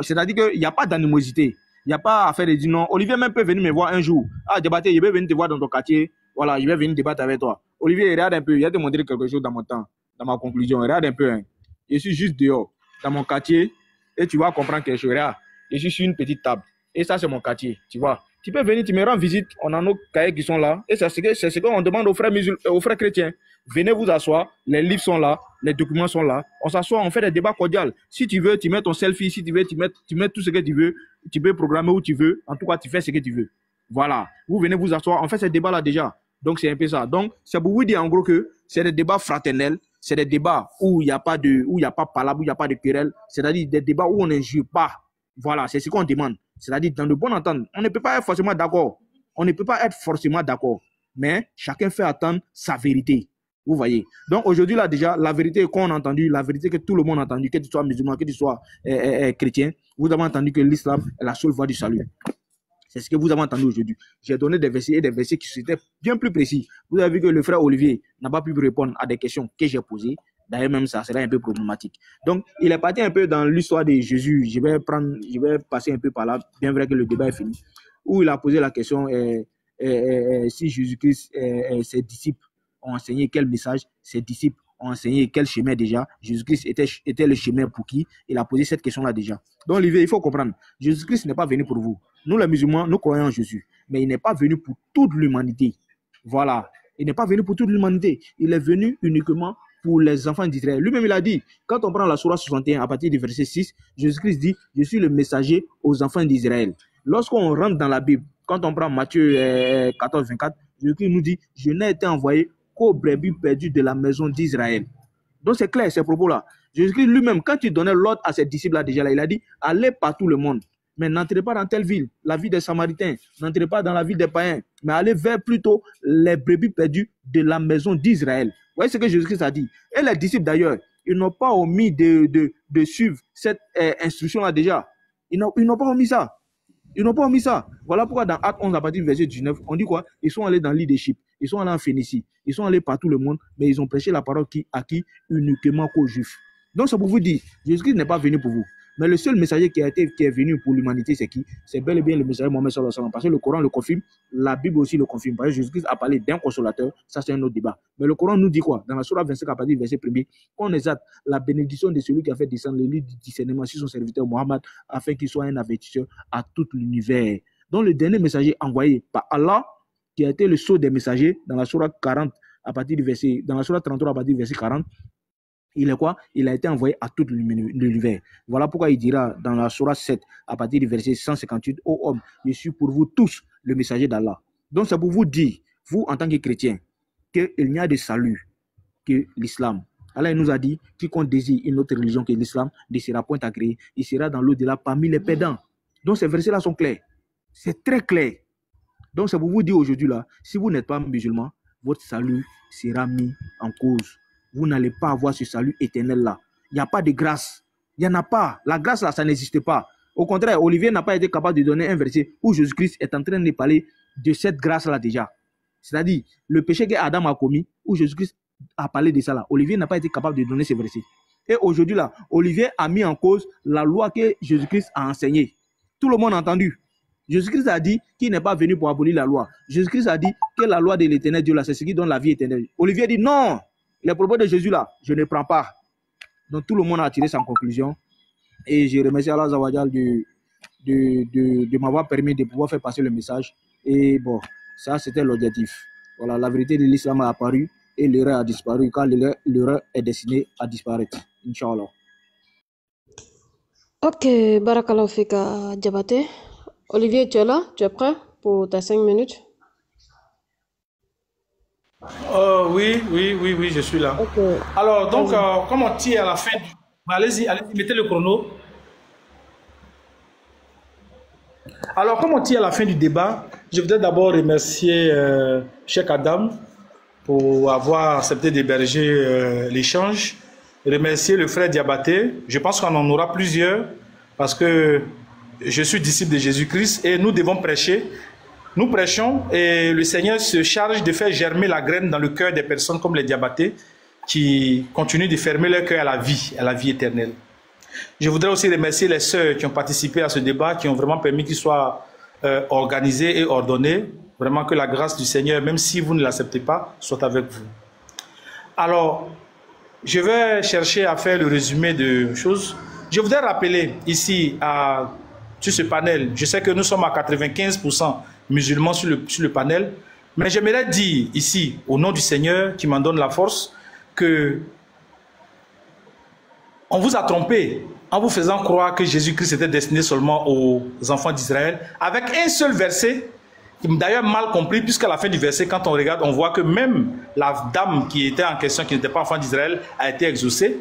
C'est-à-dire qu'il n'y a pas d'animosité. Il n'y a pas à faire de dire non. Olivier même peut venir me voir un jour. Ah, débattre, je vais venir te voir dans ton quartier. Voilà, je vais venir débattre avec toi. Olivier, regarde un peu. Il va te montrer quelque chose dans mon temps, dans ma conclusion. Regarde un peu. Hein. Je suis juste dehors, dans mon quartier, et tu vas comprendre quelque chose. Regarde, je suis sur une petite table. Et ça, c'est mon quartier, tu vois. Tu peux venir, tu me rends visite. On a nos cahiers qui sont là. Et c'est ce qu'on demande aux frères chrétiens. Venez vous asseoir. Les livres sont là. Les documents sont là. On s'assoit, on fait des débats cordiaux. Si tu veux, tu mets ton selfie. Si tu veux, tu mets tout ce que tu veux. Tu peux programmer où tu veux. En tout cas, tu fais ce que tu veux. Voilà. Vous venez vous asseoir. On fait ces débats-là déjà. Donc, c'est un peu ça. Donc, c'est pour vous dire en gros que c'est des débats fraternels. C'est des débats où il n'y a pas palabre, où il n'y a pas de querelle. C'est-à-dire des débats où on n'injure pas. Voilà. C'est ce qu'on demande. C'est-à-dire, dans le bon entente, on ne peut pas être forcément d'accord. On ne peut pas être forcément d'accord. Mais chacun fait attendre sa vérité. Vous voyez. Donc, aujourd'hui, là, déjà, la vérité qu'on a entendue, la vérité que tout le monde a entendue, que tu sois musulman, que tu sois chrétien, vous avez entendu que l'islam est la seule voie du salut. C'est ce que vous avez entendu aujourd'hui. J'ai donné des versets et des versets qui étaient bien plus précis. Vous avez vu que le frère Olivier n'a pas pu répondre à des questions que j'ai posées. D'ailleurs, même ça serait un peu problématique. Donc, il est parti un peu dans l'histoire de Jésus. Je vais passer un peu par là, bien vrai que le débat est fini, où il a posé la question si Jésus-Christ, ses disciples ont enseigné quel message, ses disciples ont enseigné quel chemin déjà. Jésus-Christ était le chemin pour qui? Il a posé cette question-là déjà. Donc, Olivier, il faut comprendre, Jésus-Christ n'est pas venu pour vous. Nous, les musulmans, nous croyons en Jésus, mais il n'est pas venu pour toute l'humanité. Voilà. Il n'est pas venu pour toute l'humanité. Il est venu uniquement pour les enfants d'Israël. Lui-même, il a dit, quand on prend la Sourate 61 à partir du verset 6, Jésus-Christ dit, je suis le messager aux enfants d'Israël. Lorsqu'on rentre dans la Bible, quand on prend Matthieu 14, 24, Jésus-Christ nous dit, je n'ai été envoyé qu'aux brebis perdues de la maison d'Israël. Donc c'est clair, ces propos-là. Jésus-Christ lui-même, quand il donnait l'ordre à ses disciples-là déjà, là, il a dit, allez par tout le monde. Mais n'entrez pas dans telle ville, la ville des Samaritains. N'entrez pas dans la ville des païens, mais allez vers plutôt les brebis perdues de la maison d'Israël. Vous voyez ce que Jésus-Christ a dit. Et les disciples d'ailleurs, ils n'ont pas omis de suivre cette instruction-là déjà. Ils n'ont pas omis ça. Ils n'ont pas omis ça. Voilà pourquoi dans Actes 11 à partir du verset 19, on dit quoi? Ils sont allés dans l'île d'Égypte, ils sont allés en Phénicie, ils sont allés par tout le monde, mais ils ont prêché la parole à qui? Uniquement qu'aux Juifs. Donc c'est pour vous dire, Jésus-Christ n'est pas venu pour vous. Mais le seul messager qui est venu pour l'humanité, c'est qui? C'est bel et bien le messager Mohammed sallallahu alayhi wa sallam. Parce que le Coran le confirme, la Bible aussi le confirme. Parce que Jésus-Christ a parlé d'un consolateur, ça c'est un autre débat. Mais le Coran nous dit quoi? Dans la Sourate 25 à partir du verset 1er, qu'on exalte la bénédiction de celui qui a fait descendre le livre du discernement sur son serviteur Mohammed, afin qu'il soit un avertisseur à tout l'univers. Donc le dernier messager envoyé par Allah, qui a été le sceau des messagers, dans la Sourate 40 à partir du verset, dans la Sourate 33 à partir du verset 40, il est quoi? Il a été envoyé à tout l'univers. Voilà pourquoi il dira dans la Sourate 7, à partir du verset 158, ô homme, je suis pour vous tous le messager d'Allah. Donc c'est pour vous dire, vous en tant que chrétiens, qu'il n'y a de salut que l'islam. Allah il nous a dit, quiconque désire une autre religion que l'islam ne sera point agréé, il sera dans l'au-delà parmi les perdants. Donc ces versets-là sont clairs. C'est très clair. Donc c'est pour vous dire aujourd'hui là, si vous n'êtes pas musulman, votre salut sera mis en cause. Vous n'allez pas avoir ce salut éternel-là. Il n'y a pas de grâce. Il n'y en a pas. La grâce-là, ça n'existe pas. Au contraire, Olivier n'a pas été capable de donner un verset où Jésus-Christ est en train de parler de cette grâce-là déjà. C'est-à-dire, le péché qu'Adam a commis, où Jésus-Christ a parlé de ça là. Olivier n'a pas été capable de donner ce verset. Et aujourd'hui là, Olivier a mis en cause la loi que Jésus-Christ a enseignée. Tout le monde a entendu. Jésus-Christ a dit qu'il n'est pas venu pour abolir la loi. Jésus-Christ a dit que la loi de l'éternel Dieu là, c'est ce qui donne la vie éternelle. Olivier dit non. Les propos de Jésus là, je ne prends pas. Donc tout le monde a tiré sa conclusion. Et je remercie Allah Zawajal de m'avoir permis de pouvoir faire passer le message. Et bon, ça c'était l'objectif. Voilà, la vérité de l'islam a apparu et l'erreur a disparu quand l'erreur est destinée à disparaître. Inch'Allah. Ok, Barakallahu Fika Diabaté. Olivier, tu es là? Tu es prêt pour tes 5 minutes? Oui, je suis là. Okay. Alors, donc, comme on tire à la fin du... Allez-y, mettez le chrono. Alors, comme on tire à la fin du débat, je voudrais d'abord remercier Cheikh Adam pour avoir accepté d'héberger l'échange. Remercier le frère Diabaté. Je pense qu'on en aura plusieurs parce que je suis disciple de Jésus-Christ et nous devons prêcher. Nous prêchons et le Seigneur se charge de faire germer la graine dans le cœur des personnes comme les Diabatés qui continuent de fermer leur cœur à la vie éternelle. Je voudrais aussi remercier les sœurs qui ont participé à ce débat, qui ont vraiment permis qu'il soit organisé et ordonné. Vraiment que la grâce du Seigneur, même si vous ne l'acceptez pas, soit avec vous. Alors, je vais chercher à faire le résumé de choses. Je voudrais rappeler ici, sur ce panel, je sais que nous sommes à 95% musulmans sur le panel, mais j'aimerais dire ici, au nom du Seigneur qui m'en donne la force, que on vous a trompé en vous faisant croire que Jésus-Christ était destiné seulement aux enfants d'Israël, avec un seul verset, d'ailleurs mal compris, puisqu'à la fin du verset, quand on regarde, on voit que même la dame qui était en question, qui n'était pas enfant d'Israël, a été exaucée.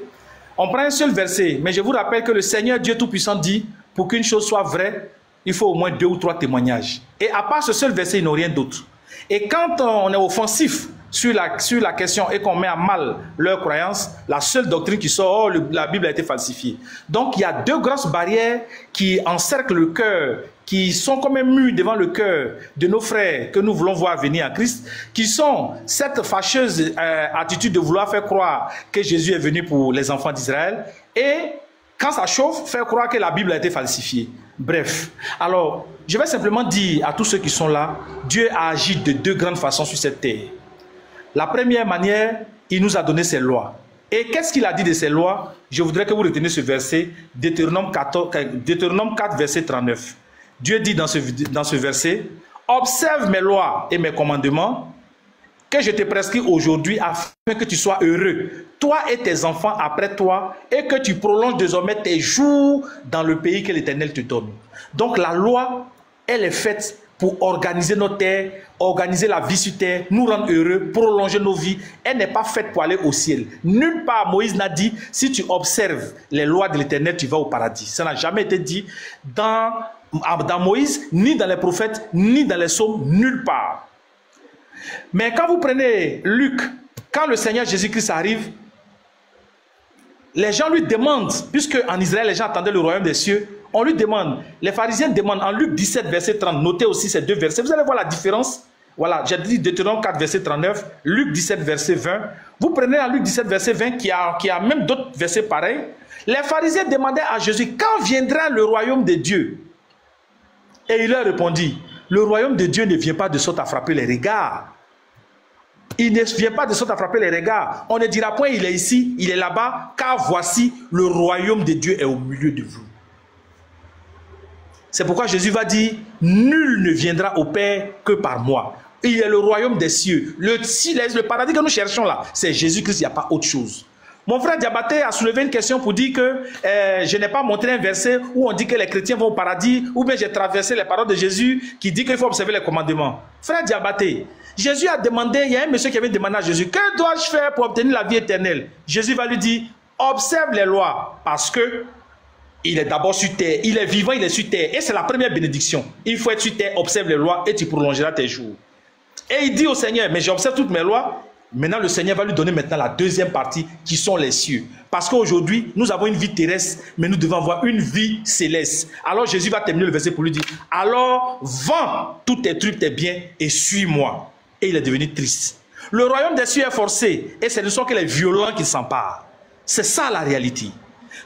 On prend un seul verset, mais je vous rappelle que le Seigneur Dieu Tout-Puissant dit, pour qu'une chose soit vraie, il faut au moins 2 ou 3 témoignages. Et à part ce seul verset, il n'y a rien d'autre. Et quand on est offensif sur la question et qu'on met à mal leur croyance, la seule doctrine qui sort, la Bible a été falsifiée. Donc il y a 2 grosses barrières qui encerclent le cœur, qui sont comme un mur devant le cœur de nos frères que nous voulons voir venir à Christ, qui sont cette fâcheuse attitude de vouloir faire croire que Jésus est venu pour les enfants d'Israël et quand ça chauffe, faire croire que la Bible a été falsifiée. Bref, alors je vais simplement dire à tous ceux qui sont là, Dieu a agi de 2 grandes façons sur cette terre. La première manière, il nous a donné ses lois. Et qu'est-ce qu'il a dit de ces lois? Je voudrais que vous reteniez ce verset, Deutéronome 4, verset 39. Dieu dit dans ce verset, « Observe mes lois et mes commandements que je te prescris aujourd'hui afin que tu sois heureux, toi et tes enfants après toi, et que tu prolonges désormais tes jours dans le pays que l'Éternel te donne. » Donc la loi, elle est faite pour organiser nos terres, organiser la vie sur terre, nous rendre heureux, prolonger nos vies. Elle n'est pas faite pour aller au ciel. Nulle part, Moïse n'a dit, si tu observes les lois de l'Éternel, tu vas au paradis. Ça n'a jamais été dit dans Moïse, ni dans les prophètes, ni dans les psaumes, nulle part. Mais quand vous prenez Luc, quand le Seigneur Jésus-Christ arrive, les gens lui demandent, puisque en Israël, les gens attendaient le royaume des cieux, on lui demande, les pharisiens demandent en Luc 17, verset 30, notez aussi ces 2 versets, vous allez voir la différence. Voilà, j'ai dit Deutéronome 4, verset 39, Luc 17, verset 20. Vous prenez en Luc 17, verset 20, qui a même d'autres versets pareils. Les pharisiens demandaient à Jésus, quand viendra le royaume de Dieu? Et il leur répondit, le royaume de Dieu ne vient pas de sorte à frapper les regards. Il ne vient pas de sorte à frapper les regards. On ne dira point, il est ici, il est là-bas, car voici, le royaume de Dieu est au milieu de vous. C'est pourquoi Jésus va dire, nul ne viendra au Père que par moi. Il est le royaume des cieux. Le paradis que nous cherchons là, c'est Jésus-Christ, il n'y a pas autre chose. Mon frère Diabaté a soulevé une question pour dire que je n'ai pas montré un verset où on dit que les chrétiens vont au paradis, ou bien j'ai traversé les paroles de Jésus qui dit qu'il faut observer les commandements. Frère Diabaté, Jésus a demandé, il y a un monsieur qui avait demandé à Jésus, que dois-je faire pour obtenir la vie éternelle? Jésus va lui dire, observe les lois, parce que il est d'abord sur terre, il est vivant, il est sur terre, et c'est la première bénédiction. Il faut être sur terre, observe les lois, et tu prolongeras tes jours. Et il dit au Seigneur, mais j'observe toutes mes lois. Maintenant, le Seigneur va lui donner maintenant la deuxième partie, qui sont les cieux. Parce qu'aujourd'hui, nous avons une vie terrestre, mais nous devons avoir une vie céleste. Alors Jésus va terminer le verset pour lui dire, alors vends tous tes trucs, tes biens, et suis-moi. Et il est devenu triste. Le royaume des cieux est forcé, et ce ne sont que les violents qui s'emparent. C'est ça la réalité.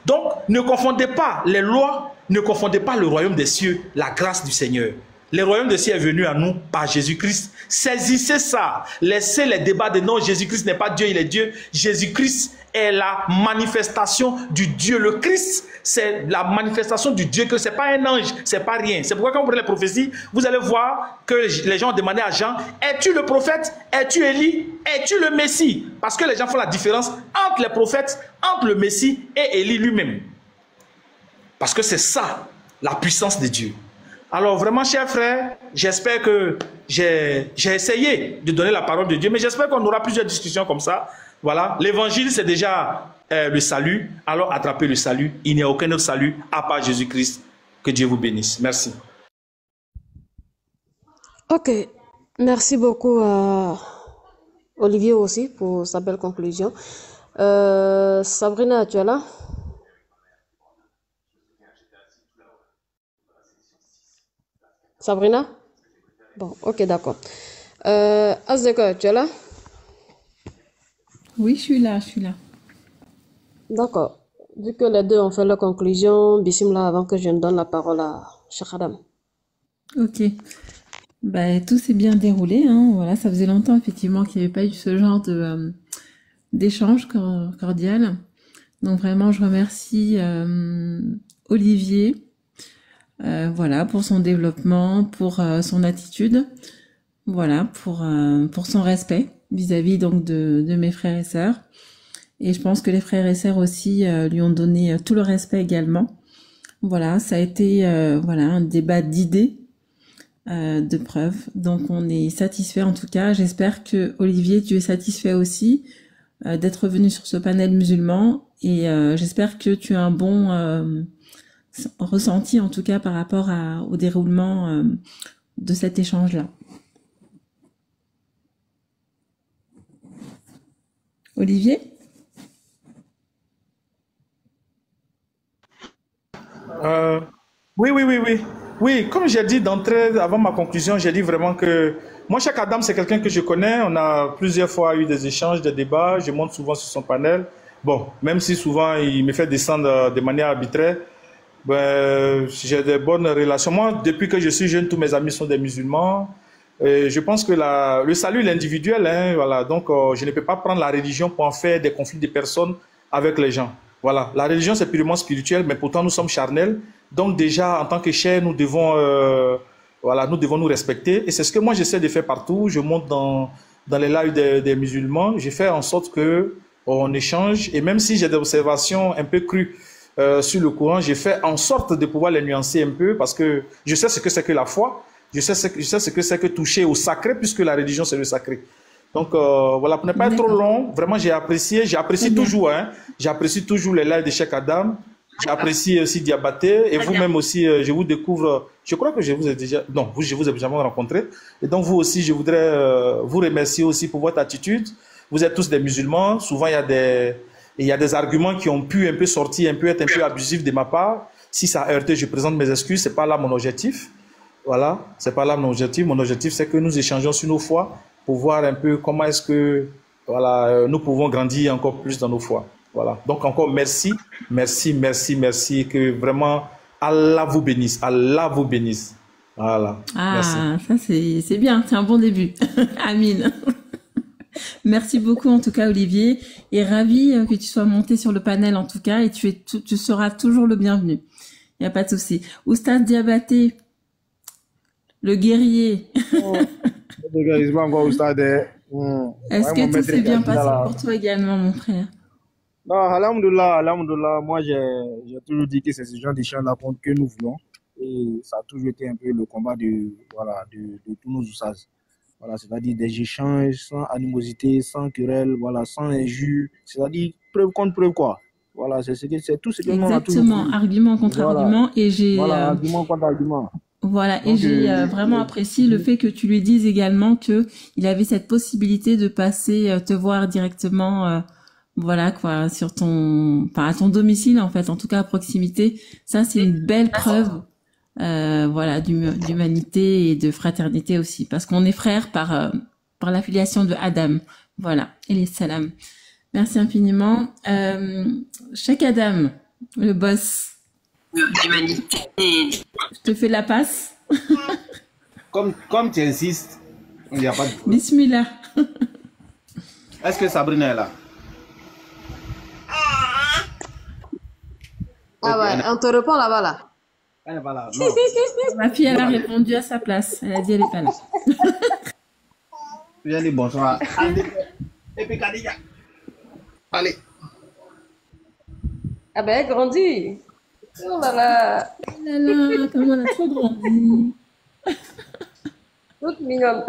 Donc, ne confondez pas les lois, ne confondez pas le royaume des cieux, la grâce du Seigneur. Le royaume des cieux est venu à nous par Jésus-Christ. Saisissez ça. Laissez les débats de non, Jésus-Christ n'est pas Dieu, il est Dieu. Jésus-Christ est la manifestation du Dieu. Le Christ, c'est la manifestation du Dieu, que ce n'est pas un ange, c'est pas rien. C'est pourquoi quand vous prenez les prophéties, vous allez voir que les gens ont demandé à Jean, es-tu le prophète? Es-tu Élie? Es-tu le Messie? Parce que les gens font la différence entre les prophètes, entre le Messie et Élie lui-même. Parce que c'est ça, la puissance de Dieu. Alors vraiment, chers frères, j'espère que j'ai essayé de donner la parole de Dieu, mais j'espère qu'on aura plusieurs discussions comme ça. Voilà, l'évangile c'est déjà le salut, alors attrapez le salut. Il n'y a aucun autre salut à part Jésus-Christ. Que Dieu vous bénisse. Merci. Ok, merci beaucoup Olivier aussi pour sa belle conclusion. Sabrina, tu es là? Sabrina? Bon, ok, d'accord. Azeka, tu es là? Oui, je suis là, je suis là. D'accord. Vu que les deux ont fait leur conclusion, Bismillah, avant que je ne donne la parole à Cheikh Adam. Ok. Bah, tout s'est bien déroulé, hein. Voilà, ça faisait longtemps effectivement qu'il n'y avait pas eu ce genre de d'échange cordial. Donc vraiment, je remercie Olivier, voilà, pour son développement, pour son attitude, voilà, pour son respect vis-à-vis donc de mes frères et sœurs. Et je pense que les frères et sœurs aussi lui ont donné tout le respect également. Voilà, ça a été voilà un débat d'idées, de preuves. Donc on est satisfait en tout cas. J'espère que Olivier, tu es satisfait aussi d'être venu sur ce panel musulman. Et j'espère que tu as un bon ressenti en tout cas par rapport au déroulement de cet échange-là. Olivier? Oui, oui, oui, oui. Oui, comme j'ai dit d'entrée, avant ma conclusion, j'ai dit vraiment que moi, Cheikh Adam, c'est quelqu'un que je connais. On a plusieurs fois eu des échanges, des débats. Je monte souvent sur son panel. Bon, même si souvent il me fait descendre de manière arbitraire, ben, j'ai de bonnes relations. Moi, depuis que je suis jeune, tous mes amis sont des musulmans. Et je pense que le salut est individuel. Hein, voilà. Donc, je ne peux pas prendre la religion pour en faire des conflits de personnes avec les gens. Voilà. La religion, c'est purement spirituel, mais pourtant, nous sommes charnels. Donc, déjà, en tant que chair, nous devons, voilà, nous devons nous respecter. Et c'est ce que moi, j'essaie de faire partout. Je monte dans les lives des musulmans. Je fais en sorte que on échange. Et même si j'ai des observations un peu crues sur le Coran, j'ai fait en sorte de pouvoir les nuancer un peu parce que je sais ce que c'est que la foi. Je sais ce que c'est que toucher au sacré, puisque la religion, c'est le sacré. Donc, voilà, pour ne pas être trop long, vraiment, j'apprécie toujours, hein, j'apprécie toujours les lives de Cheikh Adam, j'apprécie aussi Diabaté, et vous-même aussi, je vous découvre, je crois que je vous ai déjà, non, je vous ai jamais rencontré, et donc vous aussi, je voudrais vous remercier aussi pour votre attitude. Vous êtes tous des musulmans, souvent il y a des arguments qui ont pu un peu sortir, être un peu abusifs de ma part. Si ça a heurté, je présente mes excuses, c'est pas là mon objectif. Voilà, c'est pas là mon objectif. Mon objectif, c'est que nous échangeons sur nos foi pour voir un peu comment est-ce que voilà, nous pouvons grandir encore plus dans nos foi. Voilà. Donc encore merci, merci, merci, merci. Que vraiment Allah vous bénisse. Allah vous bénisse. Voilà. Ah, merci. Ça c'est bien, c'est un bon début. Amin. Merci beaucoup en tout cas Olivier. Et ravi que tu sois monté sur le panel en tout cas. Et tu seras toujours le bienvenu. Il n'y a pas de souci. Oustaz Diabaté. Le guerrier. Est-ce que tout s'est bien passé pour toi également, mon frère? Non, alhamdoulilah, moi j'ai toujours dit que c'est ce genre d'échange-là que nous voulons. Et ça a toujours été un peu le combat de tous nos oustazes. Voilà, c'est-à-dire des échanges sans animosité, sans querelle, voilà, sans injure. C'est-à-dire preuve contre preuve, quoi. Voilà, c'est tout ce que nous avons toujours Exactement, argument contre argument. Et j'ai. Voilà, argument contre argument. Voilà, et j'ai vraiment apprécié le fait que tu lui dises également que il avait cette possibilité de passer te voir directement, voilà quoi, sur à ton domicile en fait, en tout cas à proximité. Ça, c'est une belle preuve, voilà, d'humanité et de fraternité aussi, parce qu'on est frères par l'affiliation de Adam. Voilà, et les salam. Merci infiniment. Cheikh Adam, le boss. D'humanité. Je te fais la passe. Comme tu insistes, il n'y a pas de... Bismillah. Est-ce que Sabrina est là? Ah ouais, on te répond là-bas là. Elle n'est pas là, non. Ma fille, elle a répondu à sa place. Elle a dit elle n'est pas là. Tu viens dire bonsoir. Et puis Khadija. Allez. Ah ben, elle grandit. Oh là là. Oh là là, comment elle a trop grandi. Toute mignonne.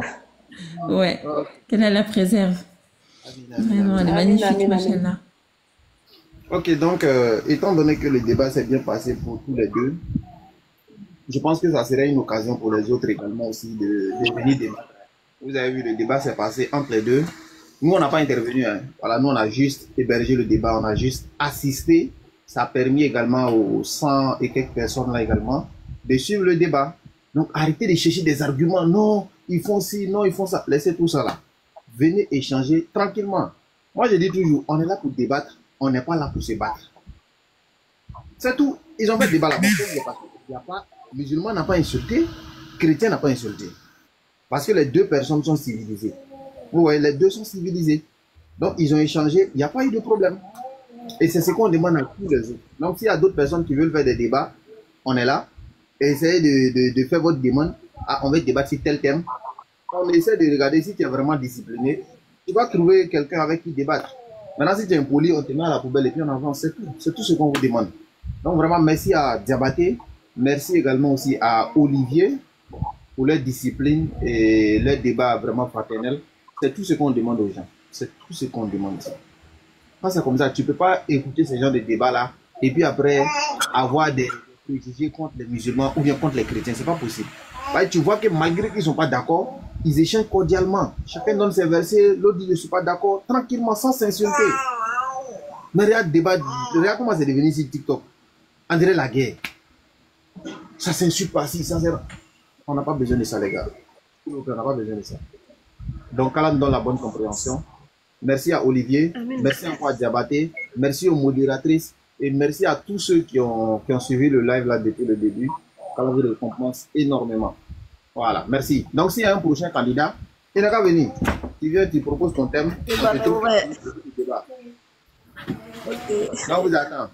Ouais, qu'elle la préserve. Vraiment, elle est magnifique, machallah. Ok, donc, étant donné que le débat s'est bien passé pour tous les deux, je pense que ça serait une occasion pour les autres également aussi de venir débattre. Vous avez vu, le débat s'est passé entre les deux. Nous, on n'a pas intervenu. Hein. Voilà, nous, on a juste hébergé le débat, on a juste assisté. Ça a permis également aux 100 et quelques personnes là également de suivre le débat. Donc, arrêtez de chercher des arguments. Non, ils font ci, non, ils font ça. Laissez tout ça là. Venez échanger tranquillement. Moi, je dis toujours, on est là pour débattre, on n'est pas là pour se battre. C'est tout. Ils ont fait le débat là. Il y a pas, musulman n'a pas insulté, chrétien n'a pas insulté. Parce que les deux personnes sont civilisées. Vous voyez, les deux sont civilisés. Donc, ils ont échangé, il n'y a pas eu de problème. Et c'est ce qu'on demande à tous les autres. Donc, s'il y a d'autres personnes qui veulent faire des débats, on est là. Essayez de faire votre demande. Ah, on va débattre sur tel thème. On essaie de regarder si tu es vraiment discipliné. Tu vas trouver quelqu'un avec qui débattre. Maintenant, si tu es impoli, on te met à la poubelle et puis on avance. C'est tout. C'est tout ce qu'on vous demande. Donc, vraiment, merci à Diabaté. Merci également aussi à Olivier pour leur discipline et leur débat vraiment fraternel. C'est tout ce qu'on demande aux gens. C'est tout ce qu'on demande. Quand c'est comme ça, tu ne peux pas écouter ce genre de débat-là et puis après avoir des préjugés contre les musulmans ou bien contre les chrétiens. C'est pas possible. Bah, tu vois que malgré qu'ils ne sont pas d'accord, ils échangent cordialement. Chacun donne ses versets, l'autre dit je ne suis pas d'accord, tranquillement, sans s'insulter. Mais regarde, débat, regarde comment c'est devenu sur TikTok. On dirait la guerre. Ça s'insulte pas si, ça c'est... On n'a pas besoin de ça, les gars. On n'a pas besoin de ça. Donc, Allah nous donne la bonne compréhension. Merci à Olivier. Amen. Merci encore à Diabaté. Merci aux modératrices. Et merci à tous ceux qui ont suivi le live là depuis le début. Allah vous récompense énormément. Voilà, merci. Donc, s'il y a un prochain candidat, il n'a qu'à venir. Tu viens, tu proposes ton thème. On te trouve le débat. Donc, vous attendez.